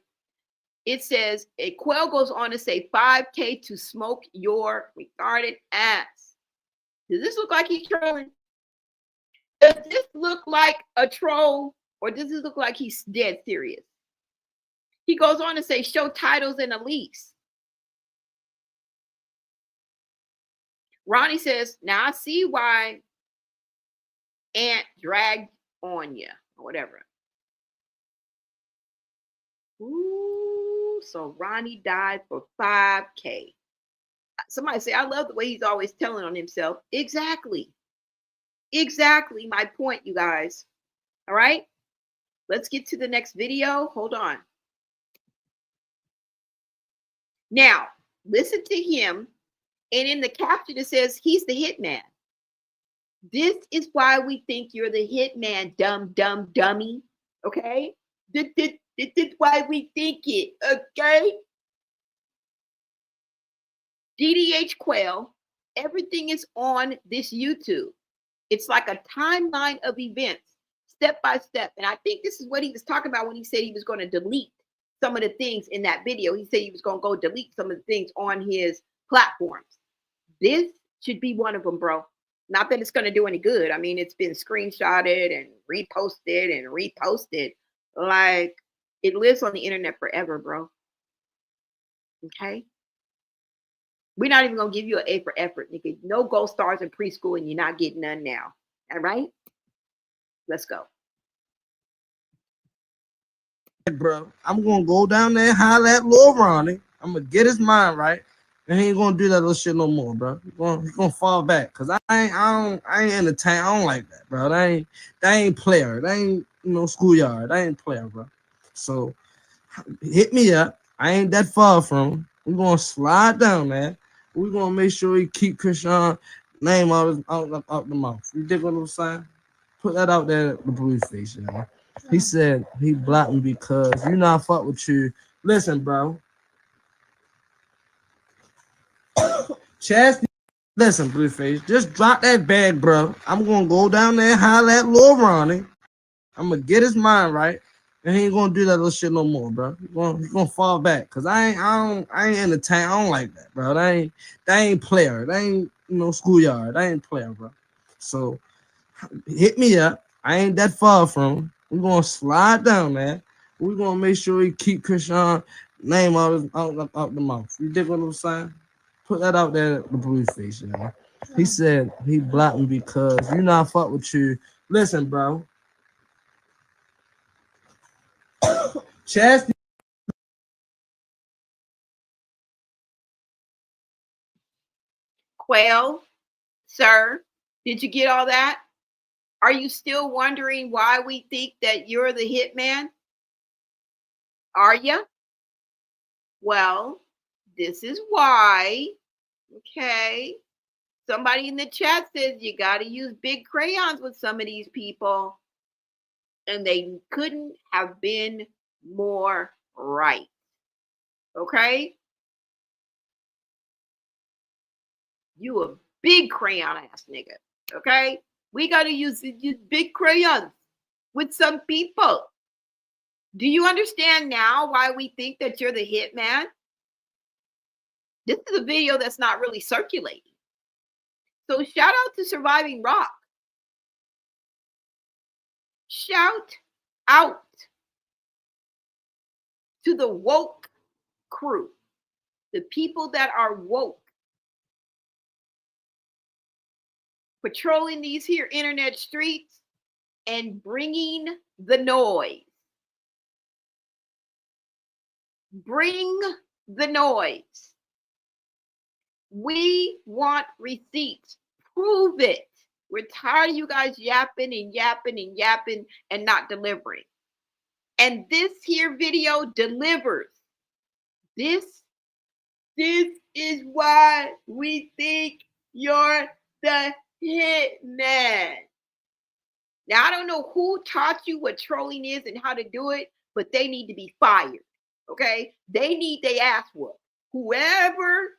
It says, a Quell goes on to say $5K to smoke your retarded ass. Does this look like he's trolling? Does this look like a troll, or does this look like he's dead serious? He goes on to say, show titles and a lease. Ronnie says, now I see why Aunt dragged on you, or whatever. Ooh, so Ronnie died for $5K. Somebody say, I love the way he's always telling on himself. Exactly. Exactly my point, you guys. All right. Let's get to the next video. Hold on. Now, listen to him. And in the caption, it says, he's the hitman. This is why we think you're the hitman, dumb dummy. Okay? This is why we think it. Okay? DDH Quell, everything is on this YouTube. It's like a timeline of events, step by step. And I think this is what he was talking about when he said he was going to delete some of the things in that video. He said he was going to go delete some of the things on his platforms. This should be one of them, bro. Not that it's going to do any good. I mean, it's been screenshotted and reposted. Like, it lives on the internet forever, bro. Okay? We're not even going to give you an A for effort, nigga. No gold stars in preschool and you're not getting none now. All right? Let's go. Bro, I'm going to go down there and holler at Lil Ronnie. I'm going to get his mind right. And he ain't going to do that little shit no more, bro. He's going to fall back. Because I ain't entertained. I don't like that, bro. That ain't player. That ain't, schoolyard. That ain't player, bro. So, hit me up. I ain't that far from him. We're going to slide down, man. We're going to make sure we keep Chrisean'S name out the mouth. You dig what I'm saying? Put that out there, the blue face, you know. He said he blocked me because you not fuck with you. Listen, bro. Chastity, listen, Blueface, just drop that bag, bro. I'm gonna go down there and holler at Lil Ronnie. I'm gonna get his mind right, and he ain't gonna do that little shit no more, bro. He's gonna fall back, cause I ain't entertained. I don't like that, bro. That ain't player. That ain't schoolyard. That ain't player, bro. So hit me up. I ain't that far from him. We're gonna slide down, man. We're gonna make sure we keep Chrisean'S name out the mouth. You dig what I'm saying? Put that out there, the blue face, you know. He said he blocked me because you not fuck with you. Listen, bro. Chastity. Quell, sir, did you get all that? Are you still wondering why we think that you're the hitman? Are you? Well, this is why. Okay. Somebody in the chat says you got to use big crayons with some of these people. And they couldn't have been more right. Okay? You a big crayon ass nigga. Okay? We got to use big crayons with some people. Do you understand now why we think that you're the hitman? This is a video that's not really circulating. So shout out to Surviving Rock. Shout out to the woke crew, the people that are woke, patrolling these here internet streets and bringing the noise. Bring the noise. We want receipts. Prove it. We're tired of you guys yapping and not delivering. And this here video delivers. This is why we think you're the hitman. Now, I don't know who taught you what trolling is and how to do it, but they need to be fired. Okay? They need their ass whooped. Whoever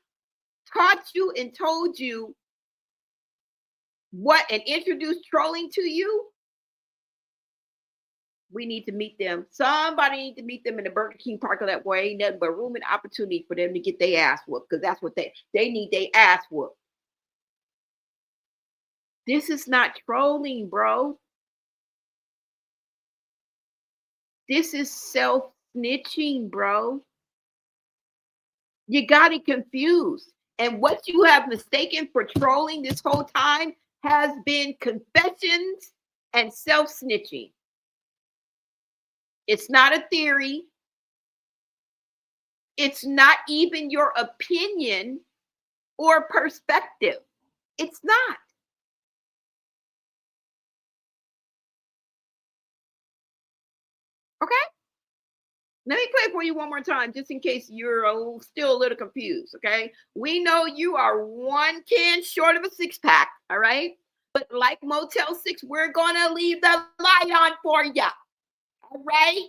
taught you and told you what and introduced trolling to you, we need to meet them. Somebody need to meet them in the Burger King parking lot where ain't nothing but room and opportunity for them to get their ass whooped, because that's what they need their ass whooped. This is not trolling, bro. This is snitching, bro. You got it confused. And what you have mistaken for trolling this whole time has been confessions and self-snitching. It's not a theory. It's not even your opinion or perspective. It's not. Okay? Let me play it for you one more time, just in case you're still a little confused, okay? We know you are one can short of a six-pack, all right? But like Motel 6, we're going to leave the light on for you, all right?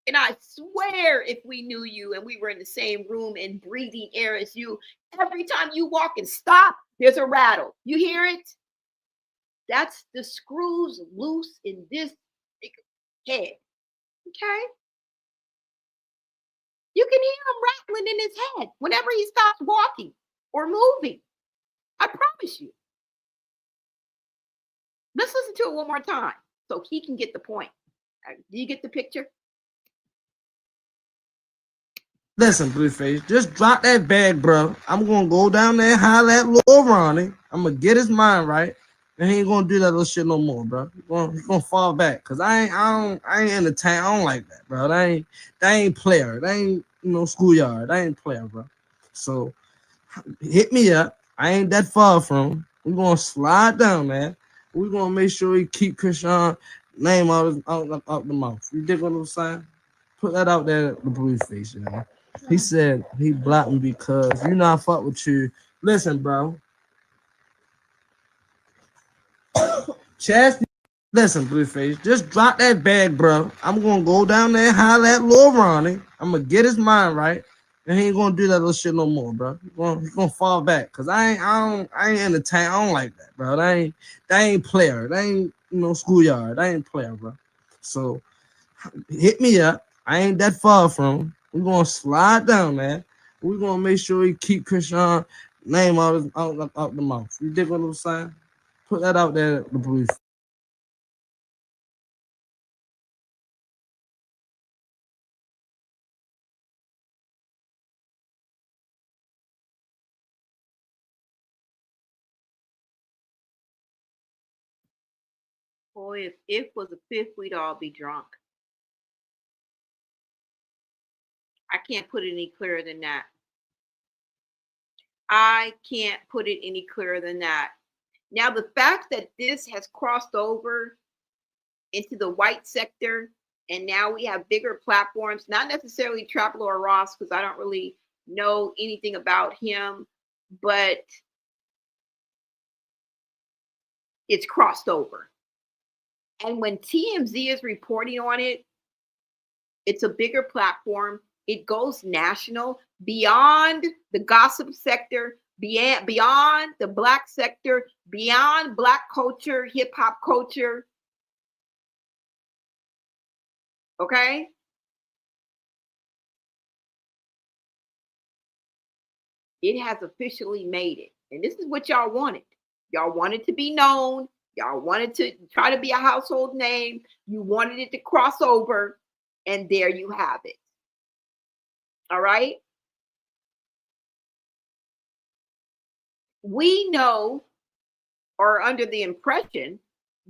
And I swear if we knew you and we were in the same room and breathing air as you, every time you walk and stop, there's a rattle. You hear it? That's the screws loose in this head, okay? You can hear him rattling in his head whenever he stops walking or moving. I promise you. Let's listen to it one more time so he can get the point. Do you get the picture? Listen, Blueface, just drop that bag, bro. I'm gonna go down there and holler at Lil Ronnie. I'm gonna get his mind right, and he ain't gonna do that little shit no more, bro. He's gonna fall back, cause I ain't entertain. I don't like that, bro. That ain't player. That ain't schoolyard. That ain't player, bro. So hit me up. I ain't that far from him. We gonna slide down, man. We gonna make sure we keep Chrisean'S name out the mouth. You dig what I'm saying? Put that out there, the Blueface, you know. He said he blocked me because you not fuck with you. Listen, bro. Chastity. Listen, Blueface, just drop that bag, bro. I'm gonna go down there and holler at Lil Ronnie. I'm gonna get his mind right, and he ain't gonna do that little shit no more, bro. He's gonna fall back, cause I ain't entertain. I don't like that, bro. That ain't player. That ain't schoolyard. That ain't player, bro. So hit me up. I ain't that far from him. We're gonna slide down, man. We're gonna make sure we keep Chrisean'S name out the mouth. You dig what I'm saying? Put that out there, the Blueface. Boy, if was a fifth, we'd all be drunk. I can't put it any clearer than that. I can't put it any clearer than that. Now, the fact that this has crossed over into the white sector, and now we have bigger platforms, not necessarily Trap Lord Ross, because I don't really know anything about him, but it's crossed over. And when TMZ is reporting on it, it's a bigger platform. It goes national, beyond the gossip sector, beyond the Black sector, beyond Black culture, hip hop culture. Okay? It has officially made it. And this is what y'all wanted. Y'all wanted to be known. Y'all wanted to try to be a household name. You wanted it to cross over. And there you have it. All right? We know, or under the impression,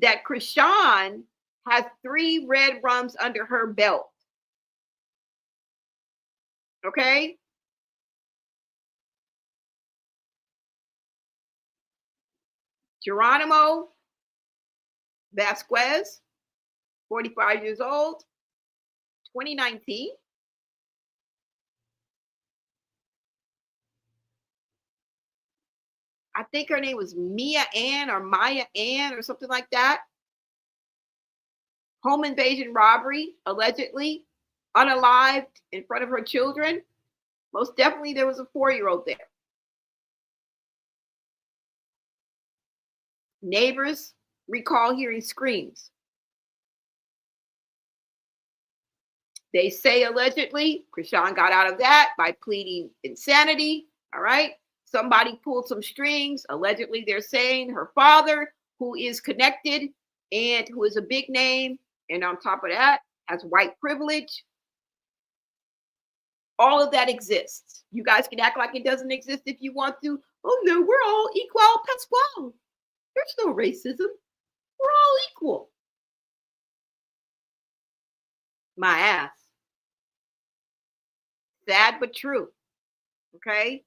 that Chrisean has 3 red rums under her belt. Okay? Geronimo Vasquez, 45 years old, 2019. I think her name was Maya Ann or something like that. Home invasion robbery, allegedly, unalived in front of her children. Most definitely there was a 4-year-old there. Neighbors recall hearing screams. They say allegedly Chrisean got out of that by pleading insanity. All right. Somebody pulled some strings. Allegedly, they're saying her father, who is connected and who is a big name. And on top of that, has white privilege. All of that exists. You guys can act like it doesn't exist if you want to. Oh no, we're all equal, Pasquale. There's no racism. We're all equal. My ass. Sad but true. Okay?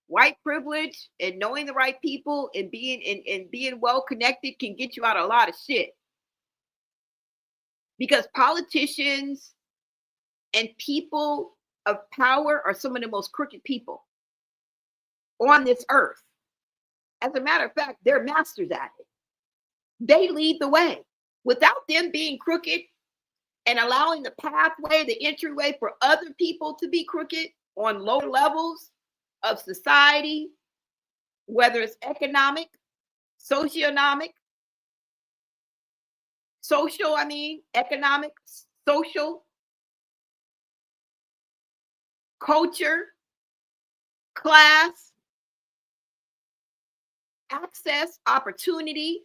White privilege and knowing the right people and being well connected can get you out of a lot of shit. Because politicians and people of power are some of the most crooked people on this earth. As a matter of fact, they're masters at it. They lead the way. Without them being crooked and allowing the pathway, the entryway for other people to be crooked on low levels of society, whether it's economic, socioeconomic, economic, social, culture, class, access, opportunity.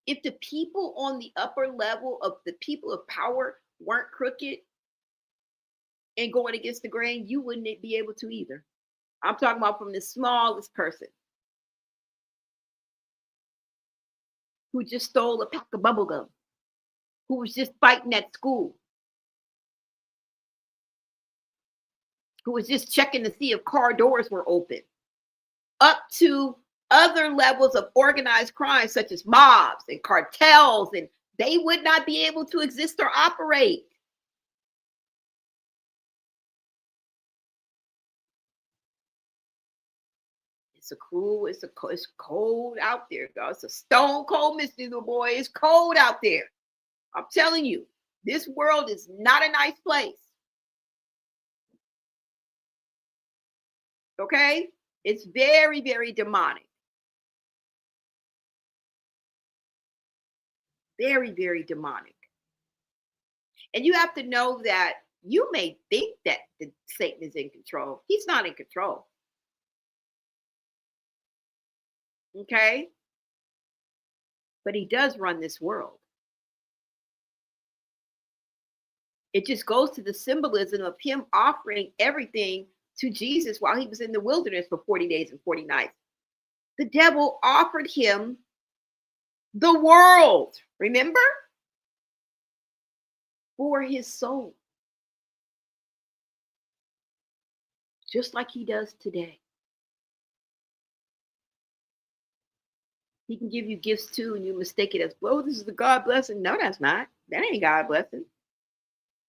If the people on the upper level of the people of power weren't crooked and going against the grain, you wouldn't be able to either. I'm talking about from the smallest person who just stole a pack of bubble gum, who was just fighting at school, who was just checking to see if car doors were open, up to other levels of organized crime, such as mobs and cartels, and they would not be able to exist or operate. It's cold out there, guys. It's a stone cold mystery, little boy. It's cold out there. I'm telling you, this world is not a nice place. Okay? It's very, very demonic. Very, very demonic. And you have to know that you may think that Satan is in control. He's not in control. Okay? But he does run this world. It just goes to the symbolism of him offering everything to Jesus while he was in the wilderness for 40 days and 40 nights. The devil offered him the world, remember? For his soul. Just like he does today. He can give you gifts too, and you mistake it as, well, this is the God blessing. No, that's not. That ain't God blessing.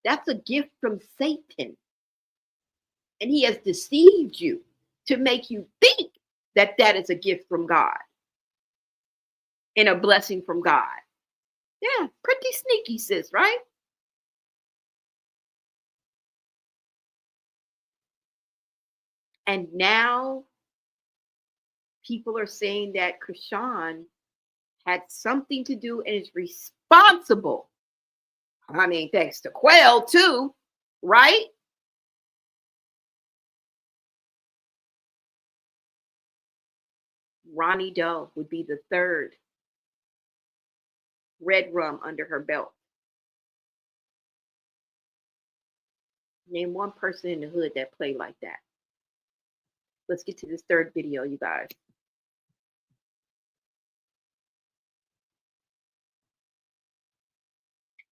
That's a gift from Satan. And he has deceived you to make you think that that is a gift from God and a blessing from God. Yeah, pretty sneaky, sis, right? And now people are saying that Chrisean had something to do and is responsible. I mean, thanks to Quell too, right? Ronnie Doe would be the third red rum under her belt. Name one person in the hood that played like that. Let's get to this third video, you guys.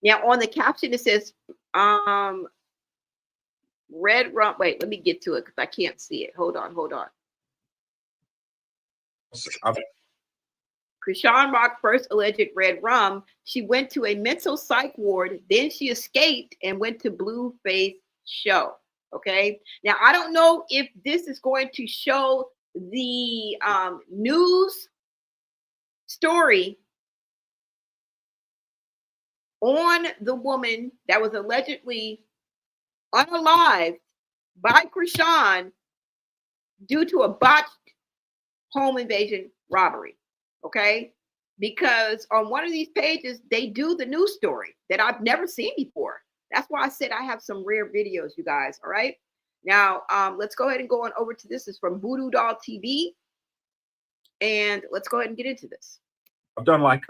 Now on the caption, it says, red rum. Wait, let me get to it because I can't see it. Hold on. Chrisean Rock's first alleged red rum. She went to a mental psych ward. Then she escaped and went to Blueface show. Okay. Now, I don't know if this is going to show the news story on the woman that was allegedly unalived by Chrisean due to a botched home invasion robbery. Okay. Because on one of these pages, they do the news story that I've never seen before. That's why I said I have some rare videos, you guys. All right. Now, let's go ahead and go on over to this. It's from Voodoo Doll TV. And let's go ahead and get into this. I've done like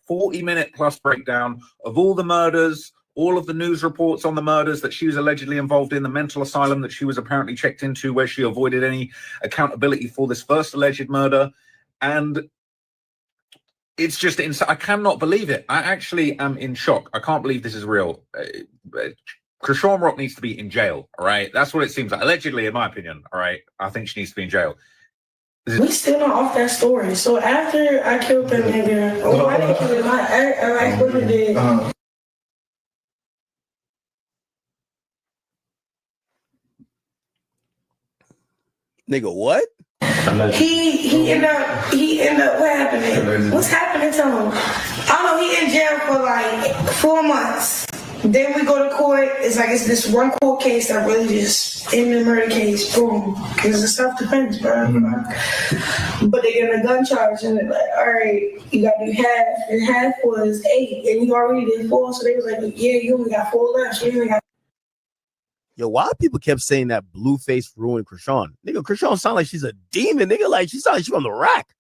40-minute plus breakdown of all the murders, all of the news reports on the murders that she was allegedly involved in, the mental asylum that she was apparently checked into, where she avoided any accountability for this first alleged murder. And it's just insane. I cannot believe it. I actually am in shock. I can't believe this is real. Chrisean Rock needs to be in jail, all right? That's what it seems like. Allegedly, in my opinion, all right? I think she needs to be in jail. We still not off that story. So after I killed that nigga, I didn't kill him. I really did. Nigga, what? He ended up what happened? What's happening to him? I know he in jail for like 4 months. Then we go to court. It's like it's this one court case that really just in the murder case, boom. Because it's self-defense, bro. But they get a gun charge and they're like, all right, you gotta do half. And half was 8, and you already did 4. So they was like, yeah, you only got 4 left. So you only got. Yo, why people kept saying that Blueface ruined Chrisean? Nigga, Chrisean sound like she's a demon, nigga. Like, she sound like she's from the rack.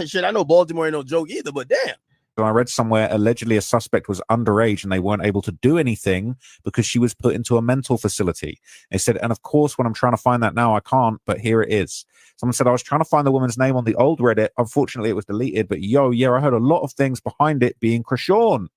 Shit, I know Baltimore ain't no joke either, but damn. I read somewhere allegedly a suspect was underage and they weren't able to do anything because she was put into a mental facility. They said, and of course, when I'm trying to find that now, I can't, but here it is. Someone said, I was trying to find the woman's name on the old Reddit. Unfortunately, it was deleted, but yeah, I heard a lot of things behind it being Chrisean.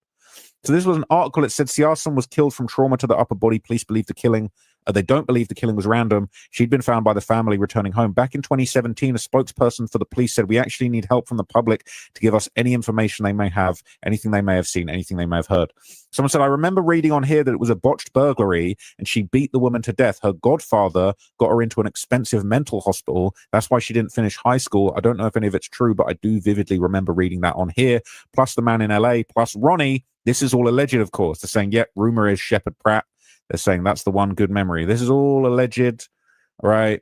So this was an article. It said Siasen was killed from trauma to the upper body. Police believe the killing. They don't believe the killing was random. She'd been found by the family returning home. Back in 2017, a spokesperson for the police said, we actually need help from the public to give us any information they may have, anything they may have seen, anything they may have heard. Someone said, I remember reading on here that it was a botched burglary and she beat the woman to death. Her godfather got her into an expensive mental hospital. That's why she didn't finish high school. I don't know if any of it's true, but I do vividly remember reading that on here. Plus the man in LA, plus Ronnie. This is all alleged, of course. They're saying, rumor is Shepard Pratt. They're saying that's the one good memory. This is all alleged, right?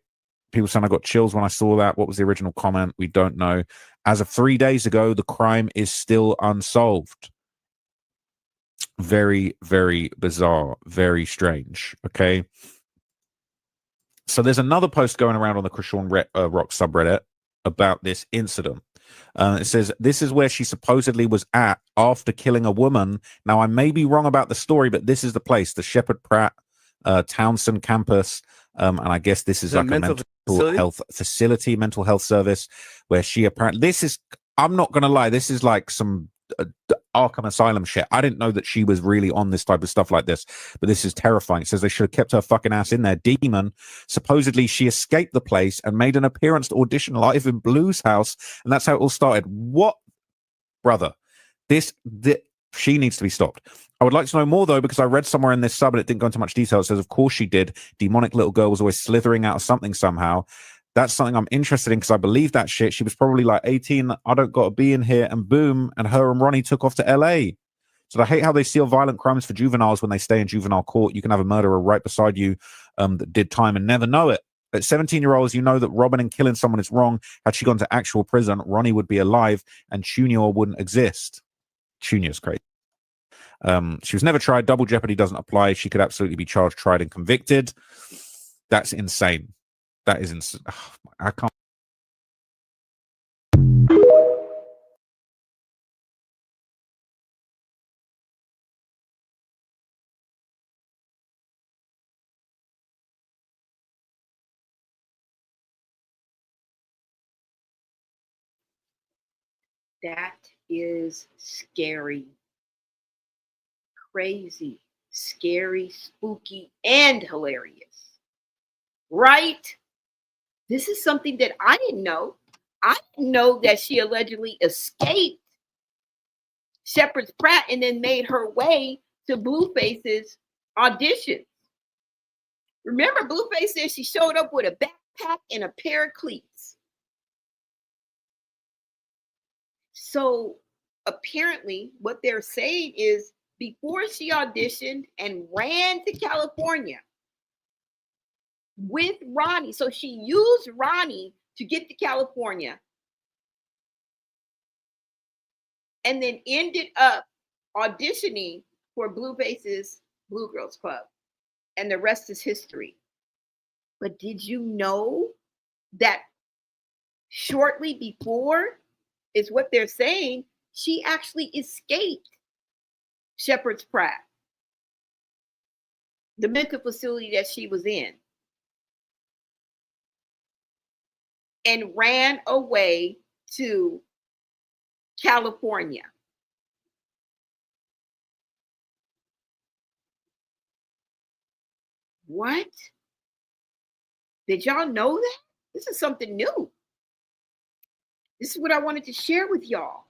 People saying I got chills when I saw that. What was the original comment? We don't know. As of 3 days ago, the crime is still unsolved. Very, very bizarre. Very strange. Okay. So there's another post going around on the Chrisean Rock subreddit about this incident. It says, this is where she supposedly was at after killing a woman. Now, I may be wrong about the story, but this is the place, the Shepard Pratt Townsend campus. And I guess this is like a mental health facility, mental health service, where she apparently, this is, I'm not going to lie, this is like some Arkham Asylum shit. I didn't know that she was really on this type of stuff like this, but this is terrifying. It says they should have kept her fucking ass in there. Demon, supposedly she escaped the place and made an appearance to audition live in Blue's house, and that's how it all started. What, brother? She needs to be stopped. I would like to know more, though, because I read somewhere in this sub and it didn't go into much detail. It says, of course she did. Demonic little girl was always slithering out of something somehow. That's something I'm interested in because I believe that shit. She was probably like 18. I don't got to be in here, and boom. And her and Ronnie took off to LA. So I hate how they seal violent crimes for juveniles when they stay in juvenile court. You can have a murderer right beside you that did time and never know it. At 17-year-olds, you know that robbing and killing someone is wrong. Had she gone to actual prison, Ronnie would be alive and Junior wouldn't exist. Junior's crazy. She was never tried. Double jeopardy doesn't apply. She could absolutely be charged, tried, and convicted. That's insane. That is insane. Oh, I can't. That is scary, crazy, scary, spooky, and hilarious. Right? This is something that I didn't know. I didn't know that she allegedly escaped Shepard Pratt and then made her way to Blueface's audition. Remember, Blueface said she showed up with a backpack and a pair of cleats. So apparently what they're saying is before she auditioned and ran to California with Ronnie, so she used Ronnie to get to California and then ended up auditioning for Blueface's Blue Girls Club. And the rest is history. But did you know that shortly before is what they're saying, she actually escaped Shepherd's Pratt, the mental facility that she was in, and ran away to California. What? Did y'all know that? This is something new. This is what I wanted to share with y'all.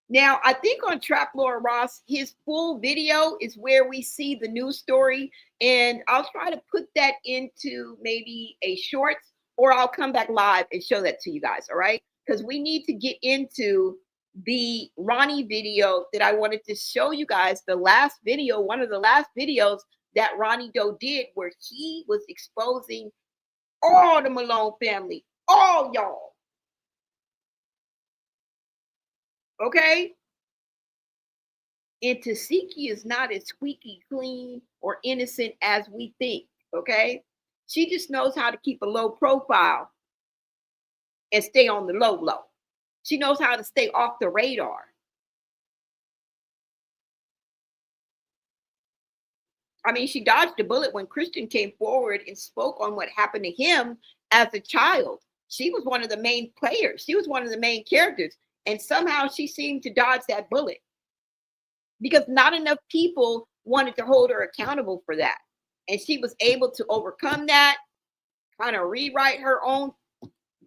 Now, I think on Trap Lord Ross, his full video is where we see the news story. And I'll try to put that into maybe a shorts, or I'll come back live and show that to you guys. All right. Because we need to get into the Ronnie video that I wanted to show you guys. The last video, one of the last videos that Ronnie Doe did, where he was exposing all the Malone family, all y'all. Okay? And Tesehki is not as squeaky clean or innocent as we think. Okay? She just knows how to keep a low profile and stay on the low. She knows how to stay off the radar. I mean, she dodged a bullet when Chrisean came forward and spoke on what happened to him as a child. She was one of the main players. She was one of the main characters. And somehow she seemed to dodge that bullet because not enough people wanted to hold her accountable for that. And she was able to overcome that, kind of rewrite her own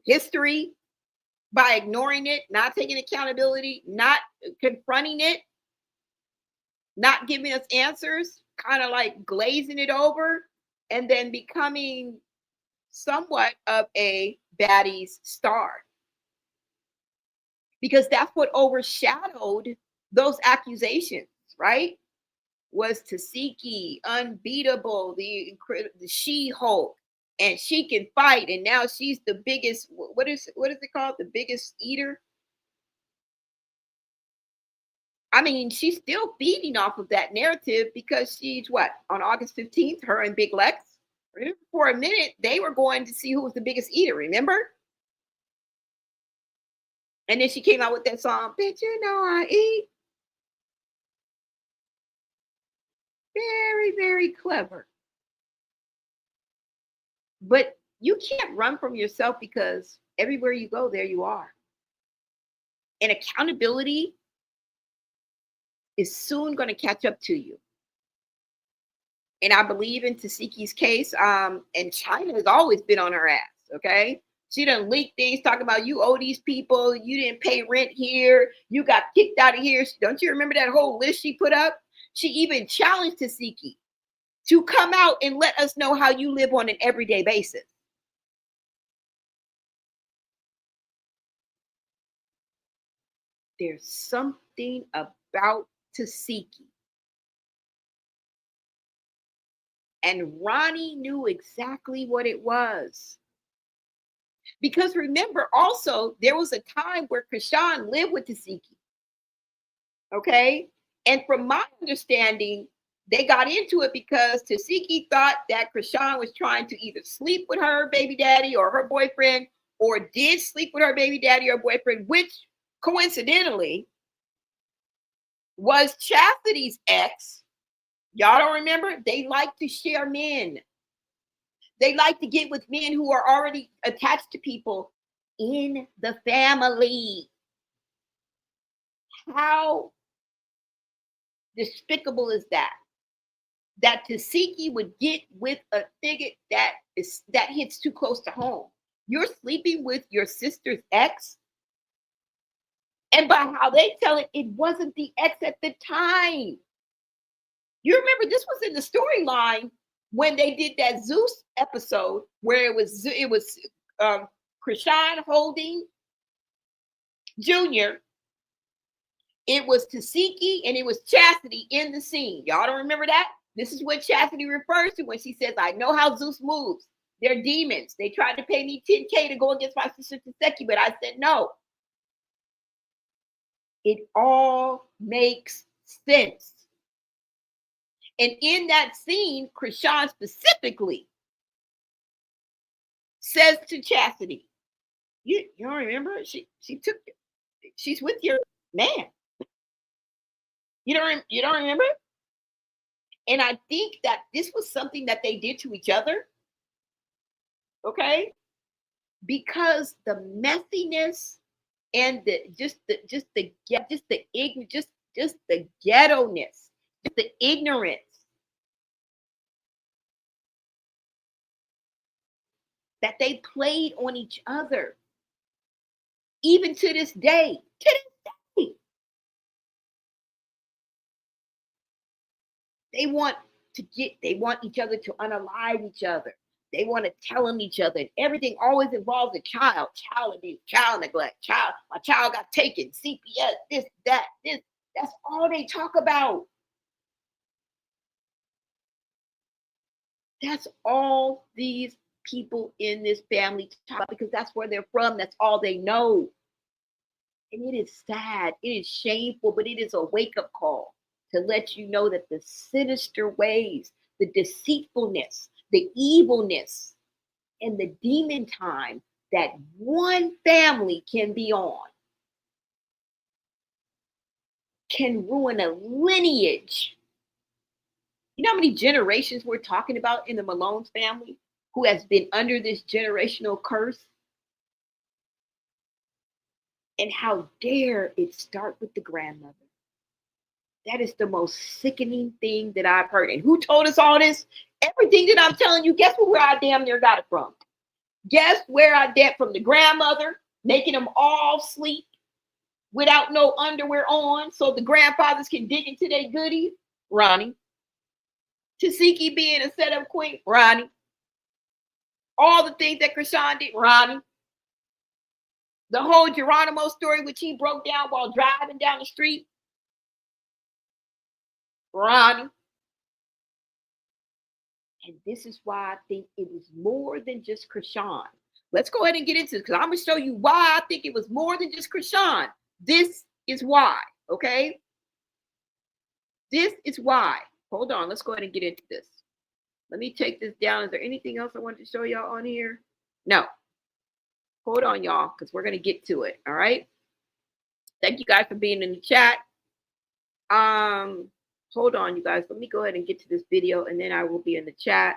history by ignoring it, not taking accountability, not confronting it, not giving us answers, kind of like glazing it over, and then becoming somewhat of a baddie's star. Because that's what overshadowed those accusations, right? Was Tesehki unbeatable, the She-Hulk, and she can fight, and now she's the biggest, what is it called? The biggest eater? I mean, she's still feeding off of that narrative because she's what? On August 15th, her and Big Lex, for a minute, they were going to see who was the biggest eater, remember? And then she came out with that song, "Bitch, you know I eat." Very, very clever. But you can't run from yourself because everywhere you go, there you are. And accountability is soon going to catch up to you. And I believe in Tesehki's case, and China has always been on her ass, okay? She done leaked things talking about you owe these people, you didn't pay rent here, you got kicked out of here. Don't you remember that whole list she put up? She even challenged Tesehki to come out and let us know how you live on an everyday basis. There's something about Tesehki. And Ronnie knew exactly what it was. Because remember, also, there was a time where Chrisean lived with Tesehki. Okay? And from my understanding, they got into it because Tesehki thought that Chrisean was trying to either sleep with her baby daddy or her boyfriend, or did sleep with her baby daddy or boyfriend, which coincidentally was Chastity's ex. Y'all don't remember? They like to share men. They like to get with men who are already attached to people in the family. How despicable is that? That Tesehki would get with a nigga that hits too close to home. You're sleeping with your sister's ex, and by how they tell it, it wasn't the ex at the time. You remember this was in the storyline when they did that Zeus episode where it was Chrisean holding Junior. It was Tesehki and it was Chastity in the scene. Y'all don't remember that? This is what Chastity refers to when she says, "I know how Zeus moves. They're demons. They tried to pay me $10K to go against my sister Tesehki, but I said no." It all makes sense. And in that scene, Chrisean specifically says to Chastity, you don't remember? She took, she's with your Man, you don't remember? And I think that this was something that they did to each other. Okay, because the messiness and the ghetto-ness, just the ignorance that they played on each other, even to this day. They want each other to unalive each other. They want to tell them each other. Everything always involves a child abuse, child neglect, my child got taken, CPS, this. That's all they talk about. That's all these people in this family talk about, because that's where they're from. That's all they know. And it is sad. It is shameful, but it is a wake-up call to let you know that the sinister ways, the deceitfulness, the evilness, and the demon time that one family can be on can ruin a lineage. You know how many generations we're talking about in the Malones family who has been under this generational curse? And how dare it start with the grandmother? That is the most sickening thing that I've heard. And who told us all this? Everything that I'm telling you, guess where I damn near got it from? Guess where I get from the grandmother, making them all sleep without no underwear on so the grandfathers can dig into their goodies? Ronnie. Tesehki being a setup queen? Ronnie. All the things that Chrisean did? Ronnie. The whole Geronimo story, which he broke down while driving down the street? Ronnie. And this is why I think it was more than just Chrisean. Let's go ahead and get into it, because I'm going to show you why I think it was more than just Chrisean. This is why, okay? This is why. Hold on, let's go ahead and get into this. Let me take this down. Is there anything else I wanted to show y'all on here? No. Hold on, y'all, because we're going to get to it, all right? Thank you guys for being in the chat. Hold on, you guys. Let me go ahead and get to this video, and then I will be in the chat.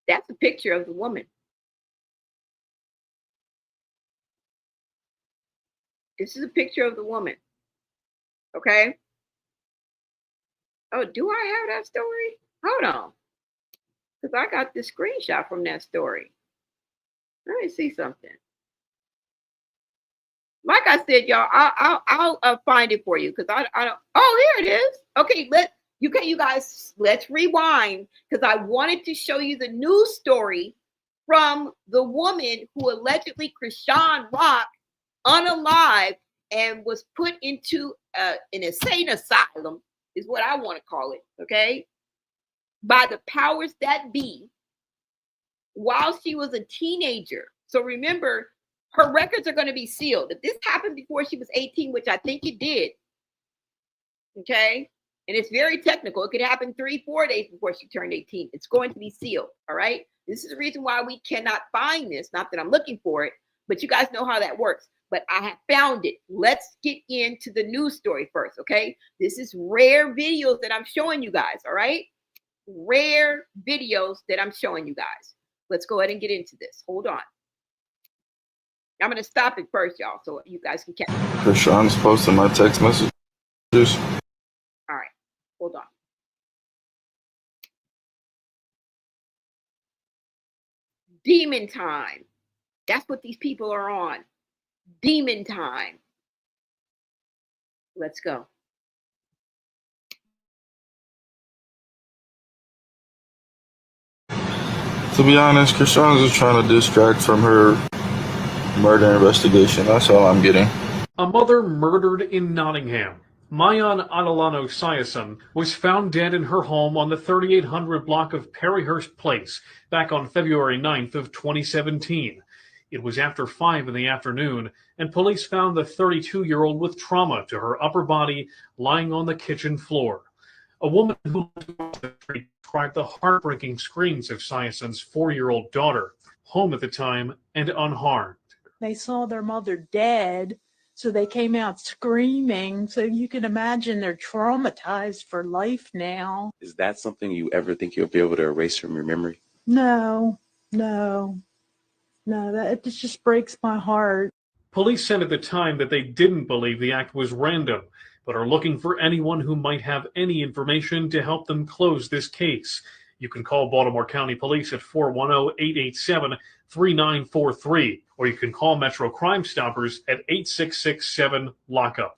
That's a picture of the woman. This is a picture of the woman. Okay? Oh, do I have that story? Hold on. Because I got this screenshot from that story. Let me see something. Like I said, y'all, I'll find it for you, because I don't. Oh, here it is. Okay, you guys, let's rewind, because I wanted to show you the news story from the woman who allegedly Chrisean rocked unalive and was put into an insane asylum, is what I want to call it, okay, by the powers that be, while she was a teenager. So remember, her records are going to be sealed. If this happened before she was 18, which I think it did, okay, and it's very technical. It could happen 3-4 days before she turned 18. It's going to be sealed, all right? This is the reason why we cannot find this. Not that I'm looking for it, but you guys know how that works. But I have found it. Let's get into the news story first, okay? This is rare videos that I'm showing you guys, all right? Rare videos that I'm showing you guys. Let's go ahead and get into this. Hold on. I'm going to stop it first, y'all, so you guys can catch it. Chrisean's posting my text messages. All right. Hold on. Demon time. That's what these people are on. Demon time. Let's go. To be honest, Chrisean's is trying to distract from her murder investigation. That's all I'm getting. A mother murdered in Nottingham. Mayan Adalano Siason was found dead in her home on the 3800 block of Perryhurst Place back on February 9th of 2017. It was after 5 in the afternoon, and police found the 32-year-old with trauma to her upper body lying on the kitchen floor. A woman who lived across the street described the heartbreaking screams of Sayason's 4-year-old daughter, home at the time and unharmed. They saw their mother dead, so they came out screaming. So you can imagine they're traumatized for life now. Is that something you ever think you'll be able to erase from your memory? No, that it just breaks my heart. Police said at the time that they didn't believe the act was random, but are looking for anyone who might have any information to help them close this case. You can call Baltimore County Police at 410-887-3943, or you can call Metro Crime Stoppers at 8667-LOCKUP.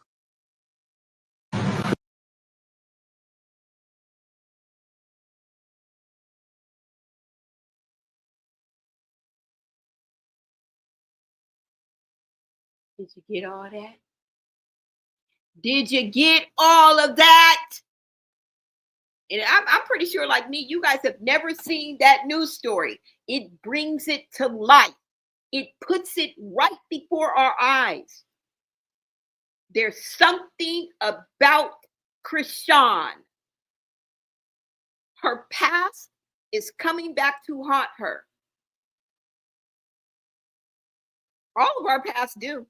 Did you get all that? Did you get all of that? And I'm pretty sure, like me, you guys have never seen that news story. It brings it to life. It puts it right before our eyes. There's something about Chrisean. Her past is coming back to haunt her. All of our past do.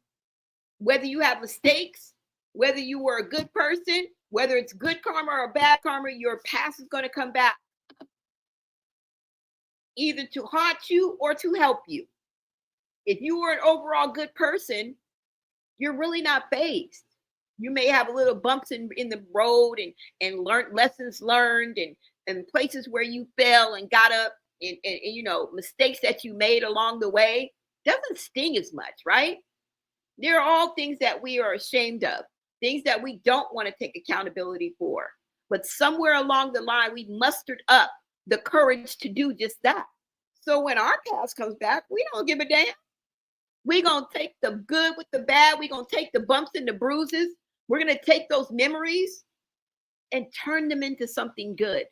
Whether you have mistakes, whether you were a good person, whether it's good karma or bad karma, your past is going to come back. Either to haunt you or to help you. If you were an overall good person, you're really not fazed. You may have a little bumps in the road and learned lessons learned and places where you fell and got up and you know, mistakes that you made along the way. Doesn't sting as much, right? They're all things that we are ashamed of, things that we don't want to take accountability for. But somewhere along the line, we mustered up the courage to do just that. So when our past comes back, we don't give a damn. We're going to take the good with the bad. We're going to take the bumps and the bruises. We're going to take those memories and turn them into something good.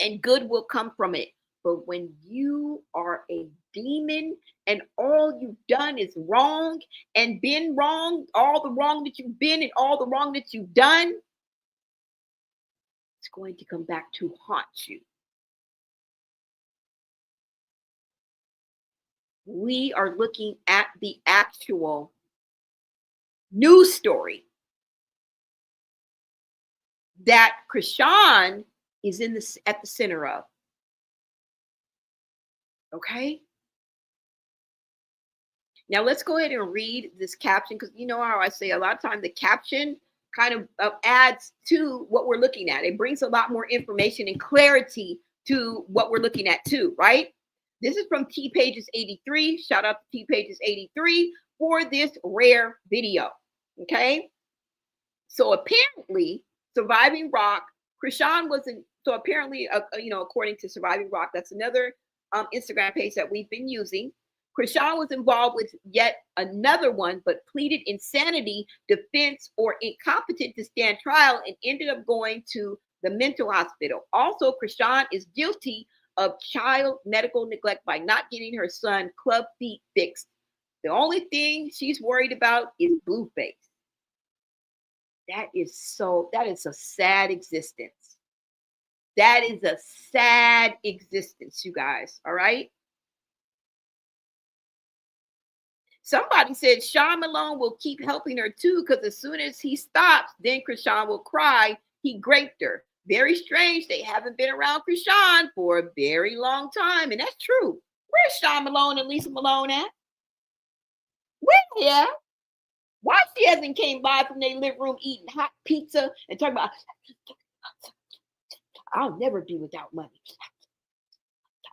And good will come from it. But when you are a demon and all you've done is wrong and been wrong, all the wrong that you've been and all the wrong that you've done, it's going to come back to haunt you. We are looking at the actual news story that Chrisean is at the center of. Okay. Now let's go ahead and read this caption, because you know how I say a lot of times the caption kind of adds to what we're looking at. It brings a lot more information and clarity to what we're looking at too, right? This is from T Pages 83. Shout out to T Pages 83 for this rare video. Okay. So apparently, Surviving Rock, Chrisean wasn't. So apparently, according to Surviving Rock, that's another Instagram page that we've been using. Chrisean was involved with yet another one, but pleaded insanity, defense, or incompetent to stand trial and ended up going to the mental hospital. Also, Chrisean is guilty of child medical neglect by not getting her son club feet fixed. The only thing she's worried about is Blueface. That is a sad existence. That is a sad existence, you guys. All right. Somebody said Sean Malone will keep helping her too, because as soon as he stops, then Chrisean will cry. He raped her. Very strange. They haven't been around Chrisean for a very long time. And that's true. Where's Sean Malone and Lisa Malone at? Where they at? Why she hasn't came by from their living room eating hot pizza and talking about, I'll never be without money.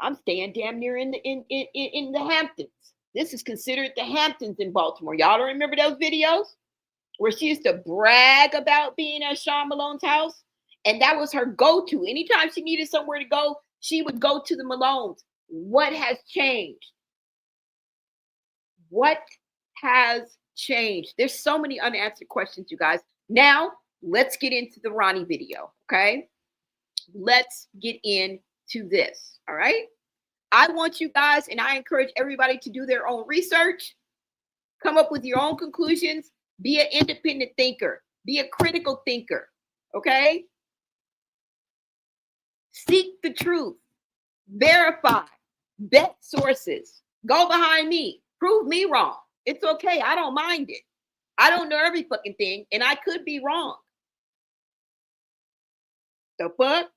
I'm staying damn near in the Hamptons. This is considered the Hamptons in Baltimore. Y'all don't remember those videos where she used to brag about being at Sean Malone's house? And that was her go-to. Anytime she needed somewhere to go, she would go to the Malones. What has changed? What has changed? There's so many unanswered questions, you guys. Now, let's get into the Ronnie video, okay? Let's get into this, all right? I want you guys, and I encourage everybody to do their own research, come up with your own conclusions, be an independent thinker, be a critical thinker, okay? Seek the truth. Verify. Vet sources. Go behind me. Prove me wrong. It's okay. I don't mind it. I don't know every fucking thing, and I could be wrong. The fuck?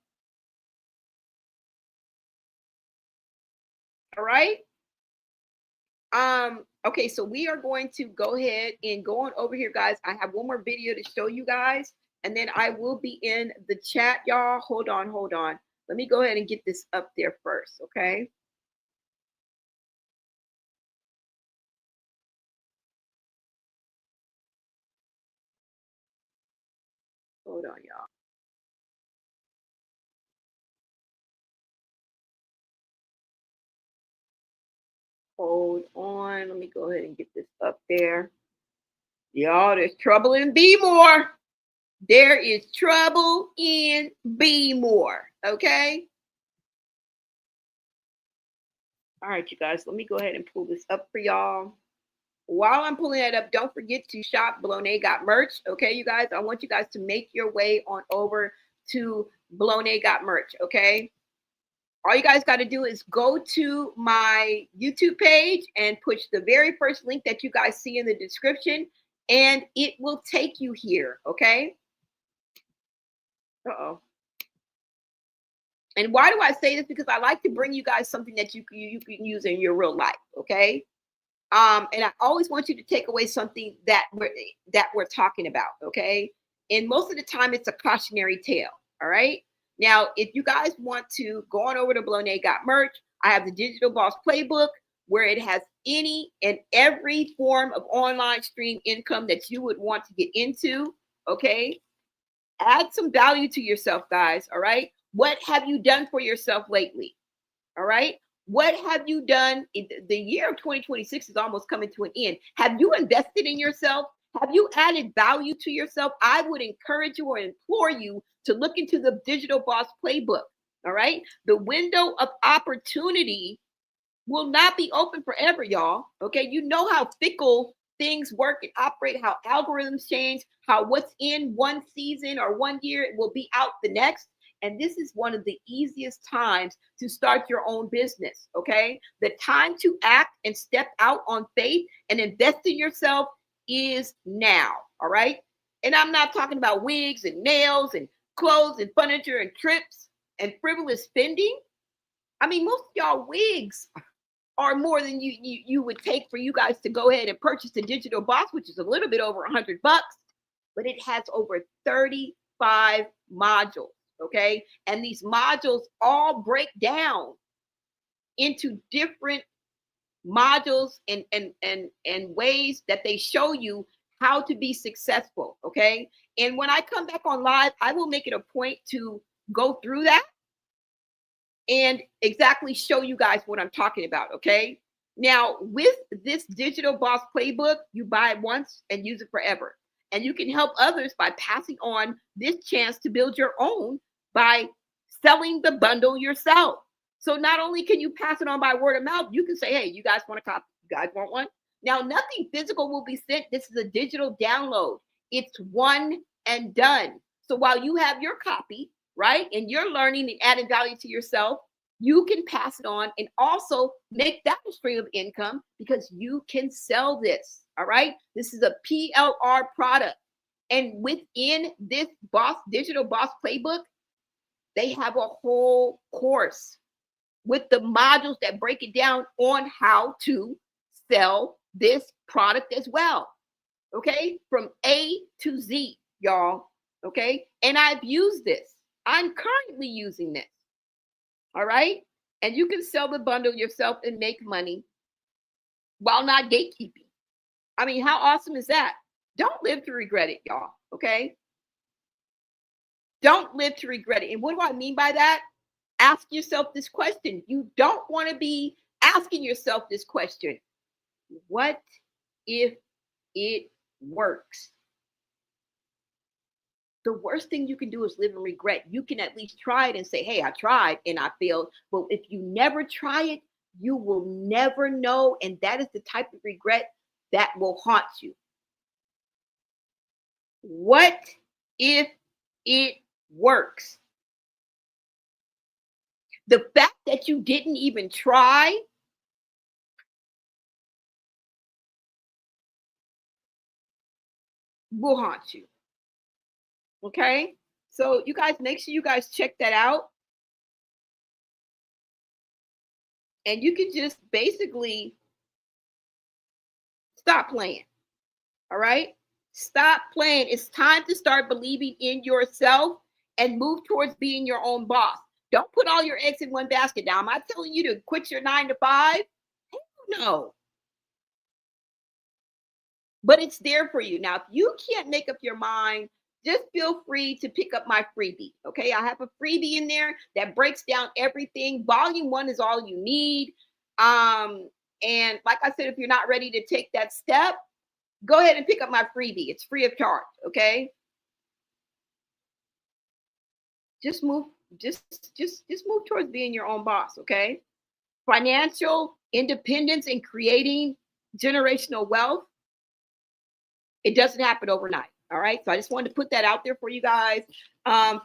All right. Okay, so we are going to go ahead and go on over here, guys. I have one more video to show you guys, and then I will be in the chat, y'all. Hold on. Let me go ahead and get this up there first, okay? Hold on, y'all. Hold on. Let me go ahead and get this up there. Y'all, there's trouble in Bmore. There is trouble in Bmore, okay? All right, you guys, let me go ahead and pull this up for y'all. While I'm pulling that up, don't forget to shop Bmore Got Merch, okay, you guys? I want you guys to make your way on over to Bmore Got Merch, okay? All you guys got to do is go to my YouTube page and push the very first link that you guys see in the description, and it will take you here, okay? Uh-oh. And why do I say this? Because I like to bring you guys something that you can use in your real life, okay? And I always want you to take away something that we're talking about, okay? And most of the time, it's a cautionary tale, all right? Now, if you guys want to go on over to Bmore Got Merch, I have the Digital Boss Playbook where it has any and every form of online stream income that you would want to get into, okay? Add some value to yourself, guys, all right? What have you done for yourself lately, all right? What have you done? The year of 2026 is almost coming to an end. Have you invested in yourself? Have you added value to yourself? I would encourage you or implore you to look into the Digital Boss Playbook, all right? The window of opportunity will not be open forever, y'all, okay? You know how fickle things work and operate, how algorithms change, how what's in one season or 1 year it will be out the next. And this is one of the easiest times to start your own business, okay? The time to act and step out on faith and invest in yourself is now, all right? And I'm not talking about wigs and nails and clothes and furniture and trips and frivolous spending. I mean, most of y'all wigs are more than you would take for you guys to go ahead and purchase the Digital Boss, which is a little bit over $100, but it has over 35 modules. Okay, and these modules all break down into different modules and ways that they show you how to be successful. Okay, and when I come back on live, I will make it a point to go through that and exactly show you guys what I'm talking about. Okay, now with this Digital Boss Playbook, you buy it once and use it forever, and you can help others by passing on this chance to build your own by selling the bundle yourself. So not only can you pass it on by word of mouth, you can say, hey, you guys want a copy? You guys want one? Now, nothing physical will be sent. This is a digital download. It's one and done. So while you have your copy, right, and you're learning and adding value to yourself, you can pass it on and also make that a stream of income because you can sell this, all right? This is a PLR product. And within this Digital Boss Playbook, they have a whole course with the modules that break it down on how to sell this product as well. Okay, from A to Z, y'all. Okay, and I've used this. I'm currently using this. All right, and you can sell the bundle yourself and make money while not gatekeeping. I mean, how awesome is that? Don't live to regret it, y'all. Okay. Don't live to regret it. And what do I mean by that? Ask yourself this question. You don't want to be asking yourself this question. What if it works? The worst thing you can do is live in regret. You can at least try it and say, hey, I tried and I failed. But if you never try it, you will never know. And that is the type of regret that will haunt you. What if it works? The fact that you didn't even try will haunt you. Okay? So you guys, make sure you guys check that out. And you can just basically stop playing. All right? Stop playing. It's time to start believing in yourself and move towards being your own boss. Don't put all your eggs in one basket. Now, am I telling you to quit your 9 to 5? No. But it's there for you. Now, if you can't make up your mind, just feel free to pick up my freebie. Okay. I have a freebie in there that breaks down everything. Volume 1 is all you need. And like I said, if you're not ready to take that step, go ahead and pick up my freebie. It's free of charge. Okay. Just move towards being your own boss. Okay. Financial independence and creating generational wealth, it doesn't happen overnight. All right. So I just wanted to put that out there for you guys.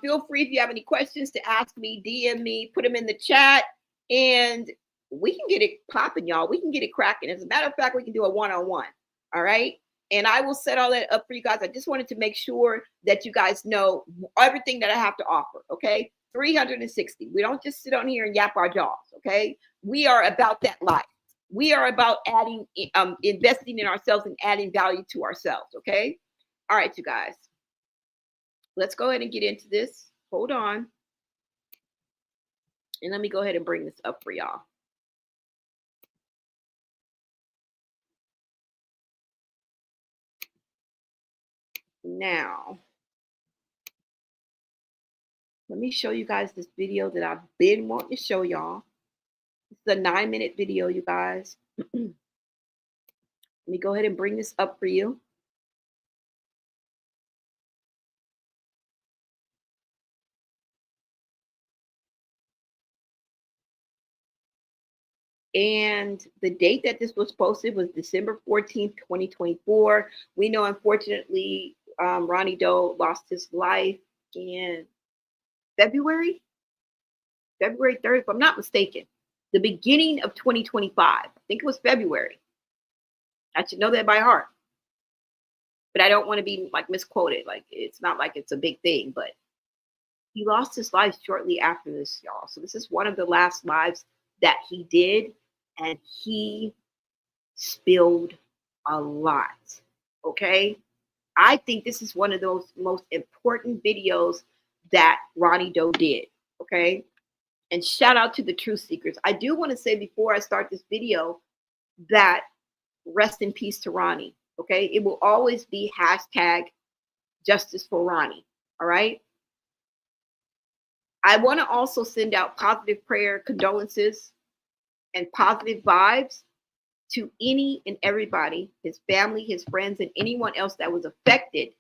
Feel free, if you have any questions, to ask me, DM me, put them in the chat, and we can get it popping, y'all. We can get it cracking. As a matter of fact, we can do a one-on-one. All right. And I will set all that up for you guys. I just wanted to make sure that you guys know everything that I have to offer. Okay. 360. We don't just sit on here and yap our jaws. Okay. We are about that life. We are about adding, investing in ourselves and adding value to ourselves. Okay. All right, you guys. Let's go ahead and get into this. Hold on. And let me go ahead and bring this up for y'all. Now, let me show you guys this video that I've been wanting to show y'all. It's a 9-minute video, you guys. Let me go ahead and bring this up for you. And the date that this was posted was December 14th, 2024. We know, unfortunately, Ronnie Doe lost his life in February 3rd, if I'm not mistaken. The beginning of 2025. I think it was February. I should know that by heart. But I don't want to be like misquoted. Like, it's not like it's a big thing, but he lost his life shortly after this, y'all. So this is one of the last lives that he did. And he spilled a lot. Okay. I think this is one of those most important videos that Ronnie Doe did. Okay. And shout out to the truth seekers. I do want to say before I start this video that rest in peace to Ronnie. Okay. It will always be hashtag justice for Ronnie. All right. I want to also send out positive prayer, condolences, and positive vibes to any and everybody, his family, his friends, and anyone else that was affected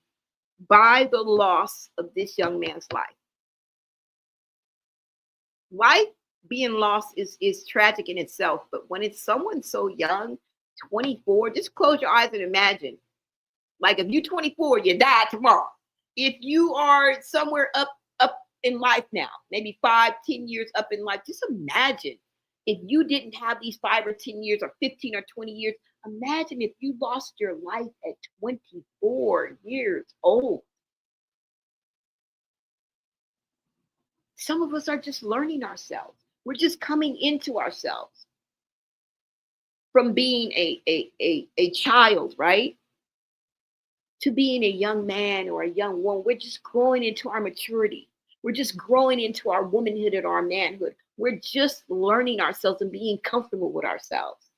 by the loss of this young man's life. Life being lost is tragic in itself, but when it's someone so young, 24, just close your eyes and imagine. Like, if you're 24, you die tomorrow. If you are somewhere up in life now, maybe 5-10 years up in life, just imagine if you didn't have these 5 or 10 years or 15 or 20 years. Imagine if you lost your life at 24 years old. Some of us are just learning ourselves. We're just coming into ourselves from being a child, right? To being a young man or a young woman. We're just growing into our maturity. We're just growing into our womanhood and our manhood. We're just learning ourselves and being comfortable with ourselves.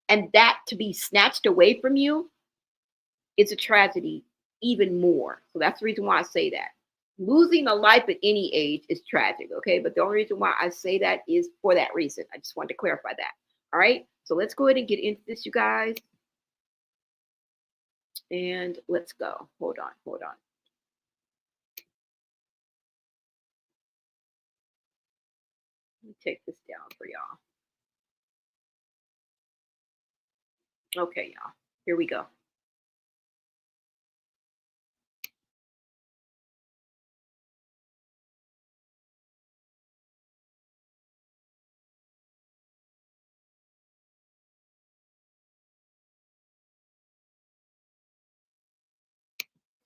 And that to be snatched away from you is a tragedy even more. So that's the reason why I say that. Losing a life at any age is tragic, okay? But the only reason why I say that is for that reason. I just wanted to clarify that. All right? So let's go ahead and get into this, you guys. And let's go. Hold on. Let me take this down for y'all. Okay, y'all. Here we go.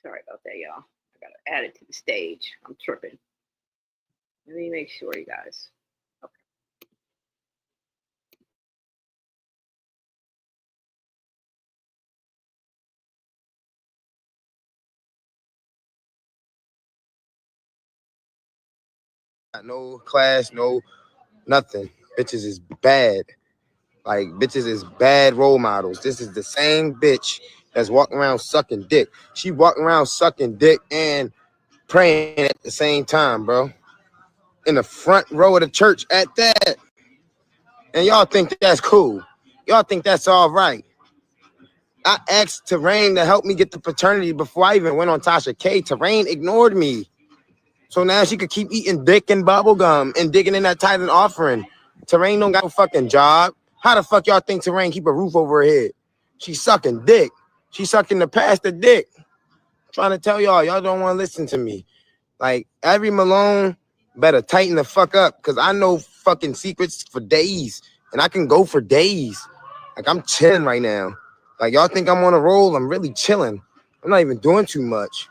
Sorry about that, y'all. I gotta add it to the stage. I'm tripping. Let me make sure, you guys. Okay. No class, no nothing. Bitches is bad. Like, bitches is bad role models. This is the same bitch that's walking around sucking dick. She walking around sucking dick and praying at the same time, bro. In the front row of the church at that. And y'all think that's cool. Y'all think that's all right. I asked Terrain to help me get the fraternity before I even went on Tasha K. Terrain ignored me. So now she could keep eating dick and bubble gum and digging in that tithe and offering. Terrain don't got no fucking job. How the fuck y'all think Terrain keep a roof over her head? She's sucking dick. She's sucking the pastor dick. I'm trying to tell y'all don't want to listen to me. Like, every Malone better tighten the fuck up, because I know fucking secrets for days, and I can go for days. Like, I'm chilling right now. Like, y'all think I'm on a roll? I'm really chilling. I'm not even doing too much.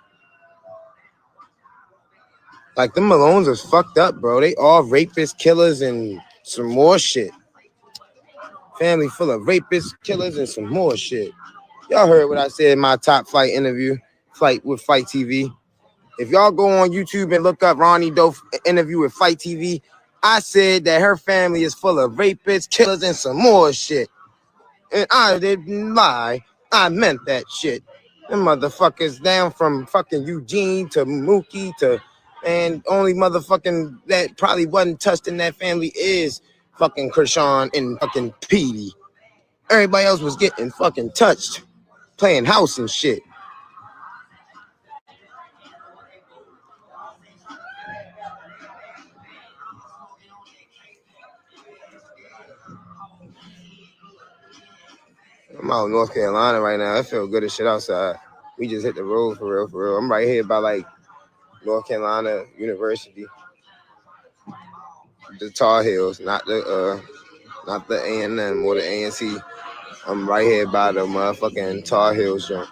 Like, them Malones is fucked up, bro. They all rapists, killers, and some more shit. Family full of rapists, killers, and some more shit. Y'all heard what I said in my top flight interview, Flight with Fight TV. If y'all go on YouTube and look up Ronnie Doe interview with Fight TV, I said that her family is full of rapists, killers, and some more shit. And I didn't lie. I meant that shit. Them motherfuckers down from fucking Eugene to Mookie to, and only motherfucking that probably wasn't touched in that family is fucking Chrisean and fucking Petey. Everybody else was getting fucking touched, playing house and shit. I'm out in North Carolina right now. I feel good as shit outside. We just hit the road for real, for real. I'm right here by like North Carolina University. The Tar Heels, not the A&M or the ANC. I'm right here by the motherfucking Tar Heels jump.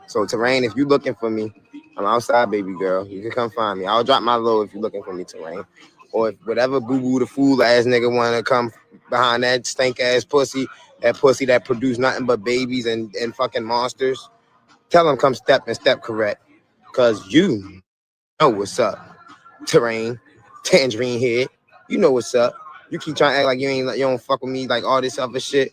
So Terrain, if you looking for me, I'm outside, baby girl. You can come find me. I'll drop my low if you looking for me, Terrain. Or if whatever boo-boo the fool ass nigga wanna come behind that stink ass pussy, that pussy that produced nothing but babies and fucking monsters, tell him come step and step correct. Cause you know what's up, Terrain, tangerine head. You know what's up. You keep trying to act like you don't fuck with me, like all this other shit.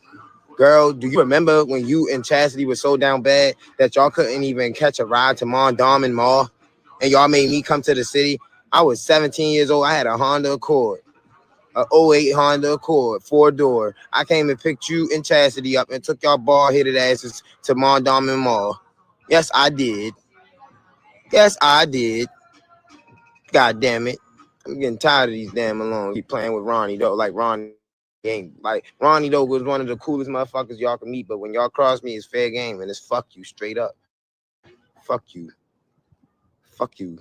Girl, do you remember when you and Chastity was so down bad that y'all couldn't even catch a ride to Mondom and Mall? And y'all made me come to the city? I was 17 years old. I had a Honda Accord, a 08 Honda Accord, 4-door. I came and picked you and Chastity up and took y'all bald-headed asses to Mondom and Mall. Yes, I did. Yes, I did. God damn it. I'm getting tired of these damn Malones. Keep playing with Ronnie, though. Like, Ronnie ain't like Ronnie, though, was one of the coolest motherfuckers y'all can meet. But when y'all cross me, it's fair game. And it's fuck you, straight up. Fuck you. Fuck you.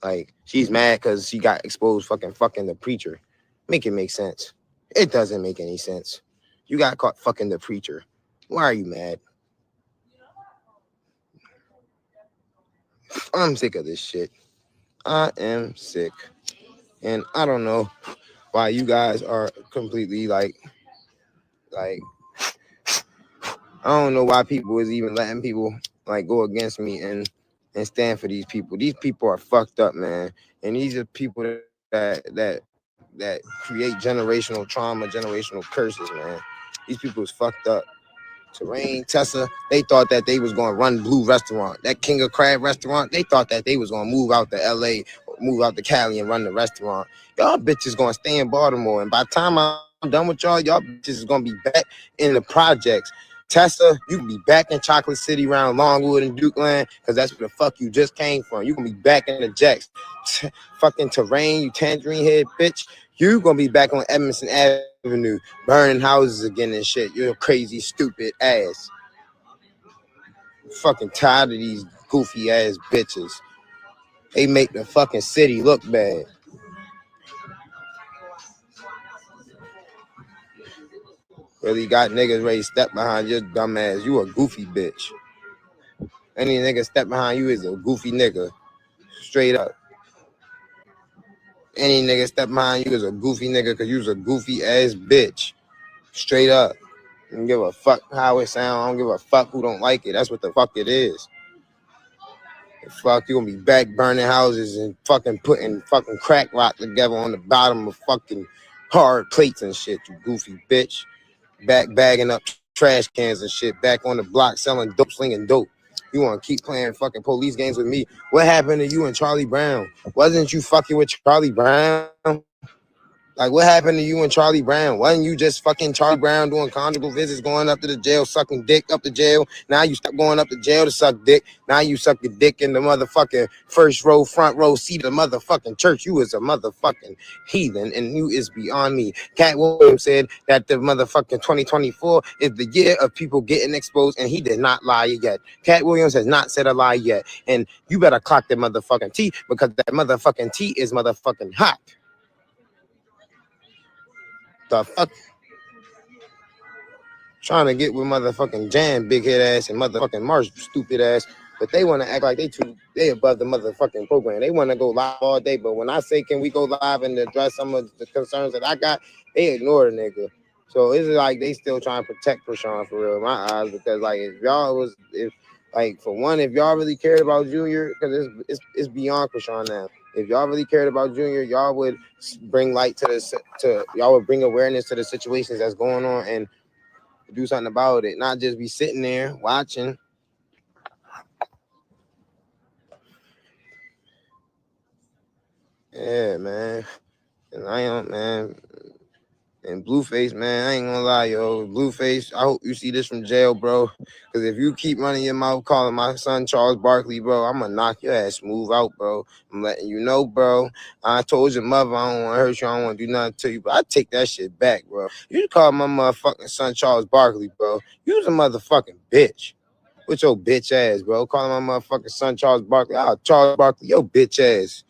Like, she's mad because she got exposed fucking the preacher. Make it make sense. It doesn't make any sense. You got caught fucking the preacher. Why are you mad? I'm sick of this shit. I am sick. And I don't know why you guys are completely like I don't know why people is even letting people like go against me and stand for these people. These people are fucked up, man. And these are people that create generational trauma, generational curses, man. These people is fucked up. Terrain, Tessa, they thought that they was going to run Blue Restaurant. That King of Crab restaurant, they thought that they was going to move out to LA, move out to Cali and run the restaurant. Y'all bitches going to stay in Baltimore. And by the time I'm done with y'all bitches is going to be back in the projects. Tessa, you can be back in Chocolate City around Longwood and Dukeland, because that's where the fuck you just came from. You going to be back in the Jacks. Fucking Terrain, you tangerine head bitch. You going to be back on Edmondson Avenue, burning houses again and shit. You're a crazy, stupid ass. I'm fucking tired of these goofy ass bitches. They make the fucking city look bad. Really got niggas ready to step behind your dumb ass. You a goofy bitch. Any nigga step behind you is a goofy nigga. Straight up. Any nigga step behind you is a goofy nigga because you's a goofy ass bitch. Straight up. I don't give a fuck how it sound. I don't give a fuck who don't like it. That's what the fuck it is. The fuck, you gonna be back burning houses and fucking putting fucking crack rock together on the bottom of fucking hard plates and shit, you goofy bitch. Back bagging up trash cans and shit. Back on the block selling dope, slinging dope. You want to keep playing fucking police games with me? What happened to you and Charlie Brown? Wasn't you fucking with Charlie Brown? Like, what happened to you and Charlie Brown? Wasn't you just fucking Charlie Brown doing conjugal visits, going up to the jail, sucking dick up the jail? Now you stop going up to jail to suck dick. Now you suck your dick in the motherfucking first row, front row seat of the motherfucking church. You is a motherfucking heathen, and you is beyond me. Cat Williams said that the motherfucking 2024 is the year of people getting exposed, and he did not lie yet. Cat Williams has not said a lie yet. And you better clock that motherfucking T, because that motherfucking T is motherfucking hot. The fuck? Trying to get with motherfucking Jan, big head ass, and motherfucking Marsh, stupid ass. But they want to act like they above the motherfucking program. They want to go live all day. But when I say, can we go live and address some of the concerns that I got, they ignore the nigga. So it's like they still trying to protect Chrisean for real, in my eyes. Because like if y'all really cared about Junior, because it's beyond Chrisean now. If y'all really cared about Junior, y'all would bring light y'all would bring awareness to the situations that's going on and do something about it, not just be sitting there watching. Yeah, man. And I am, man. And Blueface, man, I ain't gonna lie, yo. Blueface, I hope you see this from jail, bro. Because if you keep running your mouth calling my son Charles Barkley, bro, I'm gonna knock your ass smooth out, bro. I'm letting you know, bro. I told your mother I don't want to hurt you. I don't want to do nothing to you, but I take that shit back, bro. You call my motherfucking son Charles Barkley, bro. You's a motherfucking bitch. With your bitch ass, bro. Calling my motherfucking son Charles Barkley. Oh, Charles Barkley, your bitch ass.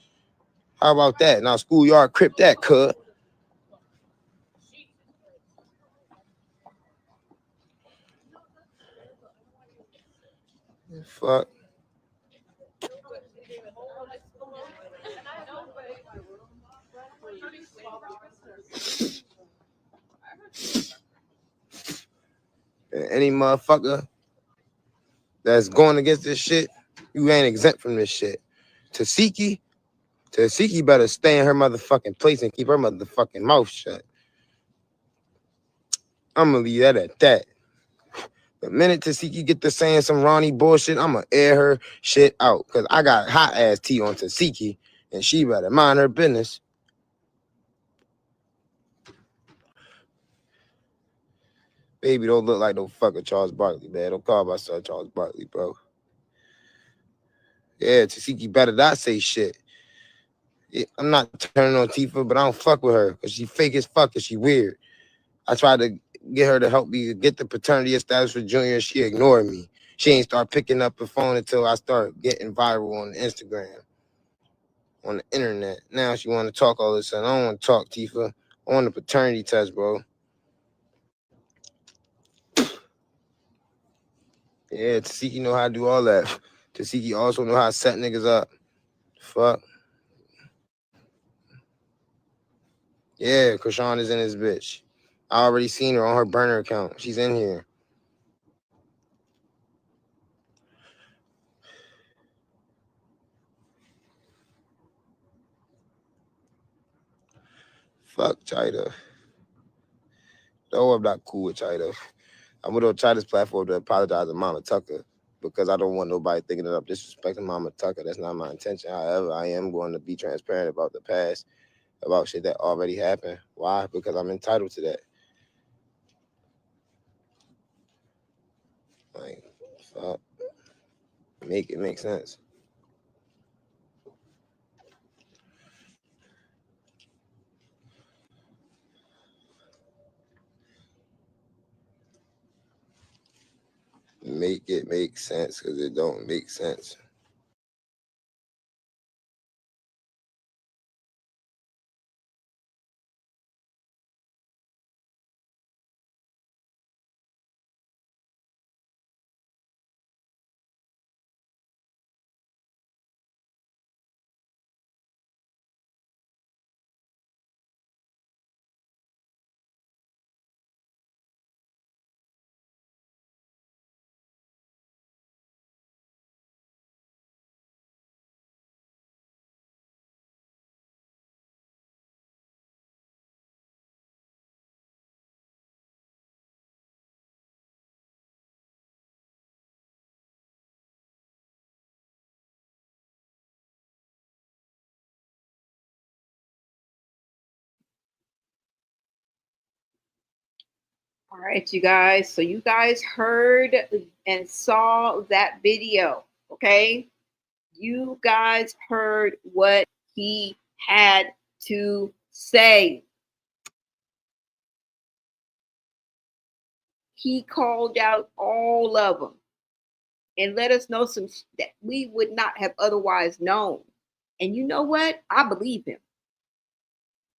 How about that? Now, schoolyard crip that, cut. Fuck. And any motherfucker that's going against this shit, you ain't exempt from this shit. Tesehki better stay in her motherfucking place and keep her motherfucking mouth shut. I'm gonna leave that at that. The minute Tesehki get to saying some Ronnie bullshit, I'm gonna air her shit out. Cause I got hot ass tea on Tesehki, and she better mind her business. Baby don't look like no fucking Charles Barkley, man. Don't call myself Charles Barkley, bro. Yeah, Tesehki better not say shit. Yeah, I'm not turning on Tifa, but I don't fuck with her because she fake as fuck and she weird. I tried to get her to help me get the paternity established for Junior. She ignored me. She ain't start picking up the phone until I start getting viral on Instagram, on the internet. Now she want to talk all of a sudden. I don't want to talk, Tifa. I want a paternity test, bro. Yeah, Tesehki know how to do all that. Tesehki also know how to set niggas up. Fuck. Yeah, Chrisean is in his bitch. I already seen her on her burner account. She's in here. Fuck Chida. No, I'm not cool with Chida. I'm going to try this platform to apologize to Mama Tucker because I don't want nobody thinking that I'm disrespecting Mama Tucker. That's not my intention. However, I am going to be transparent about the past, about shit that already happened. Why? Because I'm entitled to that. Like, fuck. Make it make sense. Make it make sense because it don't make sense. All right, you guys. So you guys heard and saw that video, okay? You guys heard what he had to say. He called out all of them and let us know some that we would not have otherwise known. And you know what? I believe him.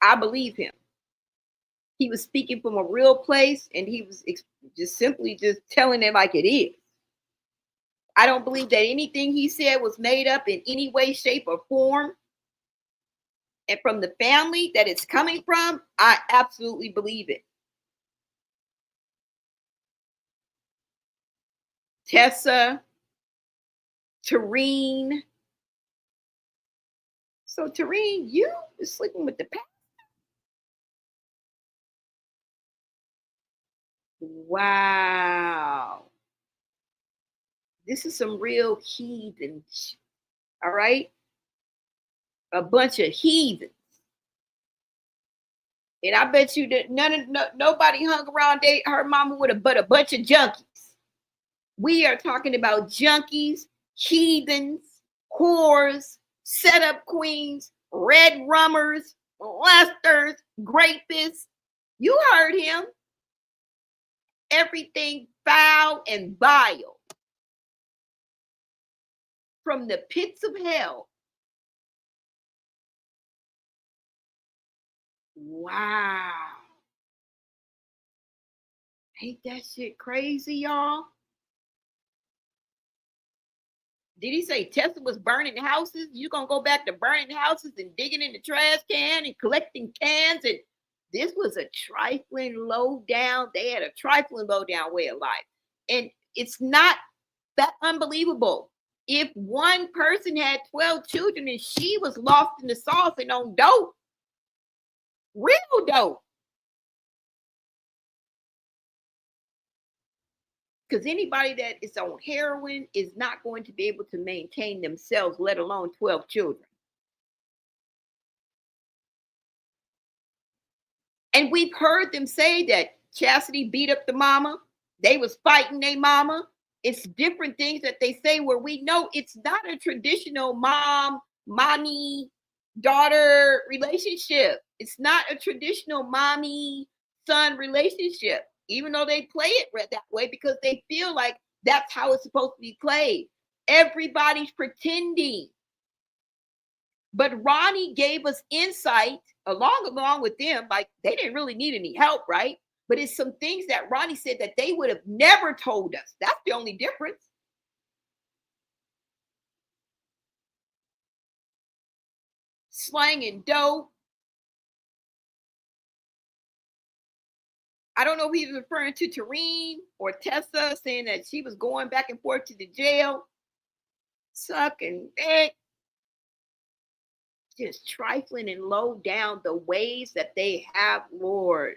I believe him. He was speaking from a real place, and he was just simply just telling it like it is. I don't believe that anything he said was made up in any way, shape, or form. And from the family that it's coming from, I absolutely believe it. Tessa, Tareen. So Tareen, you were sleeping with the pastor? Wow. This is some real heathen. All right? A bunch of heathens. And I bet you that nobody hung around her mama with but a bunch of junkies. We are talking about junkies, heathens, whores, setup queens, red rummers, molesters, grapists. You heard him. Everything foul and vile. From the pits of hell. Wow. Ain't that shit crazy, y'all? Did he say Tesla was burning houses? You gonna go back to burning houses and digging in the trash can and collecting cans? And this was a trifling low down. They had a trifling low down way of life. And it's not that unbelievable. If one person had 12 children and she was lost in the sauce and on dope, real dope. Because anybody that is on heroin is not going to be able to maintain themselves, let alone 12 children. And we've heard them say that Chastity beat up the mama. They was fighting their mama. It's different things that they say where we know it's not a traditional mommy, daughter relationship. It's not a traditional mommy, son relationship. Even though they play it that way because they feel like that's how it's supposed to be played. Everybody's pretending. But Ronnie gave us insight along with them. Like they didn't really need any help, right? But it's some things that Ronnie said that they would have never told us. That's the only difference. Slanging dope. I don't know if he was referring to Tareen or Tessa, saying that she was going back and forth to the jail, sucking dick, just trifling and low down the ways that they have, Lord.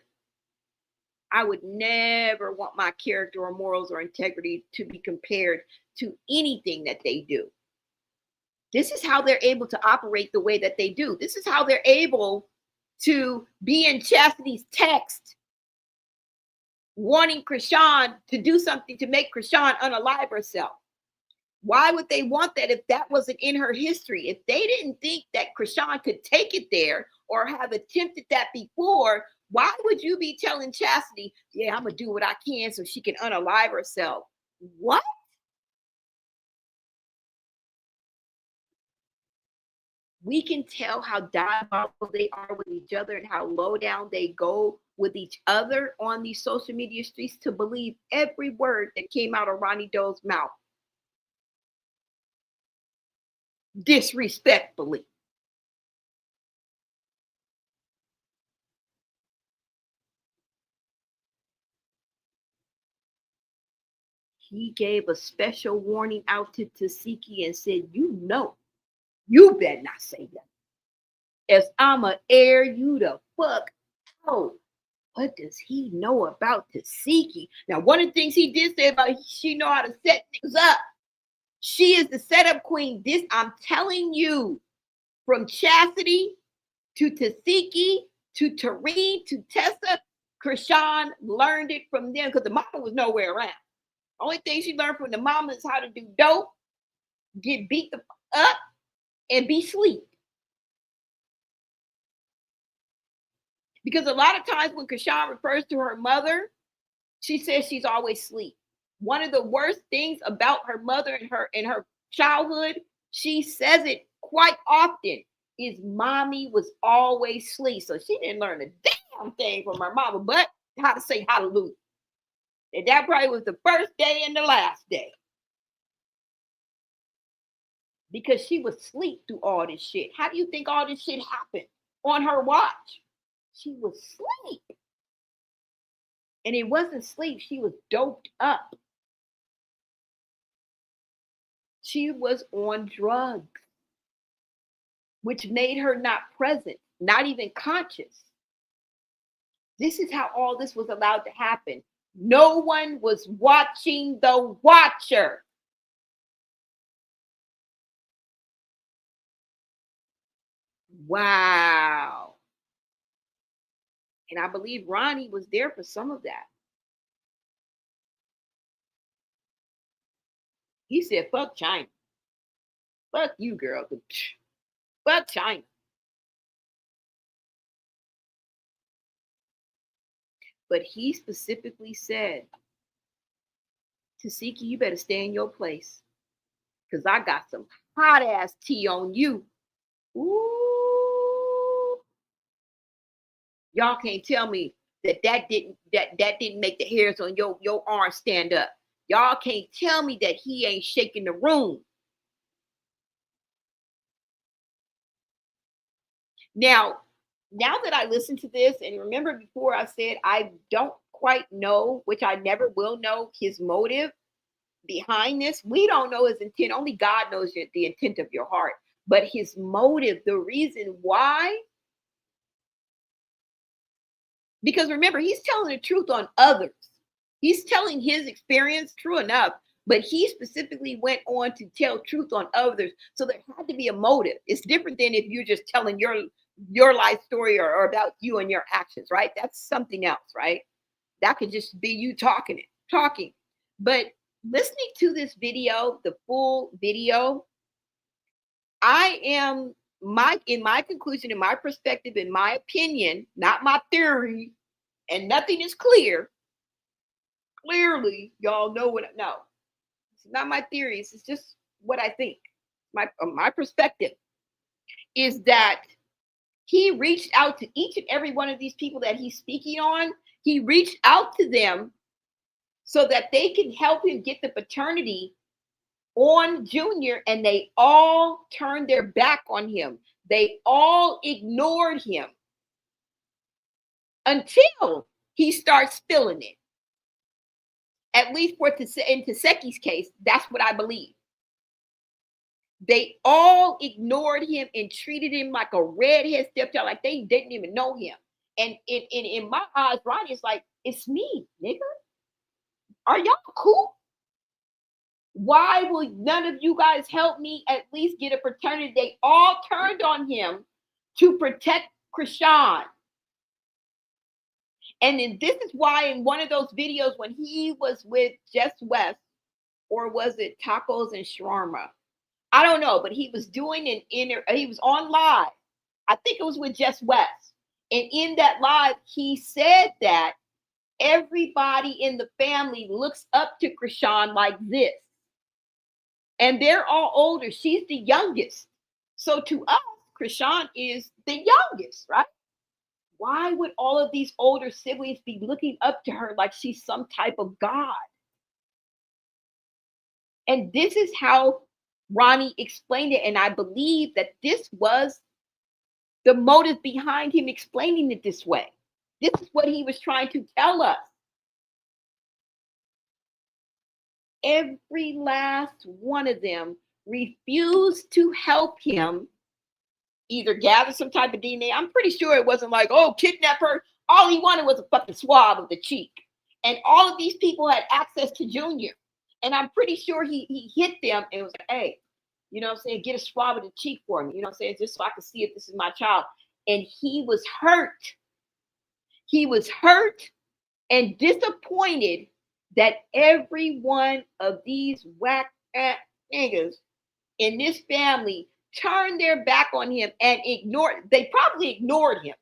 I would never want my character or morals or integrity to be compared to anything that they do. This is how they're able to operate the way that they do. This is how they're able to be in Chastity's text, wanting Chrisean to do something to make Chrisean unalive herself. Why would they want that if that wasn't in her history? If they didn't think that Chrisean could take it there or have attempted that before, why would you be telling Chastity, yeah, I'm going to do what I can so she can unalive herself? What? We can tell how diabolical they are with each other and how low down they go with each other on these social media streets to believe every word that came out of Ronnie Doe's mouth. Disrespectfully. He gave a special warning out to Tesehki and said, you better not say that. As I'ma air you the fuck out. What does he know about Tesehki? Now, one of the things he did say about she know how to set things up. She is the setup queen. This, I'm telling you, from Chastity to Tesehki to Tareen to Tessa, Chrisean learned it from them because the mama was nowhere around. Only thing she learned from the mama is how to do dope, get beat up, and be asleep. Because a lot of times when Chrisean refers to her mother, she says she's always asleep. One of the worst things about her mother in her childhood, she says it quite often, is mommy was always asleep. So she didn't learn a damn thing from her mama, but how to say hallelujah. And that probably was the first day and the last day. Because she was asleep through all this shit. How do you think all this shit happened on her watch? She was asleep. And it wasn't sleep. She was doped up. She was on drugs, which made her not present, not even conscious. This is how all this was allowed to happen. No one was watching the watcher. Wow. And I believe Ronnie was there for some of that. He said, fuck China. Fuck you, girl. Fuck China. But he specifically said, Tesehki, you better stay in your place. Because I got some hot ass tea on you. Ooh. Y'all can't tell me that didn't make the hairs on your arm stand up. Y'all can't tell me that he ain't shaking the room. Now that I listened to this, and remember before I said I don't quite know, which I never will know, his motive behind this. We don't know his intent. Only God knows the intent of your heart. But his motive, the reason why, because remember, he's telling the truth on others. He's telling his experience, true enough, but he specifically went on to tell truth on others. So there had to be a motive. It's different than if you're just telling your life story or about you and your actions, right? That's something else, right? That could just be you talking. But listening to this video, the full video, I am in my conclusion, in my perspective, in my opinion, not my theory, and nothing is clear. Clearly, y'all know what I know. It's not my theories. It's just what I think. My perspective is that he reached out to each and every one of these people that he's speaking on. He reached out to them so that they can help him get the paternity on Junior, and they all turned their back on him. They all ignored him until he starts spilling it. At least in Tesehki's case, that's what I believe. They all ignored him and treated him like a redhead stepchild, like they didn't even know him. And in my eyes, Ronnie is like, it's me, nigga. Are y'all cool? Why will none of you guys help me at least get a paternity? They all turned on him to protect Chrisean. And then this is why in one of those videos when he was with Jess West, or was it Tacos and Shawarma? I don't know, but he was doing he was on live. I think it was with Jess West. And in that live, he said that everybody in the family looks up to Chrisean like this. And they're all older. She's the youngest. So to us, Chrisean is the youngest, right? Why would all of these older siblings be looking up to her like she's some type of god? And this is how Ronnie explained it. And I believe that this was the motive behind him explaining it this way. This is what he was trying to tell us. Every last one of them refused to help him either gather some type of DNA. I'm pretty sure it wasn't like, oh, kidnap her. All he wanted was a fucking swab of the cheek. And all of these people had access to Junior. And I'm pretty sure he hit them and was like, hey, you know what I'm saying? Get a swab of the cheek for me. You know what I'm saying? Just so I can see if this is my child. And he was hurt. He was hurt and disappointed that every one of these whack ass niggas in this family turned their back on him and they probably ignored him.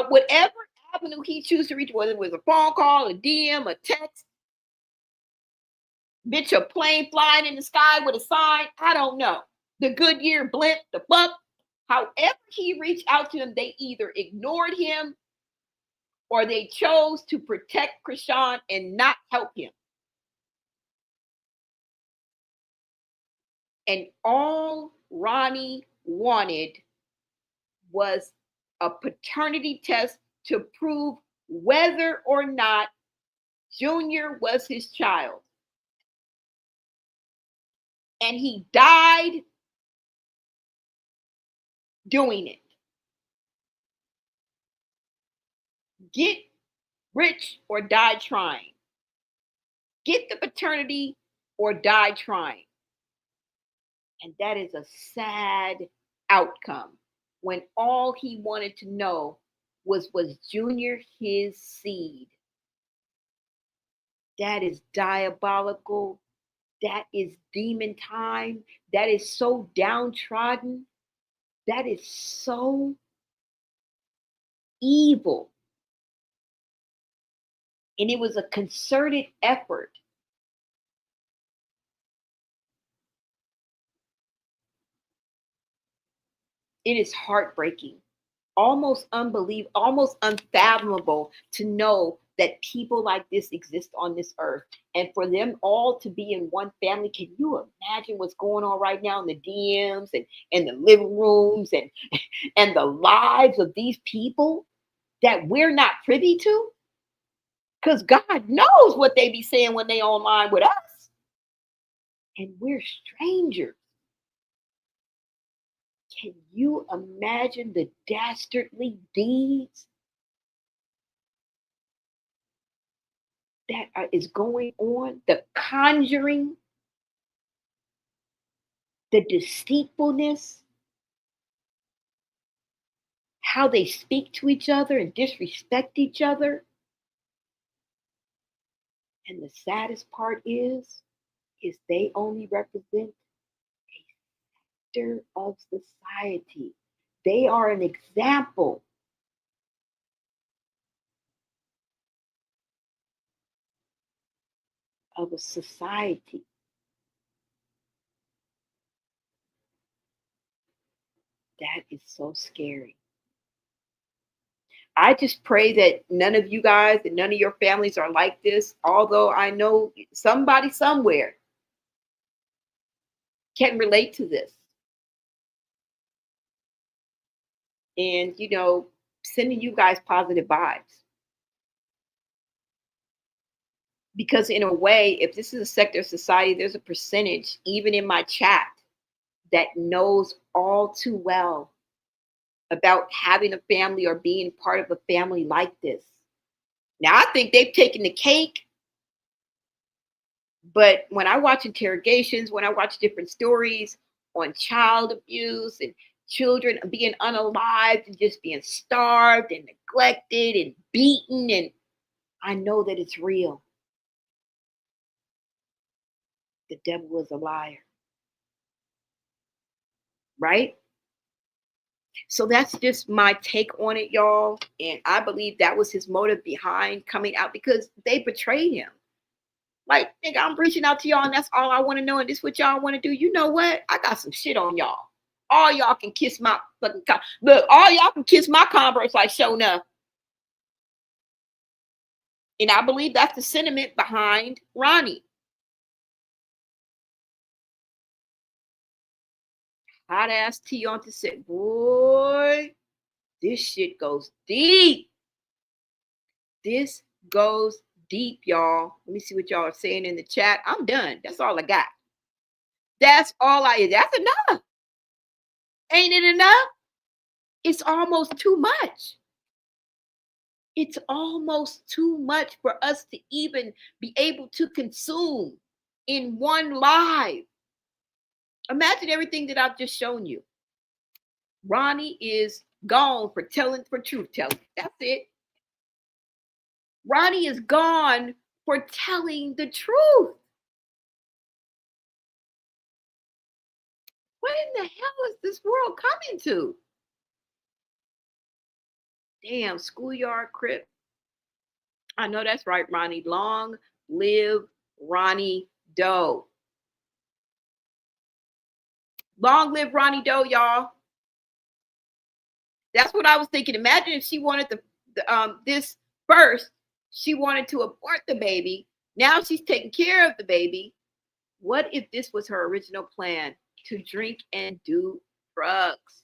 Whatever avenue he chose to reach, whether it was a phone call, a DM, a text, bitch, a plane flying in the sky with a sign, I don't know. The Goodyear blimp, the bump. However he reached out to them, they either ignored him or they chose to protect Chrisean and not help him. And all Ronnie wanted was a paternity test to prove whether or not Junior was his child. And he died doing it. Get rich or die trying. Get the paternity or die trying. And that is a sad outcome when all he wanted to know was Junior his seed? That is diabolical. That is demon time. That is so downtrodden. That is so evil. And it was a concerted effort. It is heartbreaking, almost unbelievable, almost unfathomable to know that people like this exist on this earth. And for them all to be in one family, can you imagine what's going on right now in the DMs and the living rooms and the lives of these people that we're not privy to? Because God knows what they be saying when they online with us. And we're strangers. Can you imagine the dastardly deeds that is going on? The conjuring, the deceitfulness, how they speak to each other and disrespect each other. And the saddest part is they only represent a sector of society. They are an example of a society. That is so scary. I just pray that none of you guys and none of your families are like this, although I know somebody somewhere can relate to this. And, sending you guys positive vibes. Because in a way, if this is a sector of society, there's a percentage, even in my chat, that knows all too well about having a family or being part of a family like this. Now, I think they've taken the cake. But when I watch interrogations, when I watch different stories on child abuse and children being unalived and just being starved and neglected and beaten, and I know that it's real. The devil is a liar. Right? So that's just my take on it, y'all. And I believe that was his motive behind coming out, because they betrayed him. Like, nigga, I'm reaching out to y'all and that's all I want to know. And this is what y'all want to do. You know what? I got some shit on y'all. All y'all can kiss my fucking look, all y'all can kiss my Converse like show enough. And I believe that's the sentiment behind Ronnie. Hot ass tea on to say, boy, this shit goes deep. This goes deep, y'all. Let me see what y'all are saying in the chat. I'm done. That's all I got. That's enough. Ain't it enough? It's almost too much. It's almost too much for us to even be able to consume in one live. Imagine everything that I've just shown you. Ronnie is gone for truth telling. That's it. Ronnie is gone for telling the truth. What in the hell is this world coming to? Damn, schoolyard crip. I know that's right, Ronnie. Long live Ronnie Doe. Long live Ronnie Doe, y'all. That's what I was thinking. Imagine if she wanted this first, she wanted to abort the baby. Now she's taking care of the baby. What if this was her original plan? To drink and do drugs.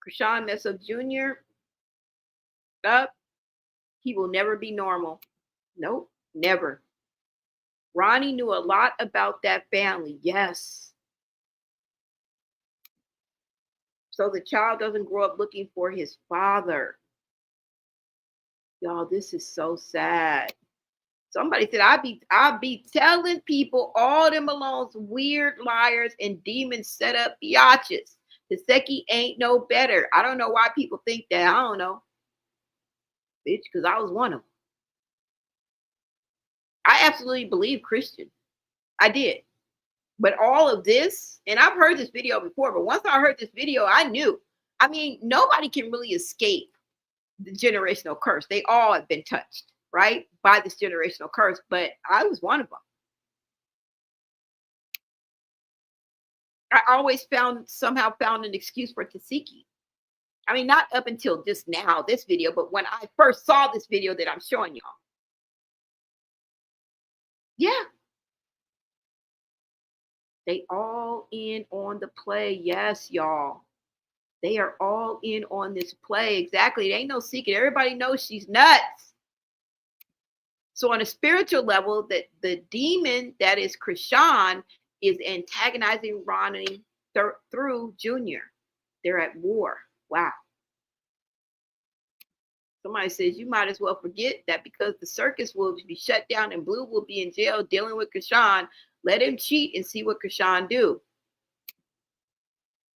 Chrisean Mess Up Jr. Up. He will never be normal. Nope, never. Ronnie knew a lot about that family. Yes. So the child doesn't grow up looking for his father. Y'all, this is so sad. Somebody said, I'll be telling people all them Malones weird liars and demons set up biatches. Tesehki ain't no better. I don't know why people think that. I don't know. Bitch, because I was one of them. I absolutely believe Christian. I did. But all of this, and I've heard this video before, but once I heard this video, I knew. I mean, nobody can really escape the generational curse. They all have been touched, right, by this generational curse, but I was one of them. I always somehow found an excuse for Tesehki. I mean, not up until just now, this video, but when I first saw this video that I'm showing y'all. Yeah. They all in on the play. Yes, y'all. They are all in on this play. Exactly. It ain't no secret. Everybody knows she's nuts. So on a spiritual level, that the demon that is Chrisean is antagonizing Ronnie through Junior. They're at war. Wow. Somebody says you might as well forget that because the circus will be shut down and Blue will be in jail dealing with Chrisean. Let him cheat and see what Chrisean do.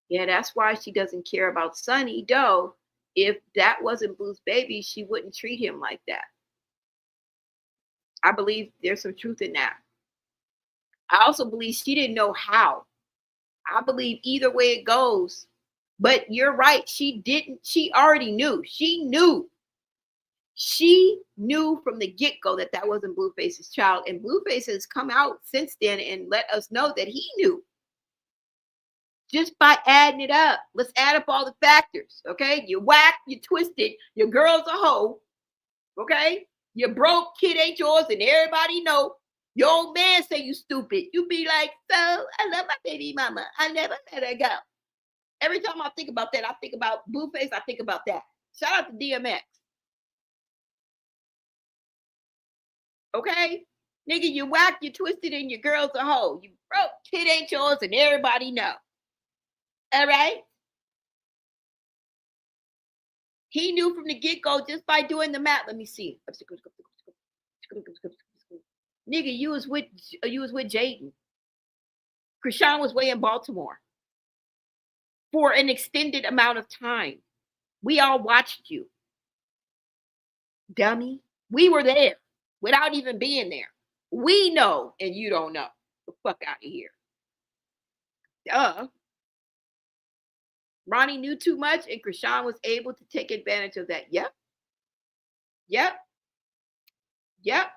Yeah, that's why she doesn't care about Sonny Doe. If that wasn't Blue's baby, she wouldn't treat him like that. I believe there's some truth in that. I also believe she didn't know how. I believe either way it goes. But you're right. She didn't. She already knew. She knew. She knew from the get-go that that wasn't Blueface's child. And Blueface has come out since then and let us know that he knew. Just by adding it up. Let's add up all the factors. Okay? You whack, you twisted, your girl's a hoe. Okay? You broke, kid ain't yours, and everybody know. Your old man say you stupid. You be like, so I love my baby mama. I never let her go. Every time I think about that, I think about Blueface, I think about that. Shout out to DMX. Okay? Nigga, you whack, you twisted, and your girl's a hoe. You broke, kid ain't yours, and everybody know. All right? He knew from the get-go just by doing the math. Let me see. Nigga, you was with Jaden. Chrisean was way in Baltimore for an extended amount of time. We all watched you. Dummy. We were there without even being there. We know and you don't know. The fuck out of here. Duh. Ronnie knew too much and Chrisean was able to take advantage of that. Yep. Yep. Yep.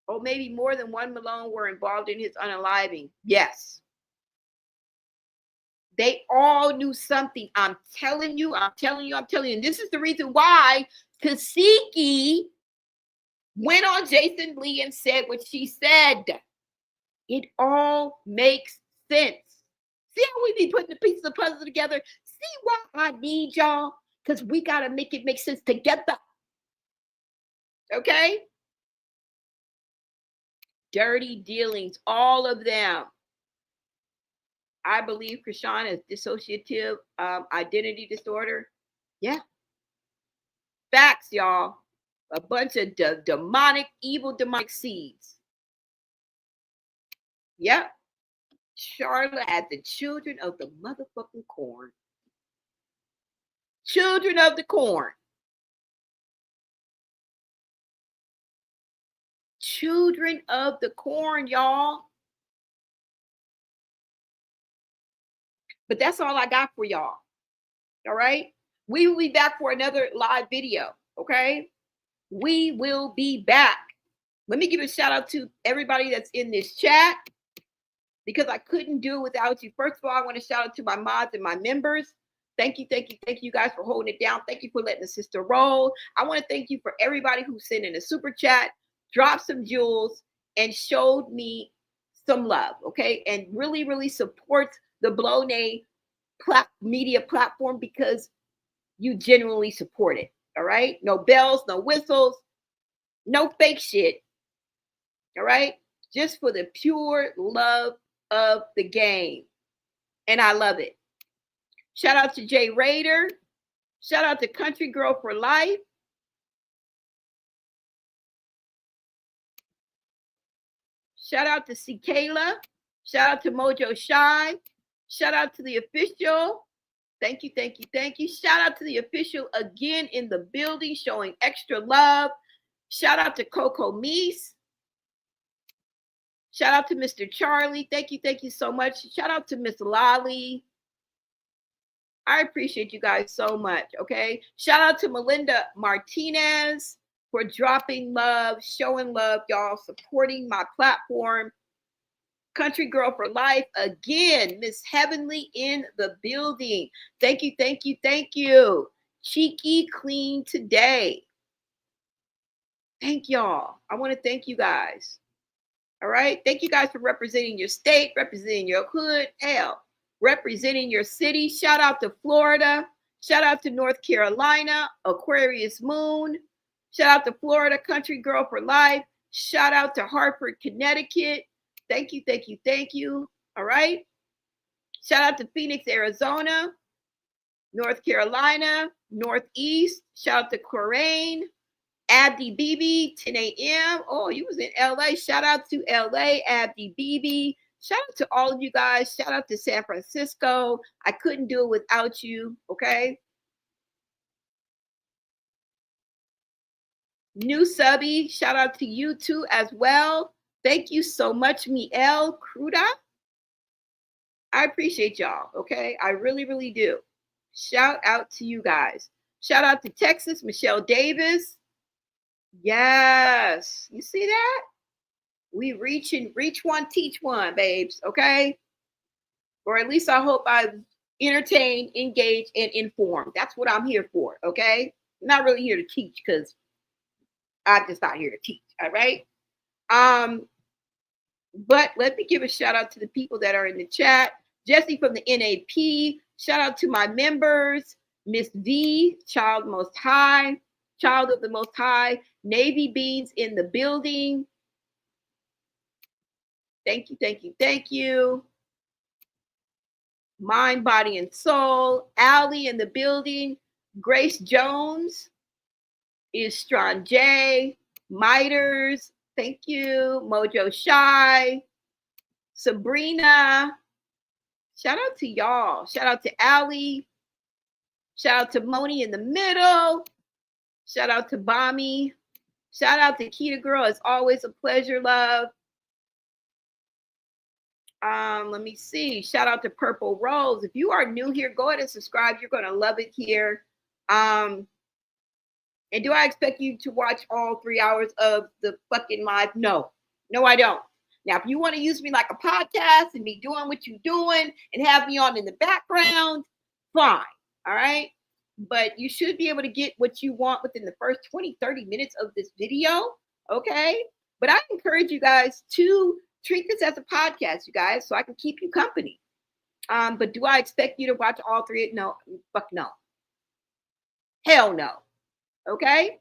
Or maybe more than one Malone were involved in his unaliving. Yes. They all knew something. I'm telling you. And this is the reason why Tesehki went on Jason Lee and said what she said. It all makes sense. See how we be putting the pieces of the puzzle together? See why I need y'all? Because we got to make it make sense together. Okay? Dirty dealings, all of them. I believe Chrisean has dissociative identity disorder. Yeah. Facts, y'all. A bunch of demonic, evil demonic seeds. Yep. Charlotte had the children of the motherfucking corn. Children of the corn. Children of the corn, y'all. But that's all I got for y'all. All right. We will be back for another live video. Okay. We will be back. Let me give a shout out to everybody that's in this chat because I couldn't do it without you. First of all, I want to shout out to my mods and my members. Thank you, thank you, thank you guys for holding it down. Thank you for letting the sister roll. I want to thank you for everybody who sent in a super chat, dropped some jewels, and showed me some love, okay? And really, really supports the Blonay media platform because you genuinely support it, all right? No bells, no whistles, no fake shit, all right? Just for the pure love of the game. And I love it. Shout out to Jay Raider. Shout out to Country Girl for Life. Shout out to Cikayla. Shout out to Mojo Shy. Shout out to the official. Thank you, thank you, thank you. Shout out to the official again in the building, showing extra love. Shout out to Coco Meese. Shout out to Mr. Charlie. Thank you so much. Shout out to Miss Lolly. I appreciate you guys so much, okay? Shout out to Melinda Martinez for dropping love, showing love, y'all, supporting my platform. Country Girl for Life, again, Miss Heavenly in the building. Thank you, thank you, thank you. Cheeky Clean Today. Thank y'all. I want to thank you guys. All right? Thank you guys for representing your state, representing your hood, hell, representing your city. Shout out to Florida. Shout out to North Carolina, Aquarius Moon. Shout out to Florida, Country Girl for Life. Shout out to Hartford, Connecticut. Thank you, thank you, thank you. All right. Shout out to Phoenix, Arizona, North Carolina, Northeast. Shout out to Corain, Abdi Bibi, 10 a.m. Oh, you was in LA. Shout out to LA, Abdi Bibi. Shout out to all of you guys. Shout out to San Francisco. I couldn't do it without you. Okay. New subby, shout out to you too as well. Thank you so much, Miel Cruda. I appreciate y'all, okay? I really, really do. Shout out to you guys. Shout out to Texas, Michelle Davis. Yes, you see that? We reach one, teach one, babes, okay? Or at least I hope I've entertained, engaged, and informed. That's what I'm here for, okay? I'm not really here to teach because I'm just not here to teach, all right? But let me give a shout out to the people that are in the chat. Jesse from the NAP. Shout out to my members. Miss V, Child of the Most High. Navy Beans in the building. Thank you, thank you, thank you. Mind, Body, and Soul. Allie in the building. Grace Jones. Istron J. Miters. Thank you. Mojo Shy. Sabrina. Shout out to y'all. Shout out to Allie. Shout out to Moni in the middle. Shout out to Bami. Shout out to Kita Girl. It's always a pleasure, love. Let me see. Shout out to Purple Rose. If you are new here, go ahead and subscribe. You're going to love it here. And do I expect you to watch all 3 hours of the fucking live? No. No, I don't. Now, if you want to use me like a podcast and be doing what you're doing and have me on in the background, fine. All right. But you should be able to get what you want within the first 20, 30 minutes of this video. Okay. But I encourage you guys to treat this as a podcast, you guys, so I can keep you company. But do I expect you to watch all three? No. Fuck no. Hell no. Okay.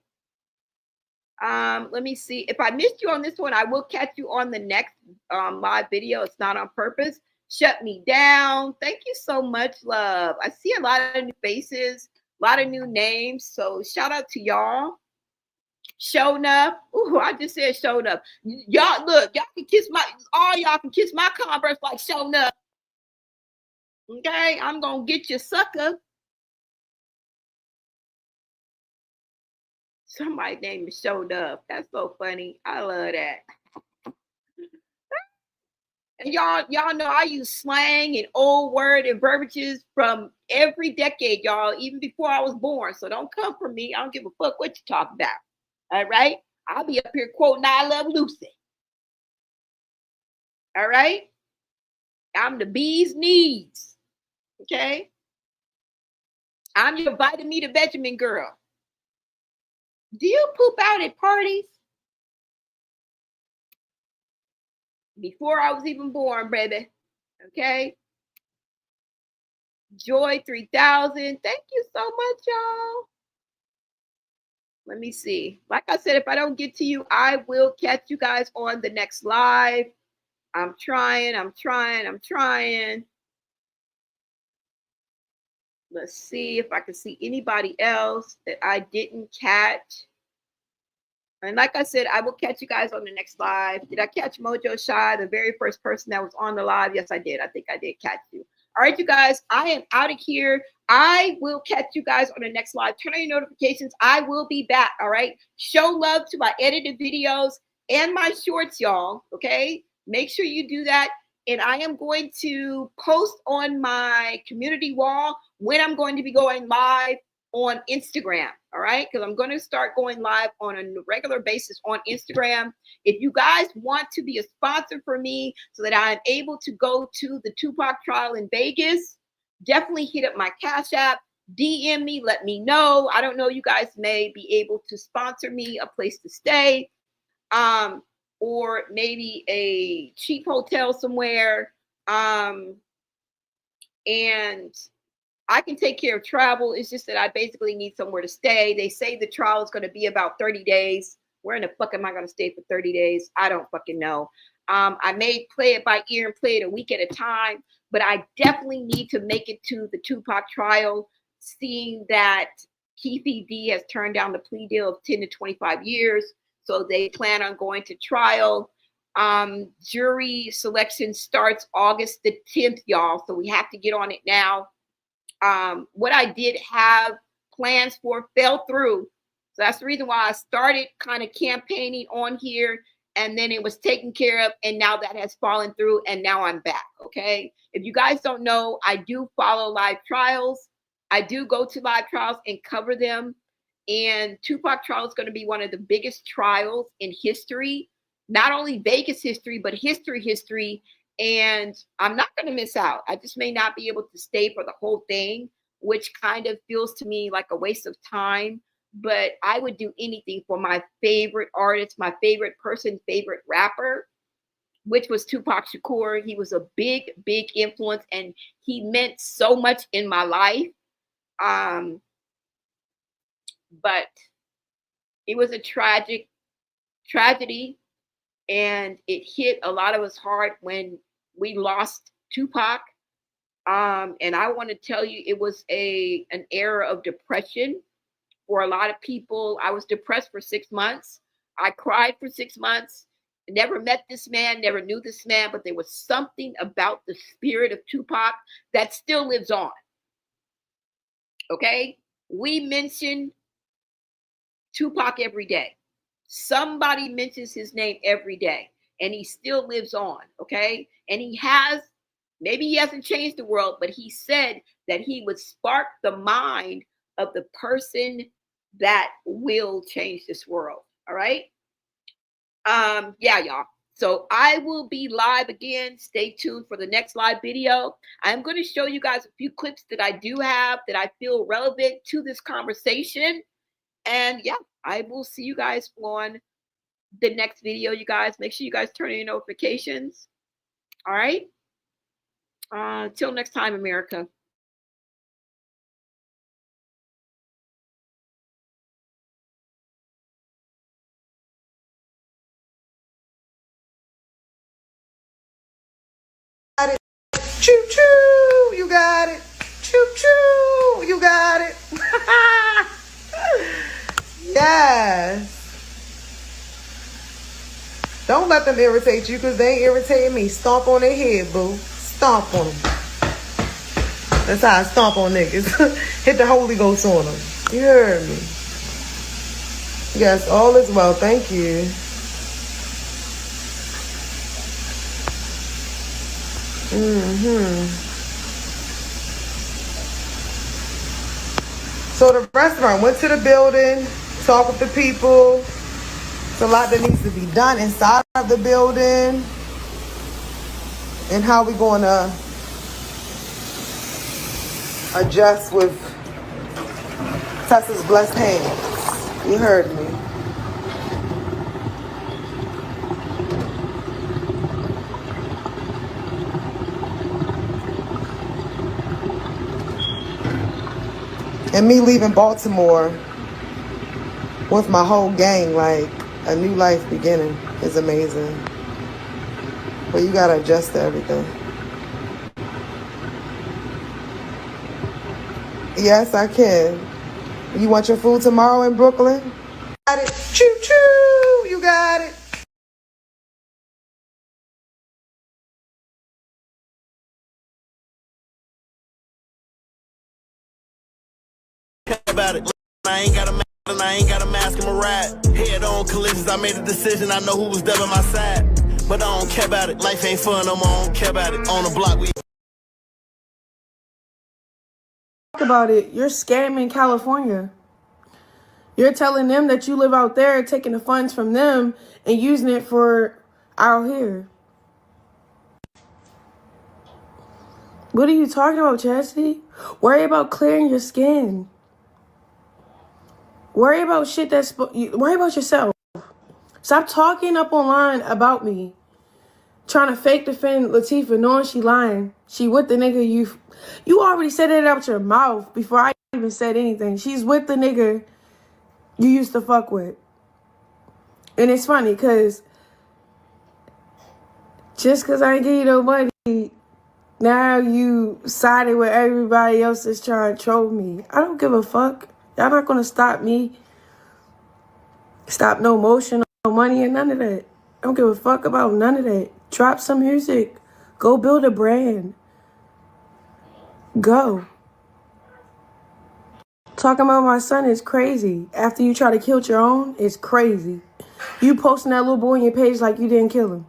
Let me see. If I missed you on this one, I will catch you on the next live video. It's not on purpose. Shut me down. Thank you so much, love. I see a lot of new faces, a lot of new names. So shout out to y'all. Showing up. Ooh, I just said showing up. Y'all look, y'all can kiss y'all can kiss my Converse like showing up. Okay, I'm gonna get you, sucker. Somebody's name is Showed Up. That's so funny. I love that. And y'all know I use slang and old word and verbiages from every decade, y'all, even before I was born. So don't come for me. I don't give a fuck what you talk about. All right? I'll be up here quoting I Love Lucy. All right? I'm the bee's knees. Okay? I'm your vitamin to Benjamin girl. Do you poop out at parties? Before I was even born, baby. Okay? Joy 3000. Thank you so much, y'all. Let me see. Like I said, if I don't get to you, I will catch you guys on the next live. I'm trying. Let's see if I can see anybody else that I didn't catch. And like I said, I will catch you guys on the next live. Did I catch Mojo Shy, the very first person that was on the live? Yes, I did. I think I did catch you. All right, you guys, I am out of here. I will catch you guys on the next live. Turn on your notifications. I will be back, all right? Show love to my edited videos and my shorts, y'all, okay? Make sure you do that. And I am going to post on my community wall when I'm going to be going live on Instagram, all right? Because I'm going to start going live on a regular basis on Instagram. If you guys want to be a sponsor for me so that I'm able to go to the Tupac trial in Vegas, definitely hit up my Cash App, DM me, let me know. I don't know, you guys may be able to sponsor me a place to stay, or maybe a cheap hotel somewhere, and I can take care of travel. It's just that I basically need somewhere to stay. They say the trial is going to be about 30 days. Where in the fuck am I going to stay for 30 days? I don't fucking know. I may play it by ear and play it a week at a time, but I definitely need to make it to the Tupac trial, seeing that Keefe D has turned down the plea deal of 10 to 25 years. So they plan on going to trial. Jury selection starts August the 10th, y'all. So we have to get on it now. What I did have plans for fell through. So that's the reason why I started kind of campaigning on here, and then it was taken care of, and now that has fallen through, and now I'm back, okay? If you guys don't know, I do follow live trials. I do go to live trials and cover them, and Tupac trial is going to be one of the biggest trials in history, not only Vegas history, but history. And I'm not going to miss out. I just may not be able to stay for the whole thing, which kind of feels to me like a waste of time. But I would do anything for my favorite artist, my favorite person, favorite rapper, which was Tupac Shakur. He was a big, big influence, and he meant so much in my life. But it was a tragedy. And it hit a lot of us hard when we lost Tupac. And I want to tell you, it was an era of depression for a lot of people. I was depressed for 6 months. I cried for 6 months. Never met this man, never knew this man, but there was something about the spirit of Tupac that still lives on. Okay? We mention Tupac every day. Somebody mentions his name every day, and he still lives on, okay? And maybe he hasn't changed the world, but he said that he would spark the mind of the person that will change this world, all right? Yeah, y'all. So I will be live again. Stay tuned for the next live video. I'm going to show you guys a few clips that I do have that I feel relevant to this conversation. And yeah, I will see you guys on the next video, you guys. Make sure you guys turn on your notifications. All right? Till next time, America. Choo choo, you got it. Choo choo, you got it. Yes. Don't let them irritate you, because they ain't irritating me. Stomp on their head, boo. Stomp on them. That's how I stomp on niggas. Hit the Holy Ghost on them. You heard me. Yes, all is well. Thank you. So the restaurant, went to the building, talked with the people. It's a lot that needs to be done inside of the building. And how we going to adjust with Tessa's blessed hands. You heard me. And me leaving Baltimore with my whole gang, like a new life beginning, is amazing. But you gotta adjust to everything. Yes, I can. You want your food tomorrow in Brooklyn? Got it. Choo choo. You got it. About it. I ain't got a mask and I ain't got a mask in my ride. Head on collisions, I made a decision. I know who was there by my side. But I don't care about it. Life ain't fun no more. I don't care about it. On the block, we Talk about it. You're scamming California. You're telling them that you live out there, taking the funds from them and using it for out here. What are you talking about, Chastity? Worry about clearing your skin. Worry about shit worry about yourself. Stop talking up online about me. Trying to fake defend Latifah, knowing she lying. She with the nigga you already said it out your mouth before I even said anything. She's with the nigga you used to fuck with. And it's funny because just because I ain't give you no money, now you sided with everybody else that's trying to troll me. I don't give a fuck. Y'all not going to stop me. Stop no motion, no money, and none of that. I don't give a fuck about none of that. Drop some music. Go build a brand. Go. Talking about my son is crazy. After you try to kill your own, it's crazy. You posting that little boy on your page like you didn't kill him.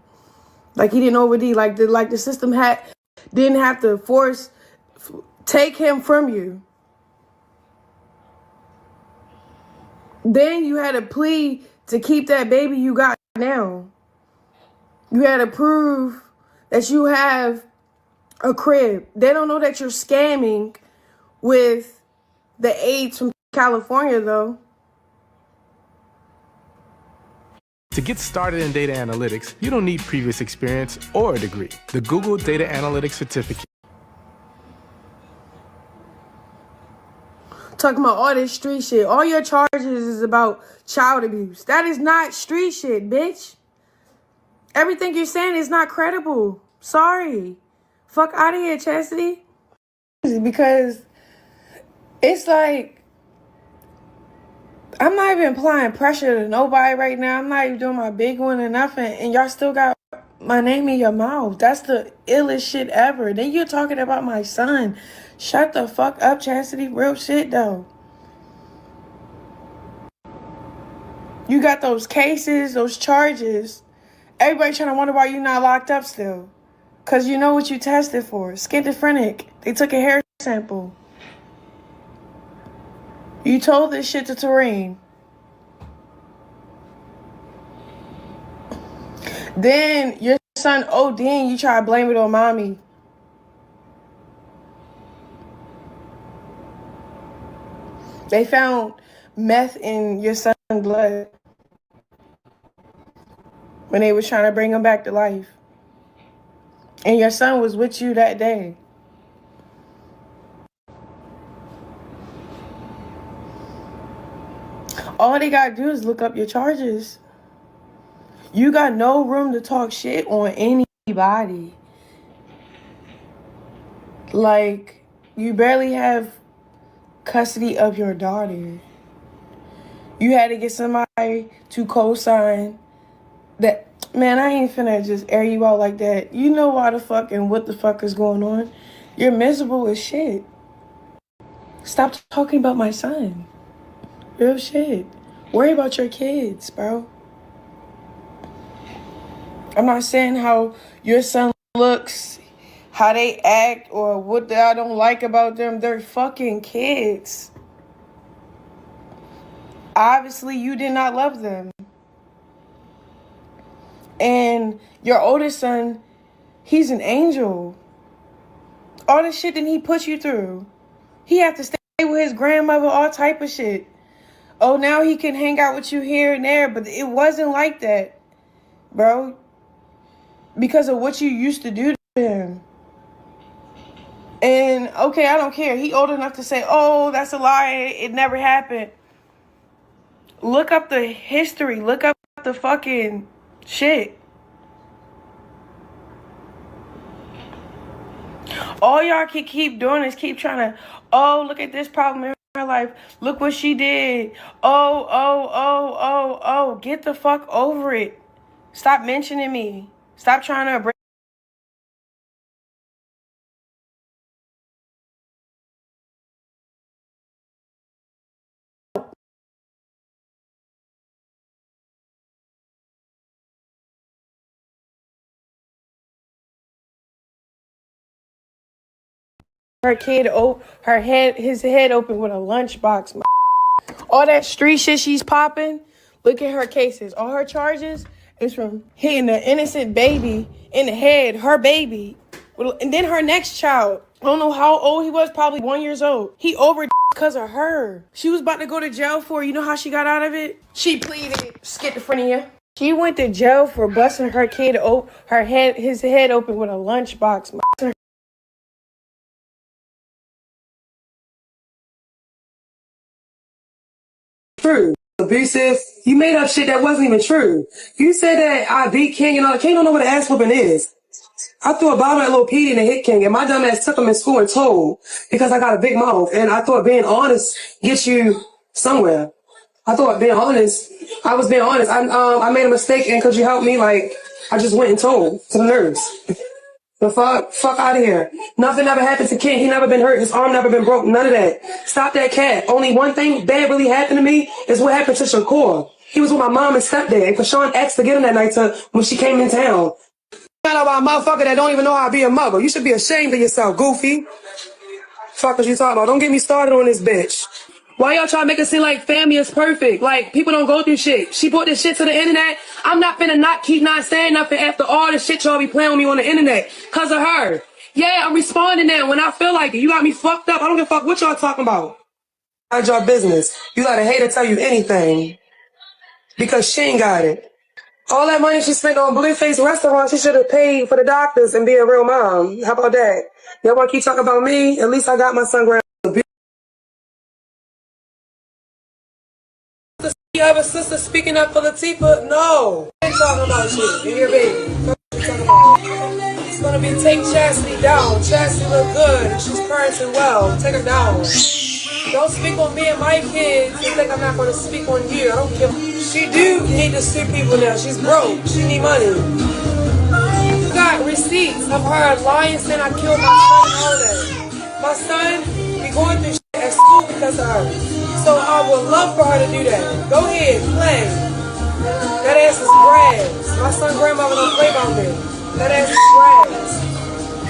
Like he didn't OD. Like the system didn't have to take him from you. Then you had a plea to keep that baby you got now. You had to prove that you have a crib. They don't know that you're scamming with the aides from California, though. To get started in data analytics, you don't need previous experience or a degree. The Google Data Analytics Certificate. Talking about all this street shit. All your charges is about child abuse. That is not street shit, bitch. Everything you're saying is not credible. Sorry. Fuck out of here, Chastity. Because it's like, I'm not even applying pressure to nobody right now. I'm not even doing my big one or nothing. And y'all still got my name in your mouth. That's the illest shit ever. Then you're talking about my son. Shut the fuck up, Chastity. Real shit, though. You got those cases, those charges. Everybody trying to wonder why you're not locked up still. Because you know what you tested for. Schizophrenic. They took a hair sample. You told this shit to Tareen. Then your son OD'ing, you try to blame it on mommy. They found meth in your son's blood when they was trying to bring him back to life. And your son was with you that day. All they gotta do is look up your charges. You got no room to talk shit on anybody. Like, you barely have custody of your daughter. You had to get somebody to co-sign that. Man, I ain't finna just air you out like that. You know why the fuck and what the fuck is going on. You're miserable as shit. Stop talking about my son. Real shit. Worry about your kids, bro. I'm not saying how your son looks, how they act, or what I don't like about them. They're fucking kids. Obviously, you did not love them. And your oldest son, he's an angel. All the shit that he put you through. He had to stay with his grandmother, all type of shit. Oh, now he can hang out with you here and there, but it wasn't like that, bro. Because of what you used to do to him. And, okay, I don't care. He old enough to say, oh, that's a lie. It never happened. Look up the history. Look up the fucking shit. All y'all can keep doing is keep trying to, oh, look at this problem in her life. Look what she did. Oh. Get the fuck over it. Stop mentioning me. Stop trying to bring. His head open with a lunchbox. All that street shit she's popping. Look at her cases. All her charges is from hitting an innocent baby in the head, her baby. And then her next child. I don't know how old he was, probably 1 year old. He overdosed because of her. She was about to go to jail for, you know how she got out of it? She pleaded schizophrenia. She went to jail for busting her kid, his head open with a lunchbox. True. Abusive. You made up shit that wasn't even true. You said that I beat King and all. King don't know what an ass whooping is. I threw a bottle at Lil Petey and hit King, and my dumb ass took him in school and told because I got a big mouth, and I thought being honest gets you somewhere. I thought being honest, I was being honest. I made a mistake, and could you help me? Like, I just went and told to the nurse. The fuck out of here. Nothing ever happened to King. He never been hurt. His arm never been broke. None of that. Stop that cat. Only one thing bad really happened to me is what happened to Shakur. He was with my mom and stepdad, and Chrisean asked to get him that night when she came in town. Not about a motherfucker that don't even know how to be a mother. You should be ashamed of yourself, goofy. Fuck what you talking about? Don't get me started on this bitch. Why y'all trying to make it seem like family is perfect? Like, people don't go through shit. She put this shit to the internet. I'm not finna keep not saying nothing after all the shit y'all be playing with me on the internet. Cause of her. Yeah, I'm responding now when I feel like it. You got me fucked up. I don't give a fuck what y'all talking about. Mind your business. You let a hater tell you anything. Because she ain't got it. All that money she spent on Blueface restaurant, she should have paid for the doctors and be a real mom. How about that? Y'all want to keep talking about me? At least I got my son grandma. You have a sister speaking up for Latifah? No. I ain't talking about you and your baby. What you talking about? It's gonna be take Chastity down. Chastity look good and she's parenting well. Take her down. Don't speak on me and my kids and think I'm not gonna speak on you. I don't care. She do need to sue people now. She's broke. She need money. You got receipts of her lying saying I killed my son and all that. My son be going through shit at school because of her. So I would love for her to do that. Go ahead, play. That ass is grass. My son grandmother don't play about me. That ass is grass.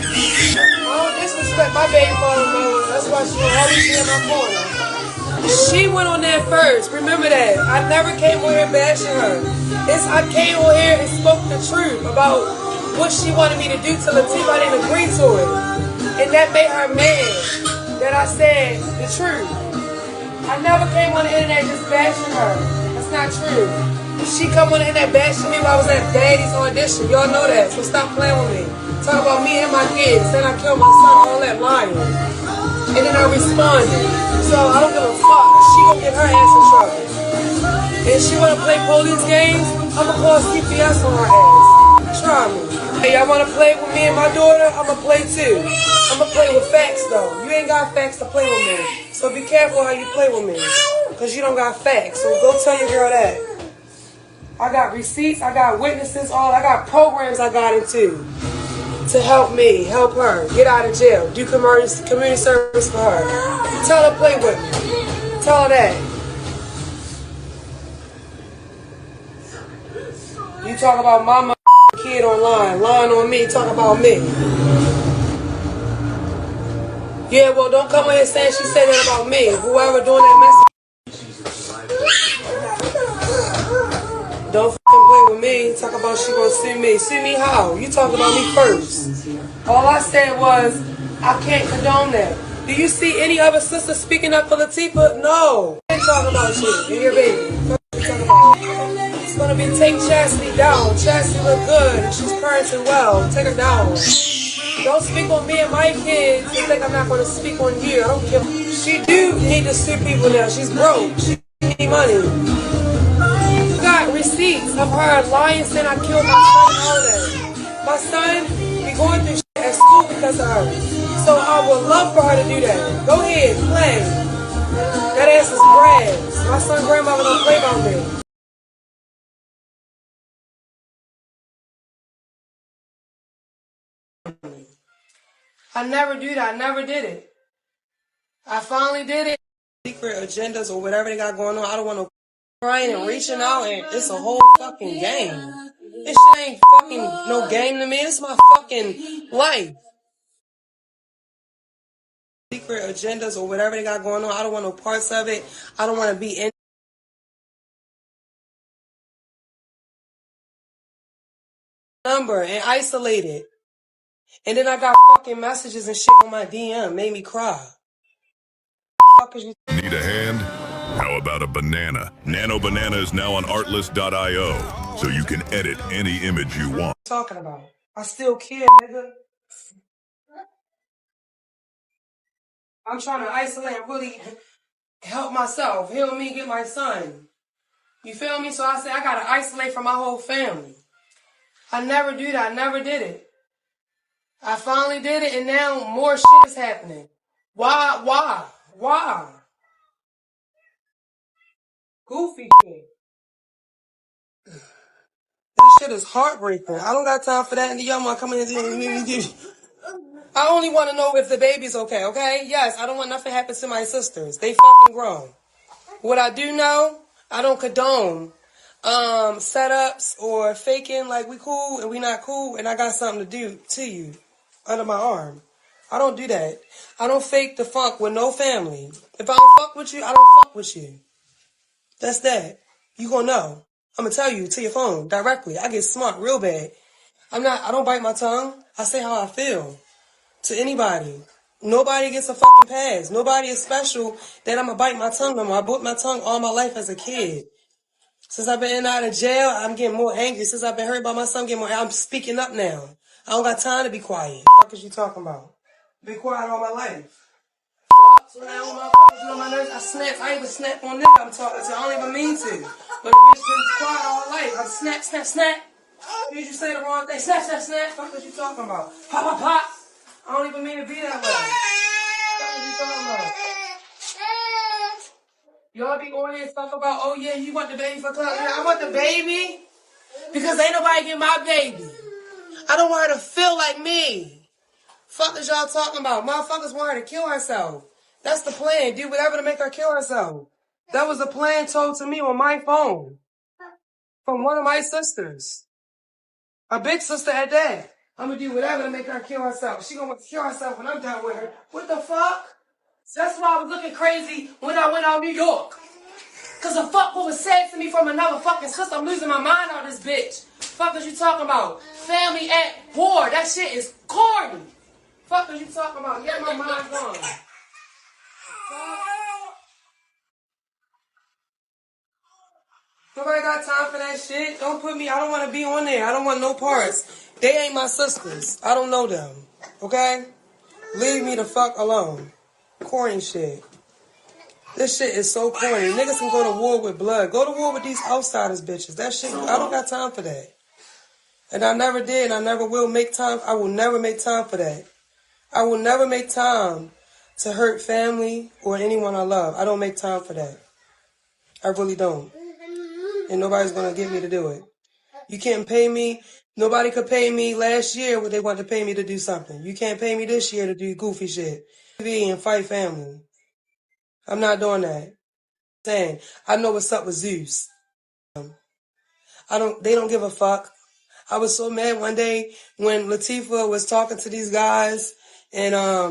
I don't disrespect my baby mama. That's why she will always be in my corner. She went on there first. Remember that. I never came on here bashing her. I came on here and spoke the truth about what she wanted me to do to Latifah. I didn't agree to it. And that made her mad that I said the truth. I never came on the internet just bashing her. That's not true. She come on the internet bashing me while I was at Daddy's audition. Y'all know that, so stop playing with me. Talk about me and my kids, saying I killed my son, all that lying. And then I responded. So I don't give a fuck. She gonna get her ass in trouble. And she wanna play police games, I'ma call CPS on her ass. Try me. Hey, y'all wanna play with me and my daughter? I'ma play too. I'ma play with facts though. You ain't got facts to play with me. So be careful how you play with me. Cause you don't got facts. So go tell your girl that. I got receipts, I got witnesses, I got programs I got into to help me, help her, get out of jail, do community service for her. Tell her to play with me. Tell her that. You talk about my kid online, lying on me, talk about me. Yeah, well, don't come in here saying she said that about me. Whoever doing that message. Don't play with me. Talk about she gonna sue me. Sue me how? You talk about me first. All I said was, I can't condone that. Do you see any other sister speaking up for Latifah? No. I ain't talking about shit. And your baby. It's gonna be take Chastity down. Chastity look good and she's parenting well. Take her down. Don't speak on me and my kids and think I'm not gonna speak on you. I don't care. She do need to sue people now. She's broke. She need money. Got receipts of her lying saying I killed my son and all that. My son be going through shit at school because of her. So I would love for her to do that. Go ahead, play. That ass is grass. My son grandmother don't play about me. I never do that. I never did it. I finally did it. Secret agendas or whatever they got going on. I don't want no crying and reaching out, and it's a whole fucking game. This shit ain't fucking no game to me. It's my fucking life. Secret agendas or whatever they got going on. I don't want no parts of it. I don't want to be in number and isolated. And then I got fucking messages and shit on my DM. Made me cry. Fuck is you Need a hand? How about a banana? Nano Banana is now on artlist.io, so you can edit any image you want. talking about? I still care, nigga. I'm trying to isolate and really help myself. Heal me, get my son. You feel me? So I said I gotta isolate from my whole family. I never do that. I never did it. I finally did it, and now more shit is happening. Why? Goofy shit. That shit is heartbreaking. I don't got time for that. And the young one coming in and I only want to know if the baby's okay, okay? Yes, I don't want nothing to happen to my sisters. They fucking grown. What I do know, I don't condone setups or faking like we cool and we not cool and I got something to do to you under my arm. I don't do that. I don't fake the funk with no family. If I don't fuck with you, I don't fuck with you. That's that. You gonna know. I'm gonna tell you to your phone directly. I get smart real bad. I don't bite my tongue. I say how I feel to anybody. Nobody gets a fucking pass. Nobody is special that I'm gonna bite my tongue no more. I bit my tongue all my life as a kid. Since I've been in and out of jail, I'm getting more angry. Since I've been hurt by my son, I'm speaking up now. I don't got time to be quiet. What the fuck is you talking about? Been quiet all my life. So now when motherfuckers get on my nerves, I snap. I even snap on nigga I'm talking to. I don't even mean to. But the bitch been quiet all my life. I snap. Did you say the wrong thing? Snap. What the fuck is you talking about? Pop. I don't even mean to be that way. What are you talking about? Y'all be on here and talk about, oh yeah, you want the baby for club. Yeah, I want the baby because ain't nobody get my baby. I don't want her to feel like me. Fuck is y'all talking about? Motherfuckers want her to kill herself. That's the plan. Do whatever to make her kill herself. That was the plan told to me on my phone from one of my sisters. A big sister at that. I'm gonna do whatever to make her kill herself. She gonna want to kill herself when I'm done with her. What the fuck? That's why I was looking crazy when I went out New York. Cause the fuck what was said to me from another fucking sister. I'm losing my mind on this bitch. Fuck is you talking about? Family at war. That shit is corny. Fuck is you talking about? Get my mind gone. Nobody got time for that shit. Don't put me, I don't want to be on there. I don't want no parts. They ain't my sisters. I don't know them. Okay? Leave me the fuck alone. Corny shit. This shit is so corny. Niggas can go to war with blood. Go to war with these outsiders, bitches. That shit, I don't got time for that. And I never did, and I never will make time. I will never make time for that. I will never make time to hurt family or anyone I love. I don't make time for that. I really don't. And nobody's going to get me to do it. You can't pay me. Nobody could pay me last year what they wanted to pay me to do something. You can't pay me this year to do goofy shit. And fight family. I'm not doing that. I know what's up with Zeus. They don't give a fuck. I was so mad one day when Latifah was talking to these guys, and I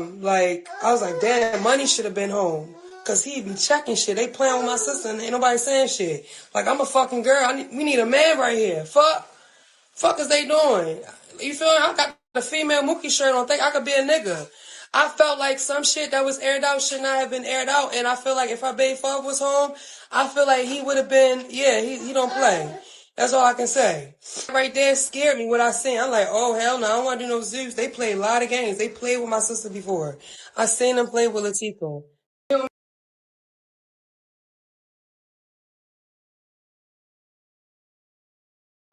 was like, damn, Money should have been home, cause he be checking shit. They playing with my sister, and ain't nobody saying shit. Like, I'm a fucking girl. We need a man right here. Fuck is they doing? You feel me? I got the female Mookie shirt on. Think I could be a nigga. I felt like some shit that was aired out should not have been aired out, and I feel like if our baby father was home, I feel like he would have been. Yeah, he don't play. That's all I can say. Right there scared me what I seen. I'm like, oh hell no, I don't want to do no Zeus. They play a lot of games. They played with my sister before. I seen them play with Latifah.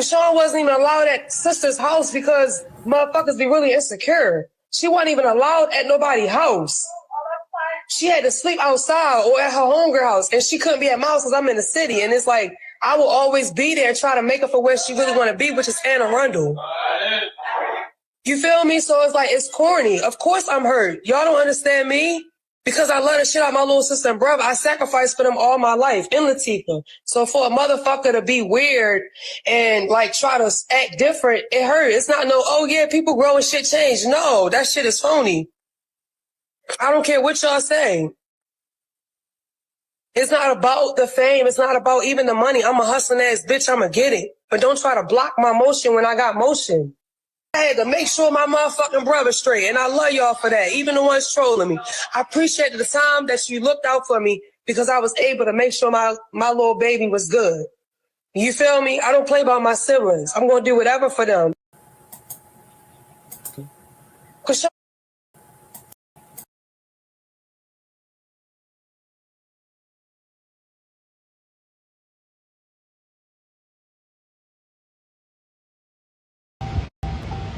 Sean wasn't even allowed at sister's house because motherfuckers be really insecure. She wasn't even allowed at nobody's house. She had to sleep outside or at her homegirl house, and she couldn't be at my house because I'm in the city. And it's like, I will always be there and try to make her for where she really want to be, which is Anne Arundel. You feel me? So it's like, it's corny. Of course I'm hurt. Y'all don't understand me? Because I love the shit out of my little sister and brother. I sacrificed for them all my life in Latifah. So for a motherfucker to be weird and like try to act different, it hurt. It's not no, oh yeah, people grow and shit change. No, that shit is phony. I don't care what y'all say. It's not about the fame. It's not about even the money. I'm a hustling ass bitch. I'ma get it. But don't try to block my motion when I got motion. I had to make sure my motherfucking brother's straight, and I love y'all for that, even the ones trolling me. I appreciate the time that you looked out for me because I was able to make sure my little baby was good. You feel me? I don't play about my siblings. I'm going to do whatever for them.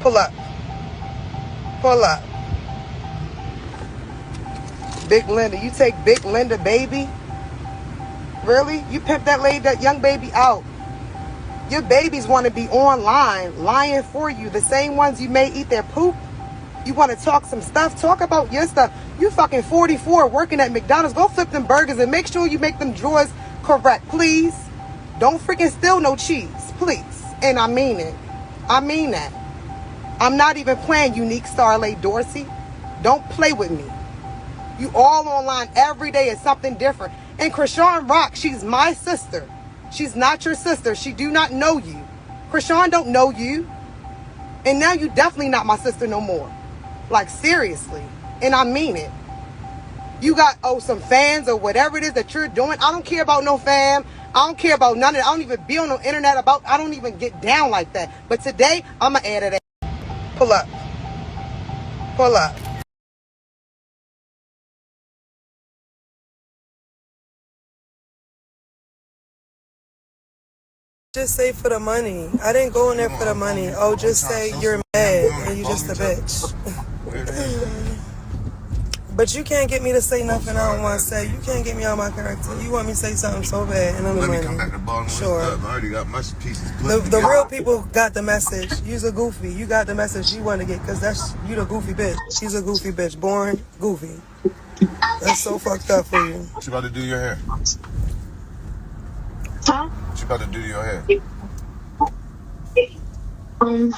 Pull up. Pull up. Big Linda. You take Big Linda, baby? Really? You pimp that young baby out. Your babies want to be online, lying for you. The same ones you may eat their poop. You want to talk some stuff? Talk about your stuff. You fucking 44 working at McDonald's. Go flip them burgers and make sure you make them drawers correct, please. Don't freaking steal no cheese, please. And I mean it. I mean that. I'm not even playing Unique Starlay Dorsey. Don't play with me. You all online every day is something different. And Chrisean Rock, she's my sister. She's not your sister. She do not know you. Chrisean don't know you. And now you definitely not my sister no more. Like, seriously. And I mean it. You got, some fans or whatever it is that you're doing. I don't care about no fam. I don't care about none of that. I don't even be on the internet I don't even get down like that. But today, I'm going to add it. Pull up. Pull up. Just say for the money. I didn't go in there for the money. Oh, just say you're mad and you just a bitch. But you can't get me to say nothing I don't want to say. You can't get me out of my character. You want me to say something so bad and I'm the money. Sure. I already got my pieces. The real people got the message. You's a goofy. You got the message you want to get because you the goofy bitch. She's a goofy bitch. Born goofy. That's so fucked up for you. What you about to do your hair? Huh? What you about to do your hair? I'm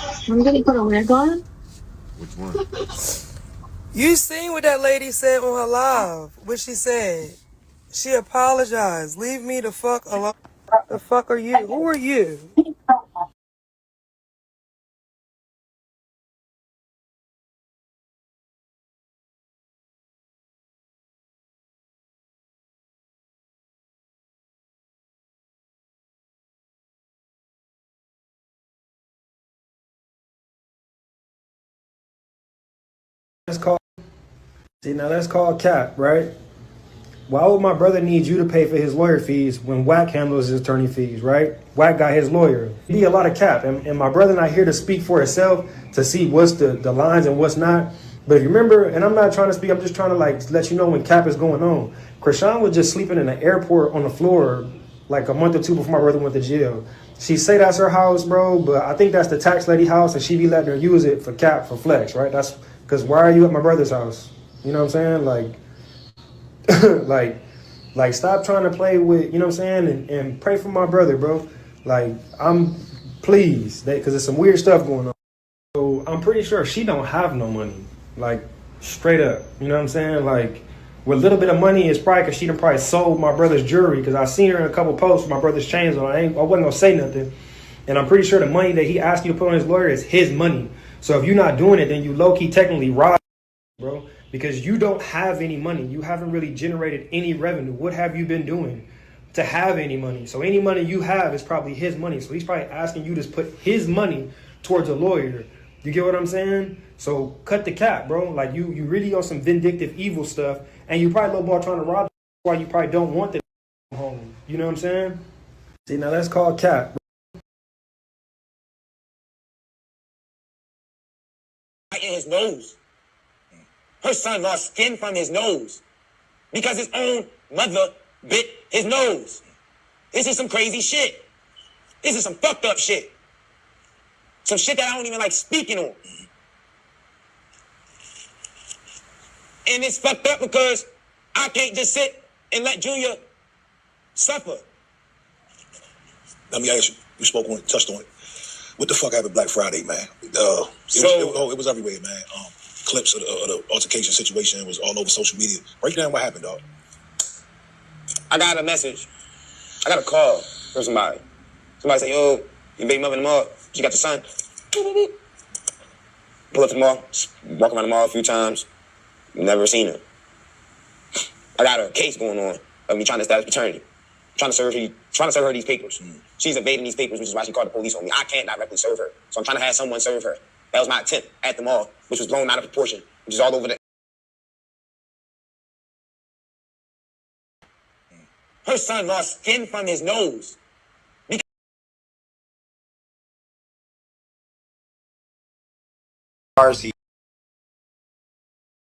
gonna put a wig on. Which one? You seen what that lady said on her live? What she said? She apologized. Leave me the fuck alone. The fuck are you? Who are you? That's called cap, right? Why would my brother need you to pay for his lawyer fees when Wack handles his attorney fees, right? Wack got his lawyer. It'd be a lot of cap. And my brother not here to speak for himself to see what's the lines and what's not. But if you remember, and I'm not trying to speak, I'm just trying to let you know when cap is going on. Chrisean was just sleeping in the airport on the floor like a month or two before my brother went to jail. She say that's her house, bro, but I think that's the tax lady house and she be letting her use it for cap, for flex, right? That's because why are you at my brother's house? You know what I'm saying? Like, stop trying to play with, you know what I'm saying? And pray for my brother, bro. Like, I'm pleased, because there's some weird stuff going on. So I'm pretty sure she don't have no money, like straight up. You know what I'm saying? Like, with a little bit of money, it's probably because she done probably sold my brother's jewelry. Because I seen her in a couple posts with my brother's chains on. I wasn't gonna say nothing, and I'm pretty sure the money that he asked you to put on his lawyer is his money. So if you're not doing it, then you low key technically rob, bro, because you don't have any money. You haven't really generated any revenue. What have you been doing to have any money? So any money you have is probably his money. So he's probably asking you to put his money towards a lawyer. You get what I'm saying? So cut the cap, bro. Like, you really on some vindictive evil stuff, and you probably lowball trying to rob why you probably don't want the home. You know what I'm saying? See, now that's called cap. Right in his nose. Her son lost skin from his nose because his own mother bit his nose. This is some crazy shit. This is some fucked up shit. Some shit that I don't even like speaking on. And it's fucked up because I can't just sit and let Junior suffer. Let me ask you, you spoke on it, touched on it. What the fuck happened Black Friday, man? It was everywhere, man. Clips of the altercation situation was all over social media. Break down what happened, dog. I got a message. I got a call from somebody. Somebody said, yo, your baby mother in the mall. She got the son. Pull up to the mall. Walk around the mall a few times. Never seen her. I got a case going on of me trying to establish paternity. Trying to serve her these papers. She's evading these papers, which is why she called the police on me. I can't directly serve her. So I'm trying to have someone serve her. That was my attempt at the mall, which was blown out of proportion, which is all over the... Her son lost skin from his nose. Car seat.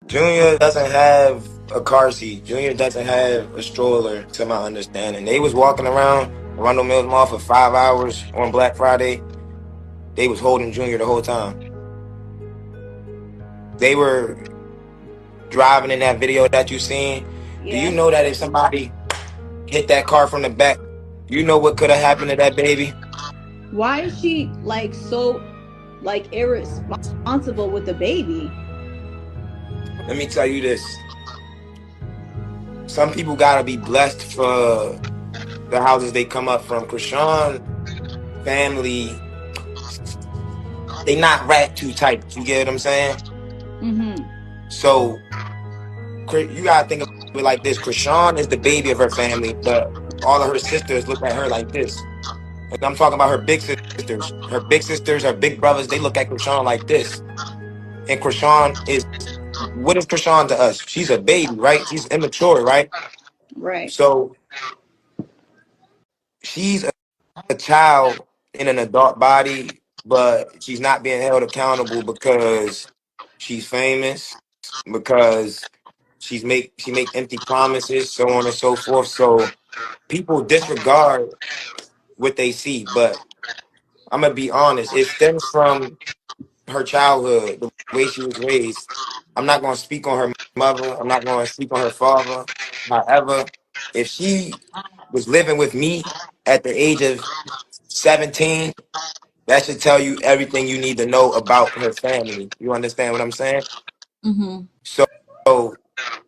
Junior doesn't have a car seat. Junior doesn't have a stroller, to my understanding. They was walking around Arundel Mills Mall for 5 hours on Black Friday. They was holding Junior the whole time. They were driving in that video that you seen. Yeah. Do you know that if somebody hit that car from the back, you know what could have happened to that baby? Why is she like so like irresponsible with the baby? Let me tell you this. Some people gotta be blessed for the houses they come up from. Chrisean family, they not rat too tight. You get what I'm saying? Mm-hmm. So you gotta think of it like this. Chrisean is the baby of her family, but all of her sisters look at her like this. And I'm talking about her big sisters. Her big sisters, her big brothers, they look at Chrisean like this. And Chrisean is, what is Chrisean to us? She's a baby, right? She's immature, right? Right. So she's a child in an adult body, but she's not being held accountable because she's famous, because she make empty promises, so on and so forth. So people disregard what they see, but I'm gonna be honest, it stems from her childhood, the way she was raised. I'm not gonna speak on her mother, I'm not gonna speak on her father. However, if she was living with me at the age of 17, that should tell you everything you need to know about her family. You understand what I'm saying? Mm-hmm. So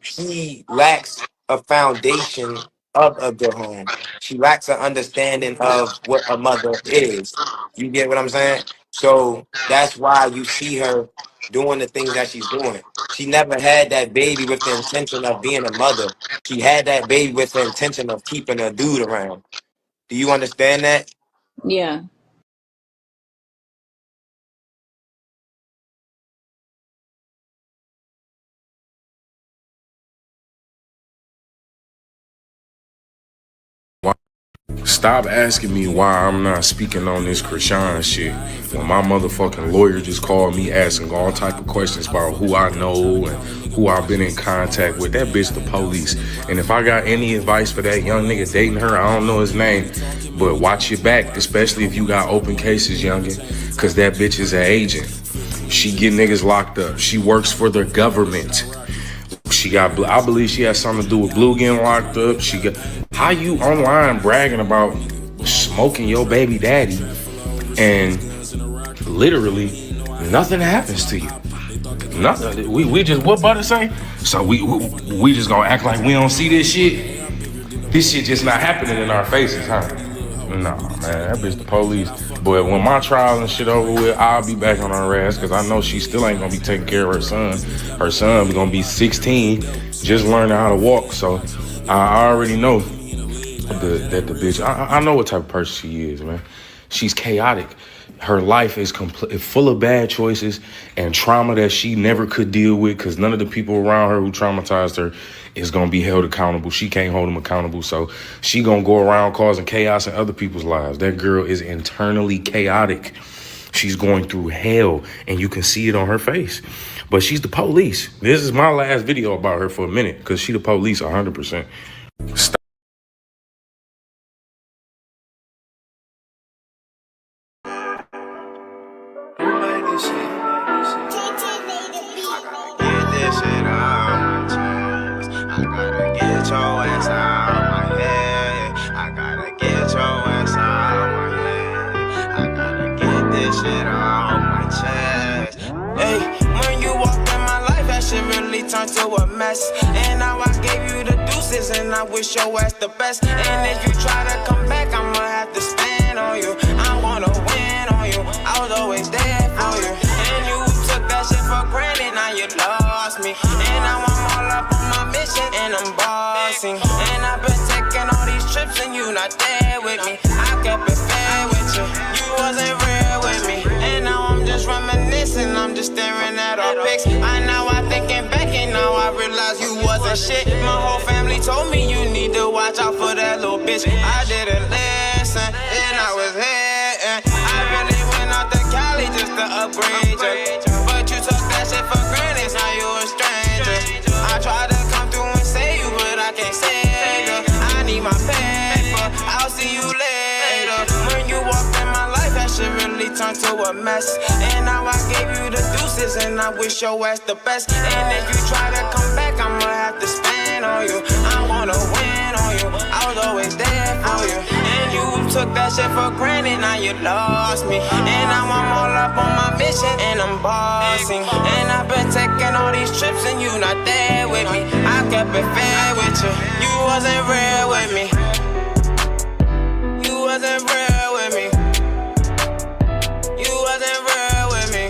she lacks a foundation of a good home. She lacks an understanding of what a mother is. You get what I'm saying? So that's why you see her doing the things that she's doing. She never had that baby with the intention of being a mother. She had that baby with the intention of keeping a dude around. Do you understand that? Yeah. Stop asking me why I'm not speaking on this Chrisean shit when my motherfucking lawyer just called me asking all type of questions about who I know and who I've been in contact with. That bitch the police. And if I got any advice for that young nigga dating her, I don't know his name, but watch your back, especially if you got open cases, youngin', cause that bitch is an agent. She get niggas locked up. She works for the government. She got, I believe she has something to do with Blue getting locked up. She got, how you online bragging about smoking your baby daddy, and literally nothing happens to you. Nothing. We just, what Butter say? So we just gonna act like we don't see this shit. This shit just not happening in our faces, huh? Nah, man, that bitch the police. But when my trial and shit over with, I'll be back on her ass because I know she still ain't gonna be taking care of her son. Her son gonna be 16, just learning how to walk. So I already know that the bitch, I know what type of person she is, man. She's chaotic. Her life is full of bad choices and trauma that she never could deal with because none of the people around her who traumatized her is going to be held accountable. She can't hold them accountable. So she going to go around causing chaos in other people's lives. That girl is internally chaotic. She's going through hell and you can see it on her face. But she's the police. This is my last video about her for a minute because she the police 100%. Stop. Turned to a mess, and now I gave you the deuces, and I wish your ass the best. And if you try to come back, I'ma have to stand on you. I wanna win on you. I was always there for you, and you took that shit for granted. Now you lost me, and now I'm all up on my mission, and I'm bossing. And I've been taking all these trips, and you not there with me. I kept it fair with you. You wasn't real with me, and now I'm just reminiscing. I'm just staring at our pics. Now I thinking back, and now I realize you wasn't shit. My whole family told me you need to watch out for that little bitch. I didn't listen, and I was here. I really went out to Cali just to upgrade you, but you took that shit for granted. Now you a stranger. I tried to come through and save you, but I can't save you. I need my paper. I'll see you later. When you walked in my life, that shit really turned to a mess. And now I gave you the deuces, and I wish your ass the best. And if you try to come back, I'ma have to stand on you. I wanna win on you. I was always there for you, and you took that shit for granted. Now you lost me, and now I'm all up on my mission, and I'm bossing. And I've been taking all these trips, and you not there with me. I kept it fair with you. You wasn't real with me. You wasn't real with me. You wasn't real with me.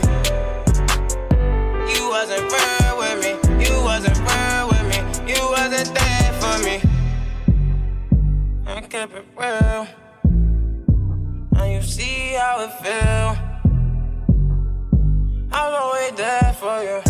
You wasn't real with me. You wasn't real with me. You wasn't there for me. I kept it real. Now you see how it feel. I was always there for you.